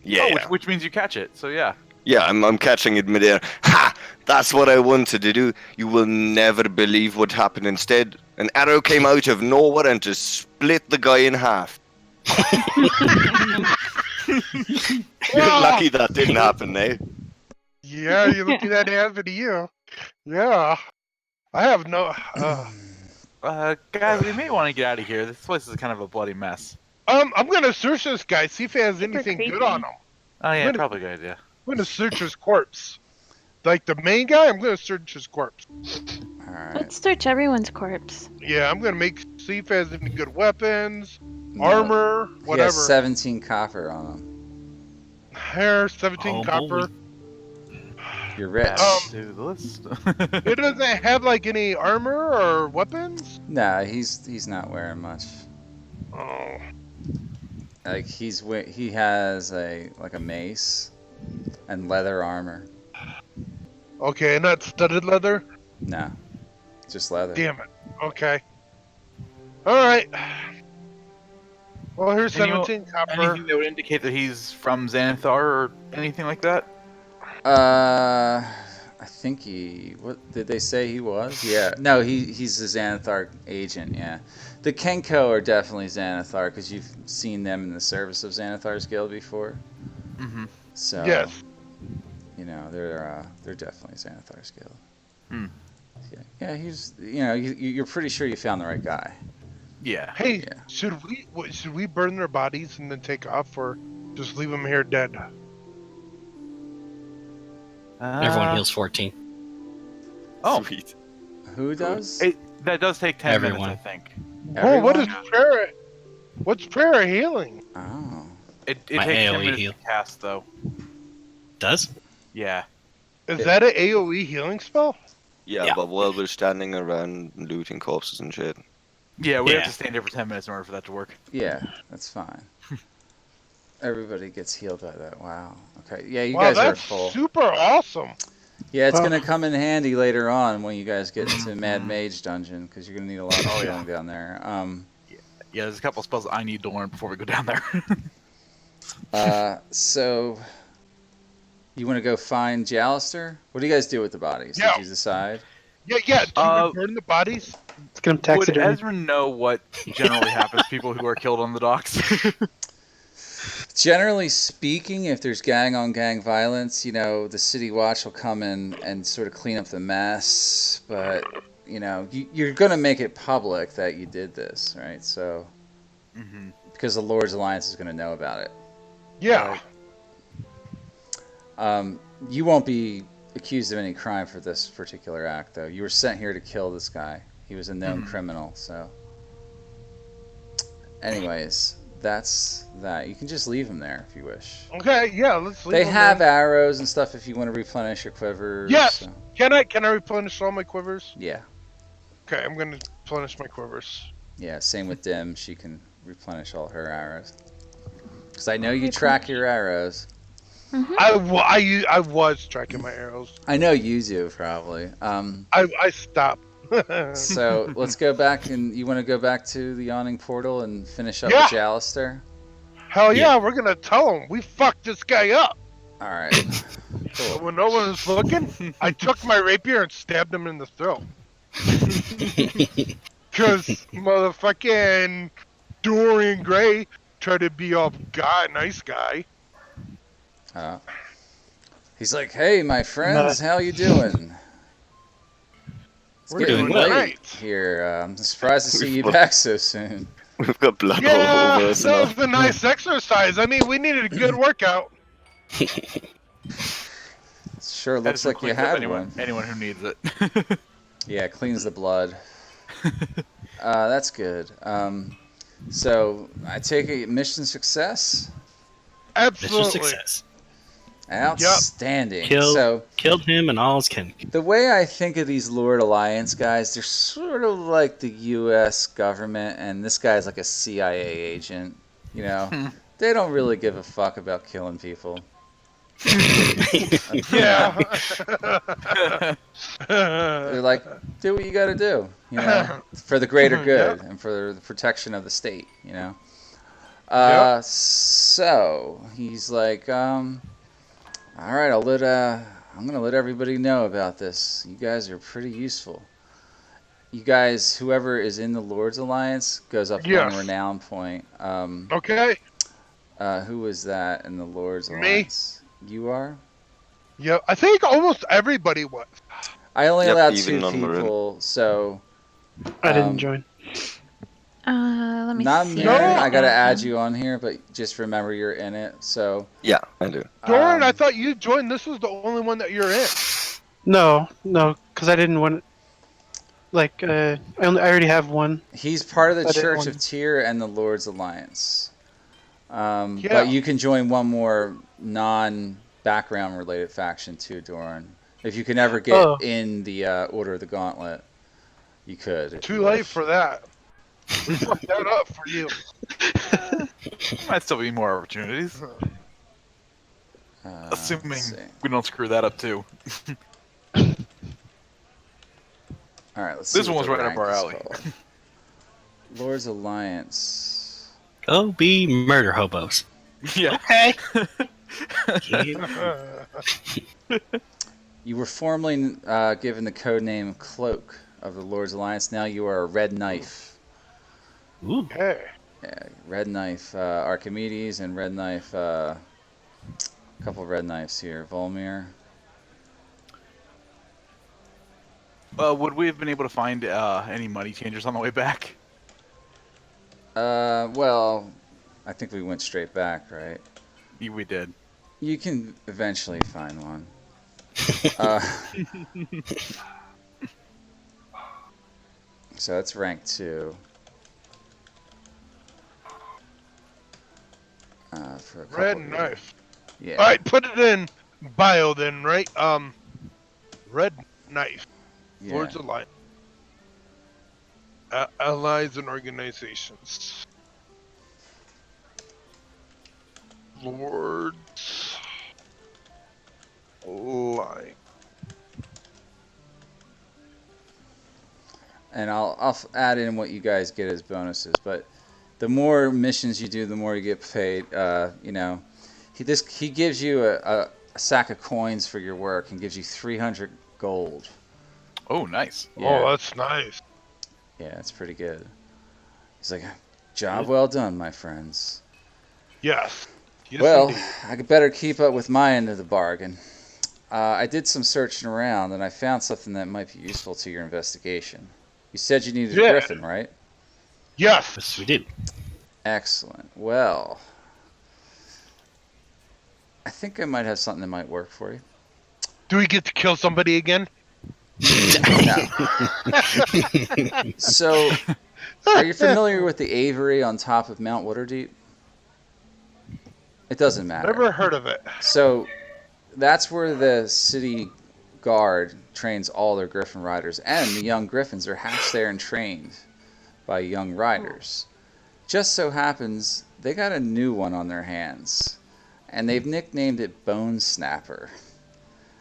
Yeah. Oh, which means you catch it. So yeah. Yeah, I'm catching it midair. Ha! That's what I wanted to do. You will never believe what happened instead. An arrow came out of nowhere and just split the guy in half. You're lucky that didn't happen, eh? Yeah, you're lucky that happened to you. Yeah. I have no. Guys, we may want to get out of here. This place is kind of a bloody mess. I'm gonna search this guy, see if he has Super anything creepy. good on him. Oh yeah, What- probably a good idea. I'm gonna search his corpse. Like the main guy, I'm gonna search his corpse. All right. Let's search everyone's corpse. Yeah, I'm gonna see if he has any good weapons, No. armor, He has whatever. 17 copper on him. Hair, 17 Oh, copper. You're rich. Add to the list. He doesn't have like any armor or weapons. Nah, he's not wearing much. Oh, Like he has a mace and leather armor. okay, and not studded leather. No, just leather. Damn it. Okay. All right. Well, here's Anyone- 17 copper. Anything that would indicate that he's from Xanathar or anything like that? I think what did they say he was? Yeah. No, he's a Xanathar agent, yeah. The Kenko are definitely Xanathar because you've seen them in the service of Xanathar's guild before. Mm-hmm. So Yes. you know, they're definitely Xanathar's guild. Hmm. Yeah, he's you're pretty sure you found the right guy. Yeah. Hey, Yeah. should we burn their bodies and then take off, or just leave them here dead? Everyone heals 14. Oh, Sweet. Who does? that does take 10 Everyone. minutes, I think. Oh, what is Everyone? prayer? What's prayer healing? Oh. It My takes 10 AoE minutes heal. to cast, though. Does? Yeah. Is Yeah. that an AOE healing spell? Yeah, Yeah. but while we're standing around looting corpses and shit. Yeah, we Yeah. have to stand here for 10 minutes in order for that to work. Yeah, that's fine. Everybody gets healed by that. Wow. Okay. Yeah, you Wow, guys are that's full. super awesome. Yeah, it's Wow. gonna come in handy later on when you guys get into Mad Mage Dungeon because you're gonna need a lot of Oh, healing down there. Yeah, there's a couple spells I need to learn before we go down there. So you want to go find Jallister? What do you guys do with the bodies? Yeah. Did you decide? Yeah. Do Uh, we burn the bodies? Let's get him Would taxidermy. Ezra know what generally happens to people who are killed on the docks? Generally speaking, if there's gang-on-gang violence, the city watch will come in and sort of clean up the mess. But you're gonna make it public that you did this, right? So, Mm-hmm. because the Lord's Alliance is going to know about it. Yeah. You won't be accused of any crime for this particular act, though. You were sent here to kill this guy. He was a known criminal, so. Anyways, that's that. You can just leave him there if you wish. Okay, yeah, let's leave They him have there. arrows and stuff if you want to replenish your quivers. Yes! So. Can I replenish all my quivers? Yeah. Okay, I'm gonna replenish my quivers. Yeah, same with Dim. She can replenish all her arrows. Because I know you track your arrows. I was tracking my arrows. I know you do, probably. I stopped. So let's go back, and you want to go back to the yawning portal and finish up Yeah. with Jallister? Hell yeah, we're gonna tell him we fucked this guy up. All right. Cool. When no one was looking, I took my rapier and stabbed him in the throat. Cause motherfucking Dorian Gray tried to be all nice guy. He's like, hey, my friends, how you doing? It's We're getting doing well. late here. I'm surprised to see you back so soon. We've got blood all Yeah, over that us now. was a nice exercise. I mean, we needed a good workout. Sure That looks doesn't like you clean up had one. anyone who needs it. Yeah, it cleans the blood. That's good. So I take it mission success. Mission Absolutely. success. Outstanding. Kill- So Killed him and all's kin. the way I think of these Lord Alliance guys, they're sort of like the U.S. government, and this guy's like a CIA agent. You know, they don't really give a fuck about killing people. Yeah. They're like, do what you got to do, you know, for the greater good and for the protection of the state, you know. So he's like, all right, I'm gonna let everybody know about this. You guys are pretty useful. You guys, whoever is in the Lord's Alliance goes up Yes. one renown point. Okay. Who was that in the Lord's Me. Alliance? You are? Yeah, I think almost everybody was. I only Yep, allowed even 2 non-Maroon. people, so I didn't Um, join. Let me not see. me. No. I gotta add you on here, but just remember you're in it. So Yeah, I do. Doran, I um, thought you joined. This was the only one that you're in. No, because I didn't want. Like, I already have one. he's part of the I didn't Church want- of Tyr and the Lord's Alliance. Yeah. But you can join one more non-background related faction too, Doran. If you can ever get Oh. in the Order of the Gauntlet, you could. if Too you late wish. for that. We fucked that up for you. Might still be more opportunities, Let's assuming see. we don't screw that up too. All right, let's This see what one's the right up rank our is alley. called. Lord's Alliance. Go be murder hobos. Yeah. Okay. You were formerly given the code name Cloak of the Lord's Alliance. Now you are a Red Knife. Ooh. Hey. Yeah, Red Knife Archimedes and Red Knife. A couple of Red Knives here. Volmir. Would we have been able to find any money changers on the way back? Well, I think we went straight back, right? We did. You can eventually find one. So that's rank 2. For a couple Red of knife. Yeah. All right, put it in bio then, right? Red knife. Yeah. Lords Alliance. Allies and organizations. Lords Alliance. And I'll add in what you guys get as bonuses. But the more missions you do, the more you get paid. You know, he gives you a sack of coins for your work and gives you 300 gold. Oh, nice. Yeah. Oh, that's nice. Yeah, it's pretty good. He's like, job well done, my friends. Yes. Yes, Well, indeed. I could better keep up with my end of the bargain. I did some searching around, and I found something that might be useful to your investigation. You said you needed a Yeah. griffin, right? Yes. Yes, we did. Excellent. Well, I think I might have something that might work for you. Do we get to kill somebody again? No. So, are you familiar with the Aviary on top of Mount Waterdeep? It doesn't matter. Never heard of it. So, that's where the city guard trains all their griffin riders, and the young griffins are hatched there and trained by young riders. Just so happens they got a new one on their hands, and they've nicknamed it Bone Snapper.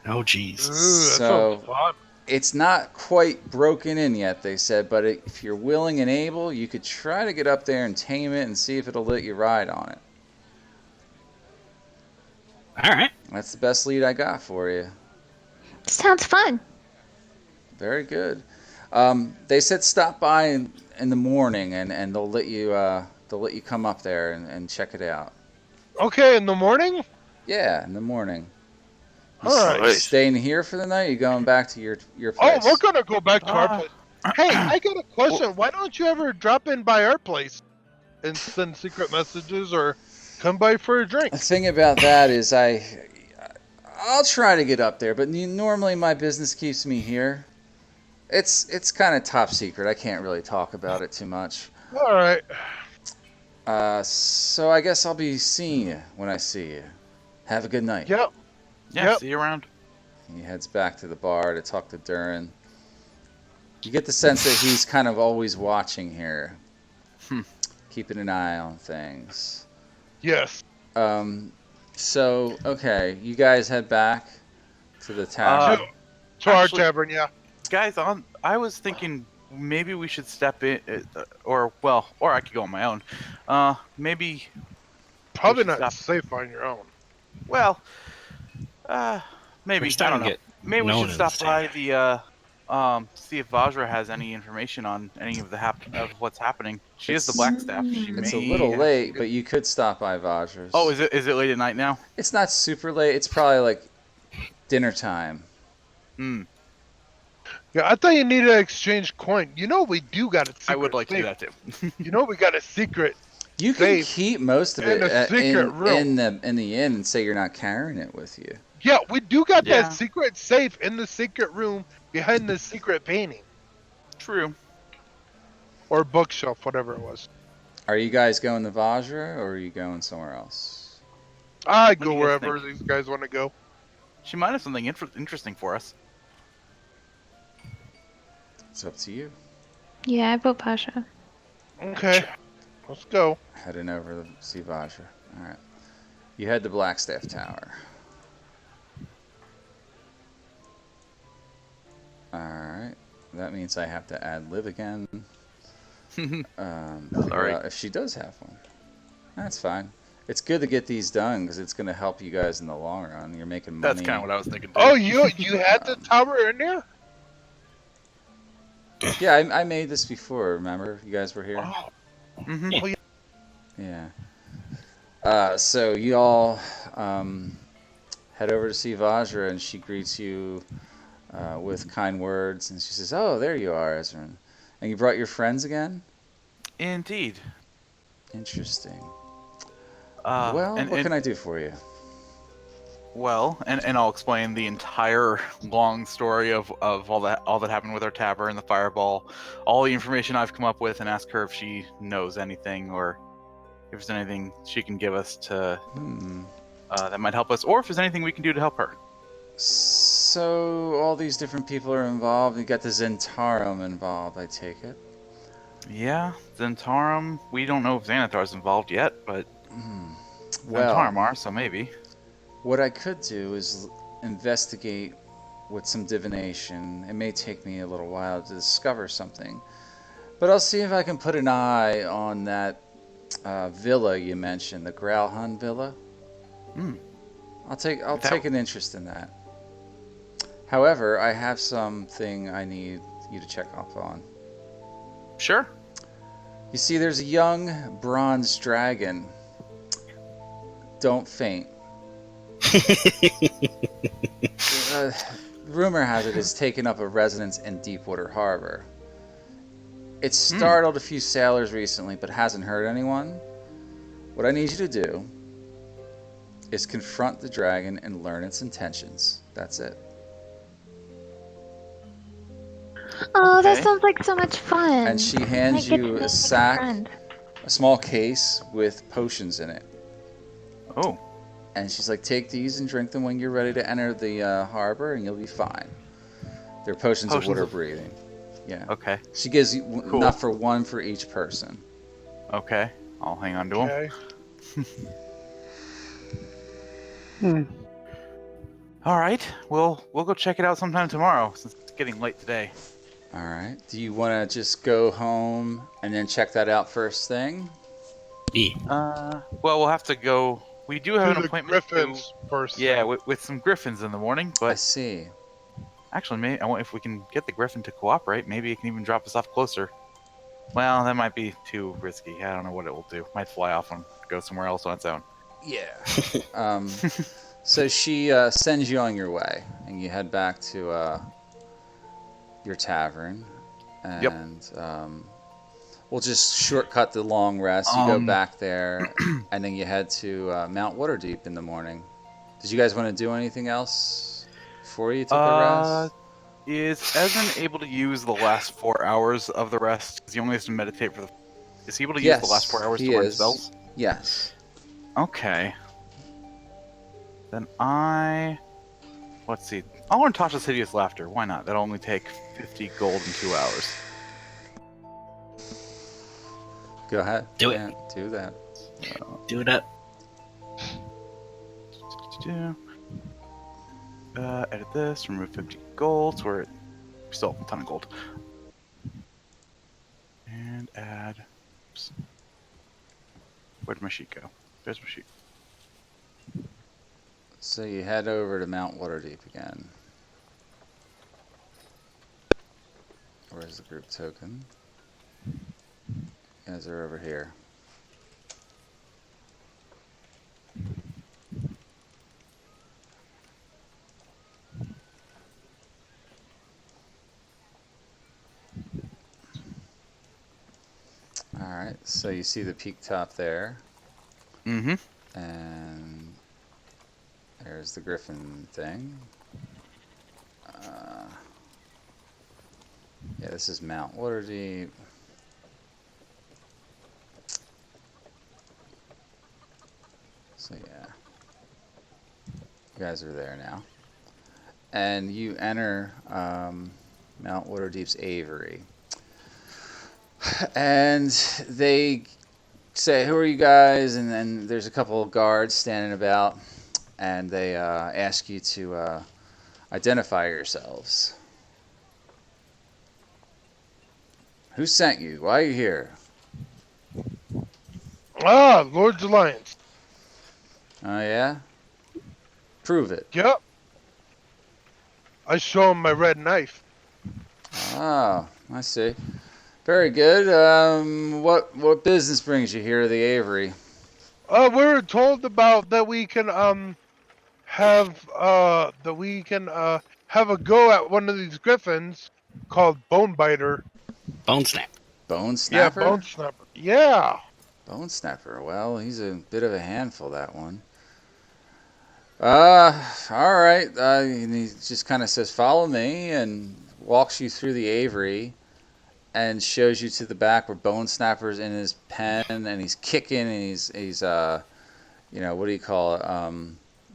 Oh, jeez. Ooh, that So- sounds fun. It's not quite broken in yet, they said, but if you're willing and able, you could try to get up there and tame it and see if it'll let you ride on it. All right. That's the best lead I got for you. Sounds fun. Very good. They said stop by in the morning, and they'll let you come up there and check it out. Okay, in the morning? Yeah, in the morning. You All right. staying here for the night? You going back to your Oh, place? we're gonna go back to our place. Hey, I got a question. Why don't you ever drop in by our place and send secret messages or come by for a drink? The thing about that is I'll try to get up there, but normally my business keeps me here. It's kind of top secret. I can't really talk about it too much. All right. So I guess I'll be seeing you when I see you. Have a good night. Yep. Yeah, Yep. see you around. He heads back to the bar to talk to Durin. You get the sense that he's kind of always watching here, keeping an eye on things. Yes. So, okay, you guys head back to the tavern. To our Actually- tavern, yeah. Guys, I was thinking maybe we should step in, or I could go on my own. Maybe, Probably should not stop. safe on your own. well, maybe, We're I starting don't to know. get Maybe we known should in stop this by town. the, see if Vajra has any information on any of of what's happening. She is the Blackstaff. She It's may a little have- late, but you could stop by Vajra's. Oh, is it late at night now? It's not super late. It's probably like dinner time. Hmm. Yeah, I thought you needed to exchange coin. You know we do got a secret I would like to do safe. that too. You know we got a secret. You can Safe keep most of in it a secret room. in the inn and say you're not carrying it with you. Yeah, we do got Yeah. that secret safe in the secret room behind the secret painting. True. Or bookshelf, whatever it was. Are you guys going to Vajra or are you going somewhere else? I What do go you guys wherever think? these guys want to go. She might have something interesting for us. It's up to you. Yeah, I vote Pasha. Okay, let's go. Heading over to see Vajra. All right. You head to Blackstaff Tower. All right. That means I have to add live again. Figure Sorry. out if she does have one. That's fine. It's good to get these done because it's going to help you guys in the long run. You're making money. That's kind of what I was thinking. Too. Oh, you had the tower in there? Yeah, I made this before. Remember, you guys were here. Oh, Mhm. Yeah. So you all head over to see Vajra, and she greets you with kind words, and she says, "Oh, there you are, Ezrin. And you brought your friends again? Indeed. Interesting. Well, What can I do for you?" Well, and I'll explain the entire long story of all that happened with our tavern, the fireball, all the information I've come up with, and ask her if she knows anything or if there's anything she can give us to that might help us, or if there's anything we can do to help her. So all these different people are involved. You got the Zentarum involved, I take it. Yeah, Zentarum. We don't know if Xanathar's involved yet, but Well, Zentarum are, so maybe. what I could do is investigate with some divination. It may take me a little while to discover something, but I'll see if I can put an eye on that villa you mentioned, the Growlhund Villa. I'll take an interest in that. However, I have something I need you to check up on. Sure. You see, there's a young bronze dragon. Don't faint. Rumor has it it's taken up a residence in Deepwater Harbor. It's startled a few sailors recently, but hasn't hurt anyone. What I need you to do is confront the dragon and learn its intentions. That's it. Oh, that Okay. sounds like so much fun. And she I hands get you to a make sack, friend. a small case with potions in it. Oh, And she's like, take these and drink them when you're ready to enter the harbor, and you'll be fine. They're potions of Potions water of- breathing. Yeah. okay. She gives you Cool. enough for one for each person. Okay. I'll hang on to him. Okay. Hmm. All right. We'll go check it out sometime tomorrow since it's getting late today. All right. Do you want to just go home and then check that out first thing? Yeah. Well, we'll have to go. We do have To an the appointment. Griffins first. Yeah, with some griffins in the morning. I But see. actually, maybe if we can get the griffin to cooperate, maybe it can even drop us off closer. Well, that might be too risky. I don't know what it will do. Might fly off and go somewhere else on its own. Yeah. So she sends you on your way, and you head back to your tavern. Yep. And we'll just shortcut the long rest. You go back there, and then you head to Mount Waterdeep in the morning. Did you guys want to do anything else before you took a rest? Is Ezrin able to use the last 4 hours of the rest? Because he only has to meditate for the. Is he able to use the last 4 hours he to learn is. spells? Yes. Okay. Then let's see. I'll learn Tasha's Hideous Laughter. Why not? That'll only take 50 gold in 2 hours. Go ahead. Do it. Yeah, do that. Do it up. Edit this. Remove 50 gold. So we still have a ton of gold. And add. Oops. Where'd my sheet go? There's my sheet. So you head over to Mount Waterdeep again. Where's the group token? You guys are over here. Alright, so you see the peak top there, Mm-hmm. and there's the griffin thing. Yeah, this is Mount Waterdeep. So yeah, you guys are there now. And you enter Mount Waterdeep's Aviary. And they say, who are you guys? And then there's a couple of guards standing about, and they ask you to identify yourselves. Who sent you? Why are you here? Ah, Lord's Alliance. Oh, yeah? Prove it. Yep. I show him my red knife. Oh, I see. Very good. What business brings you here to the Aviary? We were told about that we can have have a go at one of these griffins called Bonebiter. Bone snap. Bone Snapper? Yeah, Bone Snapper. Yeah. Bone Snapper. Well, he's a bit of a handful, that one. All right. And he just kind of says, follow me, and walks you through the Aviary and shows you to the back where Bone Snapper's in his pen, and he's kicking, and he's what do you call it,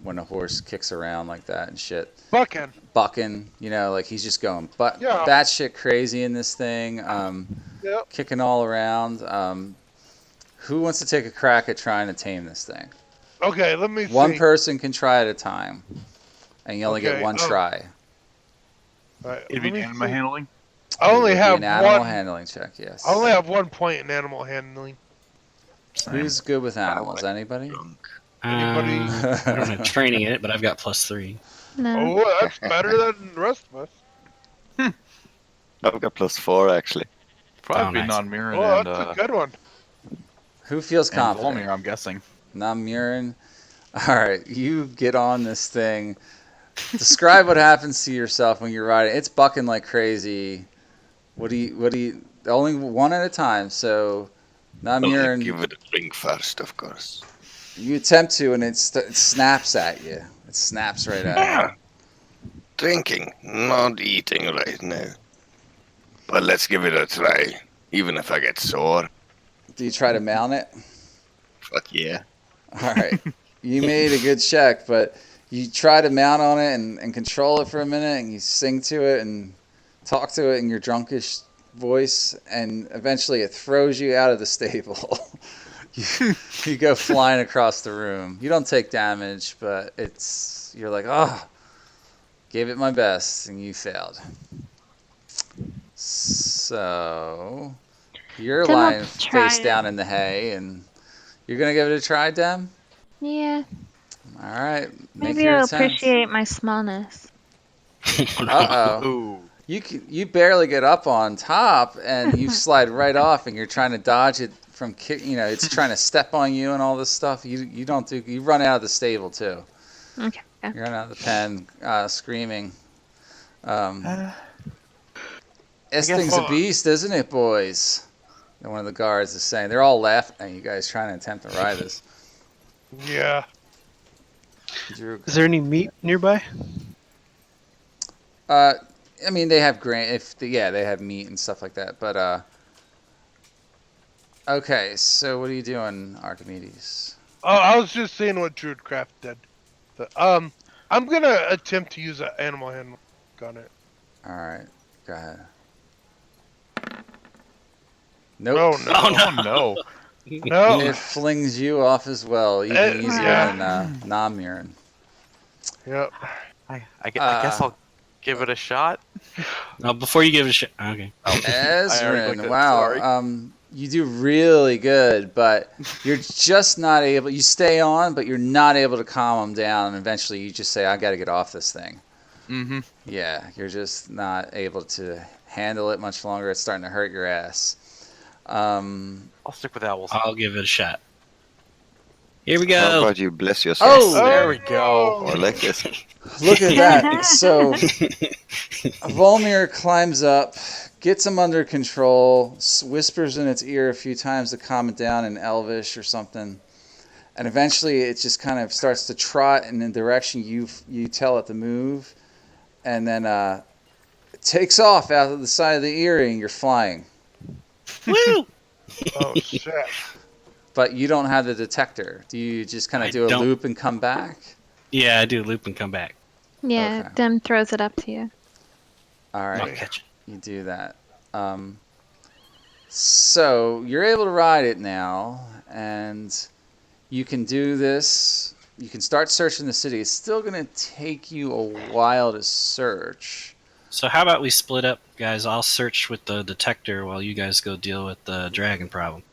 when a horse kicks around like that and shit. Bucking. Bucking, like he's just going Yeah. batshit crazy in this thing, Yep. kicking all around. Who wants to take a crack at trying to tame this thing? Okay, let me see. One person can try at a time, and you only get Okay, one try. Alright, It'd let be me animal see. handling. I only It would be have an animal one. handling check, yes. I only have 1 point in animal handling. Who's good with animals? Anybody? Anybody? I don't have training in it, but I've got +3. No. Oh, that's better than the rest of us. I've got +4 actually. Probably Oh, be nice. non-mirroring Oh, and that's a good one. Who feels and confident? Volmir, I'm guessing. Namurin. All right, you get on this thing. Describe what happens to yourself when you're riding. It's bucking like crazy. What do you? Only one at a time. So, Now Well, Murin, give it a drink first, of course. you attempt to, and it snaps at you. It snaps right at you. Drinking, not eating right now. But let's give it a try, even if I get sore. Do you try to mount it? Fuck yeah. All right. You made a good check, but you try to mount on it and control it for a minute, and you sing to it and talk to it in your drunkish voice, and eventually it throws you out of the stable. you go flying across the room. You don't take damage, but you're like, oh, gave it my best, and you failed. So you're Then we'll lying try face it. down in the hay, and you're gonna give it a try, Dem? Yeah. All right, make Maybe your I'll attempt. appreciate my smallness. Uh-oh. Ooh. You barely get up on top, and you slide right off, and you're trying to dodge it from it's trying to step on you and all this stuff. You run out of the stable too. Okay. You run out of the pen, screaming. This guess- thing's a beast, isn't it, boys? And one of the guards is saying. They're all laughing at you guys trying to attempt to ride this. Yeah. Drew, Is there any meat nearby? I mean, they have grain. They have meat and stuff like that. But okay. So what are you doing, Archimedes? Oh, I was just seeing what Druidcraft did. But, I'm gonna attempt to use an animal handling on it. All right. Go ahead. Nope. Oh no! Oh no. No. It flings you off as well, even Eh, easier yeah. than Namirin. Yep. I guess I'll give it a shot. Oh, before you give it a shot. Okay. I already Ezrin, looked at it, wow. sorry. You do really good, but you're just not able. You stay on, but you're not able to calm them down. And eventually, you just say, "I got to get off this thing." Mm-hmm. Yeah, you're just not able to handle it much longer. It's starting to hurt your ass. I'll stick with owls. I'll give it a shot. Here we How go. about you bless yourself? Oh, There we go. Or like this. look at that! So Volmir climbs up, gets him under control, whispers in its ear a few times to calm it down in Elvish or something, and eventually it just kind of starts to trot in the direction you tell it to move, and then it takes off out of the side of the earring. And you're flying, Woo! Oh shit! but you don't have the detector. Do you just kind I of do a don't. loop and come back? Yeah, I do loop and come back. Yeah, Okay. Dem throws it up to you. All I'll right. catch it. You do that. So you're able to ride it now, and you can do this. You can start searching the city. It's still going to take you a while to search. So how about we split up, guys? I'll search with the detector while you guys go deal with the dragon problem.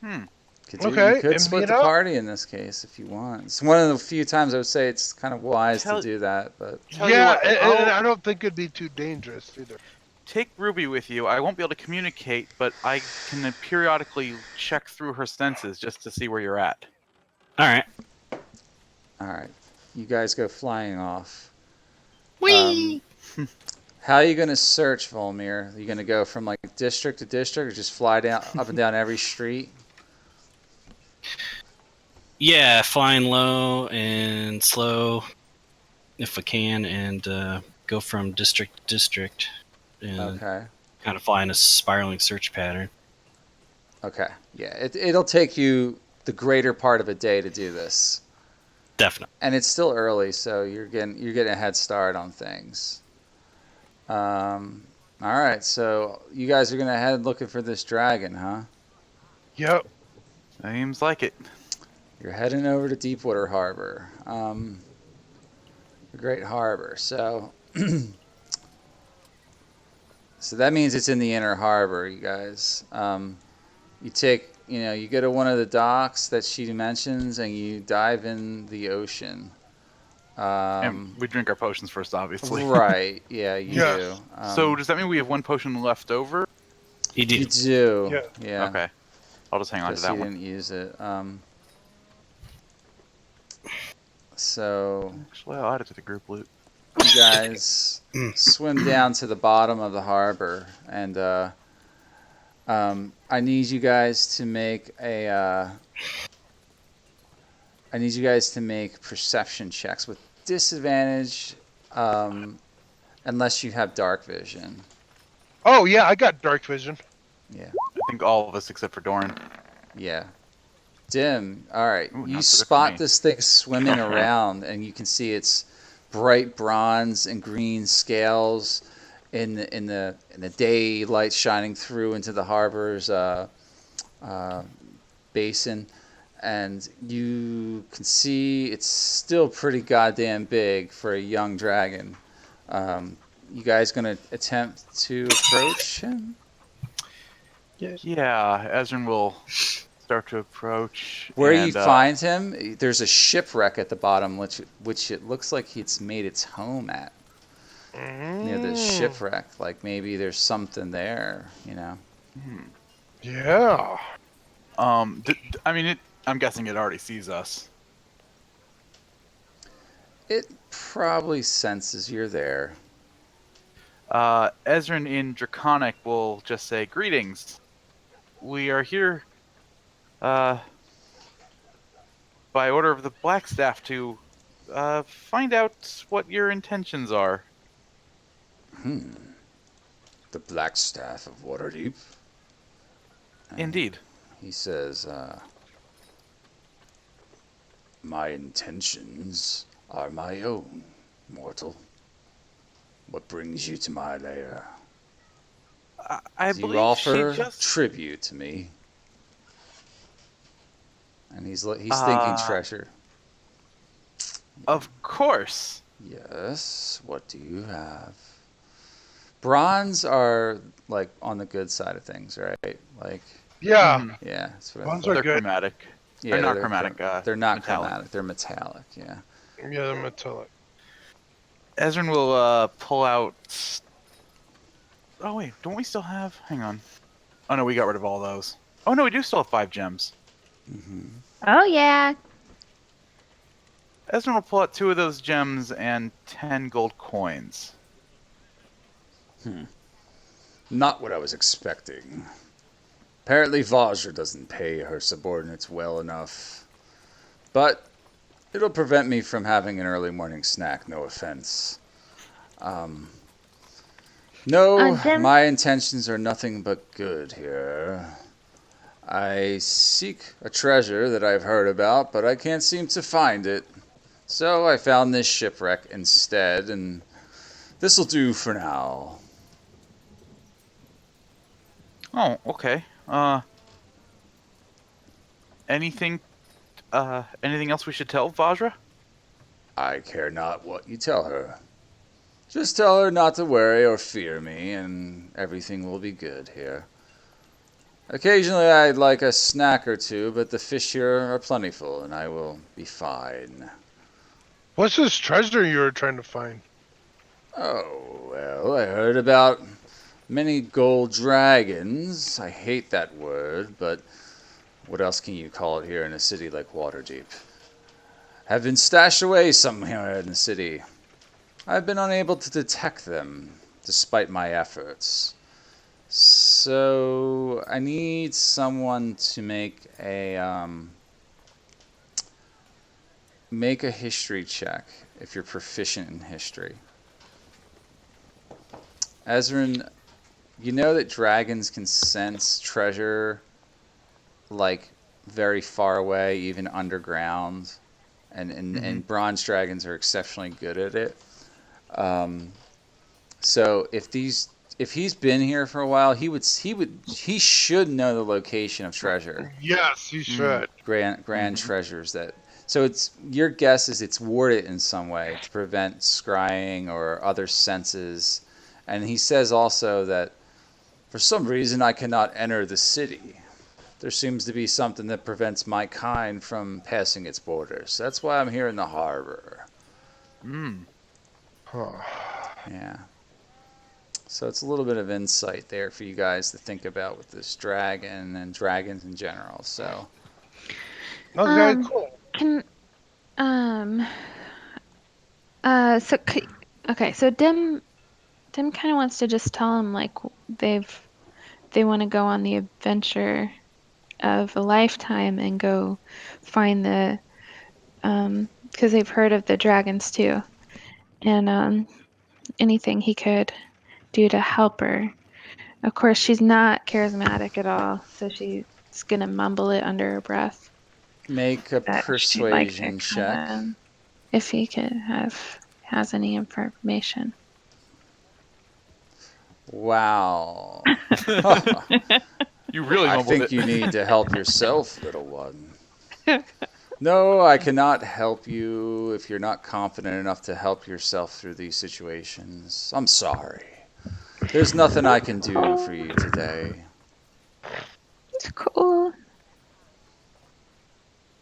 Okay, You could and split meet the up. party in this case if you want. It's one of the few times I would say it's kind of wise to Tell- do that, but Tell you Yeah, what, and I'll I don't think it'd be too dangerous either. take Ruby with you. I won't be able to communicate, but I can periodically check through her senses just to see where you're at. All right. all right. You guys go flying off. Whee! How are you going to search, Volmir? Are you going to go from like district to district or just fly down up and down every street? Yeah, flying low and slow, if I can, and go from district to district, and Okay. kind of fly in a spiraling search pattern. Okay. Yeah, it'll take you the greater part of a day to do this. Definitely. And it's still early, so you're getting a head start on things. All right, so you guys are going to head looking for this dragon, huh? Yep. Seems like it. You're heading over to Deepwater Harbor, the Great Harbor. So, so that means it's in the inner harbor, you guys. You go to one of the docks that she mentions, and you dive in the ocean. And we drink our potions first, obviously. Right? Yeah, you Yes. do. So does that mean we have one potion left over? You do. You do. Yeah. Yeah. Okay. I'll just hang on to Just that you one. didn't use it. So Actually, I'll add it to the group loot. you guys swim down to the bottom of the harbor, and I need you guys to make perception checks with disadvantage, unless you have dark vision. Oh yeah, I got dark vision. Yeah. I think all of us except for Doran. Yeah. Dim. All right. Ooh, You not so good for spot me. this thing swimming around, and you can see its bright bronze and green scales in the daylight shining through into the harbor's basin, and you can see it's still pretty goddamn big for a young dragon. You guys gonna attempt to approach him? Yeah, Ezrin will start to approach. Where and, you find him, there's a shipwreck at the bottom, which it looks like it's made its home at. Near the shipwreck, like maybe there's something there, you know. Yeah. I mean, I'm guessing it already sees us. It probably senses you're there. Ezrin in Draconic will just say, "Greetings. We are here by order of the Blackstaff to find out what your intentions are." The Black Staff of Waterdeep. Indeed. He says, my intentions are my own, mortal. What brings you to my lair? I Do believe you offer she just... tribute to me? And he's thinking treasure. Of course. Yes. What do you have? Bronze are like on the good side of things, right? Like, Yeah. yeah, that's what I Bonds thought. are They're good. chromatic. Yeah, They're not chromatic. They're not metallic. chromatic. They're metallic. Yeah. Yeah, they're metallic. Ezrin will pull out... Oh, wait. Don't we still have... Hang on. Oh, no, we got rid of all those. Oh, no, we do still have 5 gems. Oh yeah. Ezrin will pull out 2 of those gems and 10 gold coins. Not what I was expecting. Apparently Vajra doesn't pay her subordinates well enough. But it'll prevent me from having an early morning snack, no offense. No, Dim? my intentions are nothing but good here. I seek a treasure that I've heard about, but I can't seem to find it. So I found this shipwreck instead, and this'll do for now. Oh, okay. Anything else we should tell Vajra? I care not what you tell her. Just tell her not to worry or fear me, and everything will be good here. Occasionally I'd like a snack or two, but the fish here are plentiful, and I will be fine. What's this treasure you were trying to find? Oh, well, I heard about many gold dragons. I hate that word, but what else can you call it here in a city like Waterdeep? Have been stashed away somewhere in the city. I've been unable to detect them, despite my efforts. So I need someone to make a history check if you're proficient in history. Ezrin, you know that dragons can sense treasure like very far away, even underground, and bronze dragons are exceptionally good at it. So if he's been here for a while, he should know the location of treasure. Yes, you should. Grand treasures that. So it's your guess is it's warded in some way to prevent scrying or other senses. And he says also that for some reason I cannot enter the city. There seems to be something that prevents my kind from passing its borders. That's why I'm here in the harbor. Huh. Yeah. So it's a little bit of insight there for you guys to think about with this dragon and dragons in general. So Okay, cool. Can so Dim kind of wants to just tell him like they've they want to go on the adventure of a lifetime and go find the because they've heard of the dragons too, and anything he could do to help her. Of course, she's not charismatic at all, so she's gonna mumble it under her breath Make a that she'd like to persuasion come check. in if he could has any information. Wow. You really I mumbled think it. you need to help yourself, little one. No, I cannot help you if you're not confident enough to help yourself through these situations. I'm sorry. There's nothing I can do for you today. It's cool.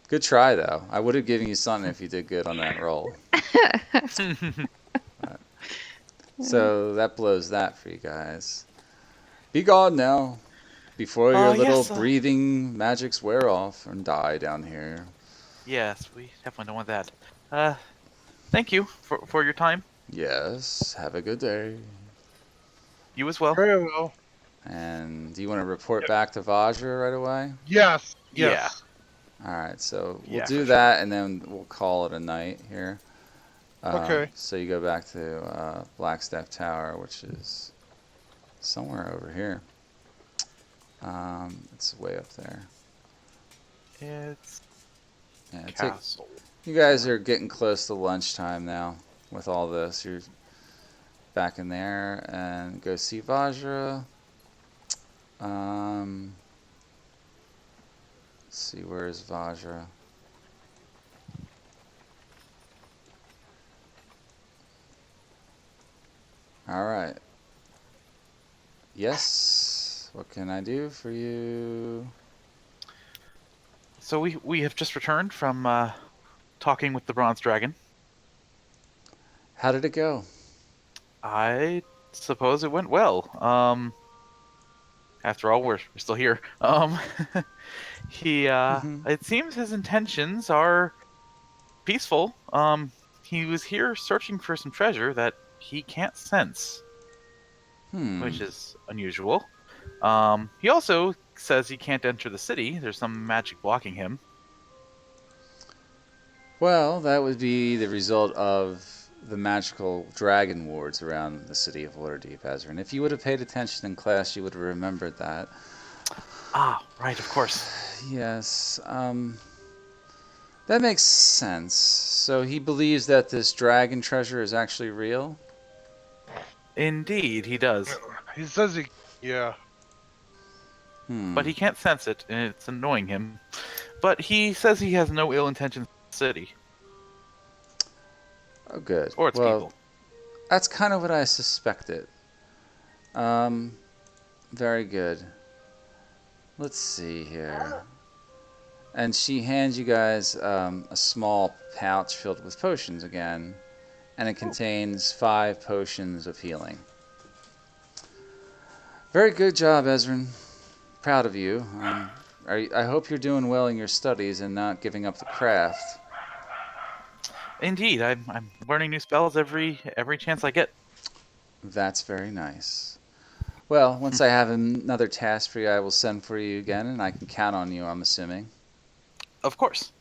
Good try, though. I would have given you something if you did good on that roll. So that blows that for you guys. Be gone now, before your little yes, breathing magics wear off and die down here. Yes, we definitely don't want that. Thank you for your time. Yes, have a good day. You as well. Very well. And do you want to report back to Vajra right away? Yes. Yeah. Yes. All right, so we'll Yeah, do for that, and then we'll call it a night here. Okay. So you go back to Blackstaff Tower, which is somewhere over here. It's way up there. It's Yeah, castle. you guys are getting close to lunchtime now with all this. You're back in there and go see Vajra. Let's see, where is Vajra? All right. Yes. What can I do for you? So we have just returned from talking with the bronze dragon. How did it go? I suppose it went well. After all, we're still here. He Mhm. it seems his intentions are peaceful. He was here searching for some treasure that he can't sense, which is unusual. He also says he can't enter the city. There's some magic blocking him. Well, that would be the result of the magical dragon wards around the city of Waterdeep, Ezra. And if you would have paid attention in class, you would have remembered that. Ah, right, of course. Yes, that makes sense. So he believes that this dragon treasure is actually real? Indeed, he does. He says he. Yeah. But he can't sense it, and it's annoying him. But he says he has no ill intentions in the city. Oh, good. Or its Well, people. that's kind of what I suspected. Very good. Let's see here. And she hands you guys a small pouch filled with potions again, and it contains 5 potions of healing. Very good job, Ezrin. Proud of you. I hope you're doing well in your studies and not giving up the craft. Indeed, I'm learning new spells every chance I get. That's very nice. Well, once I have another task for you, I will send for you again, and I can count on you, I'm assuming. Of course.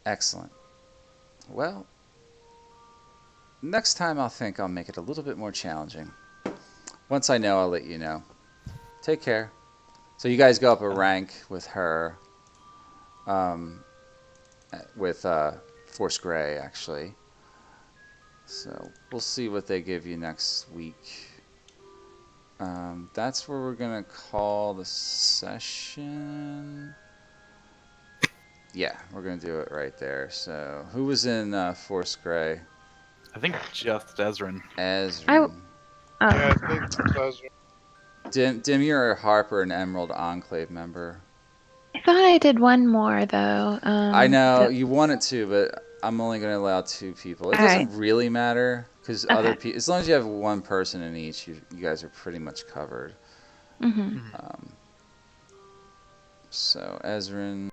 Excellent. Well, next time I'll make it a little bit more challenging. Once I know, I'll let you know. Take care. So you guys go up a rank with her, with Force Grey, actually. So we'll see what they give you next week. That's where we're going to call the session. Yeah, we're going to do it right there. So who was in Force Grey? I think just Ezrin. Ezrin. Yeah, I think it says. Dim, you're a Harper and Emerald Enclave member. I thought I did one more though. I know you wanted to, but I'm only going to allow 2 people. It doesn't really matter because other people, as long as you have 1 person in each, you guys are pretty much covered. Mm-hmm. So Ezrin,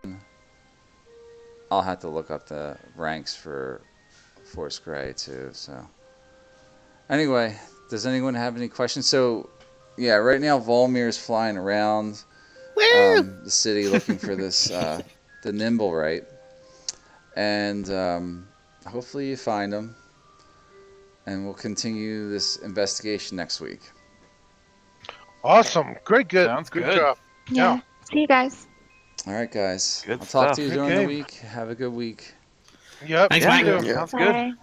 I'll have to look up the ranks for Force Grey too. So anyway, does anyone have any questions? So yeah, right now Volmir's flying around the city looking for this the nimble right, and hopefully you find him, and we'll continue this investigation next week. Awesome. Great. Sounds Good good. job. Yeah. See you guys. All right, guys. Good I'll talk to stuff. you during Okay. the week. Have a good week. Yep. Thanks, Yeah, Mike. you too. Yeah. sounds Bye. good. Thanks.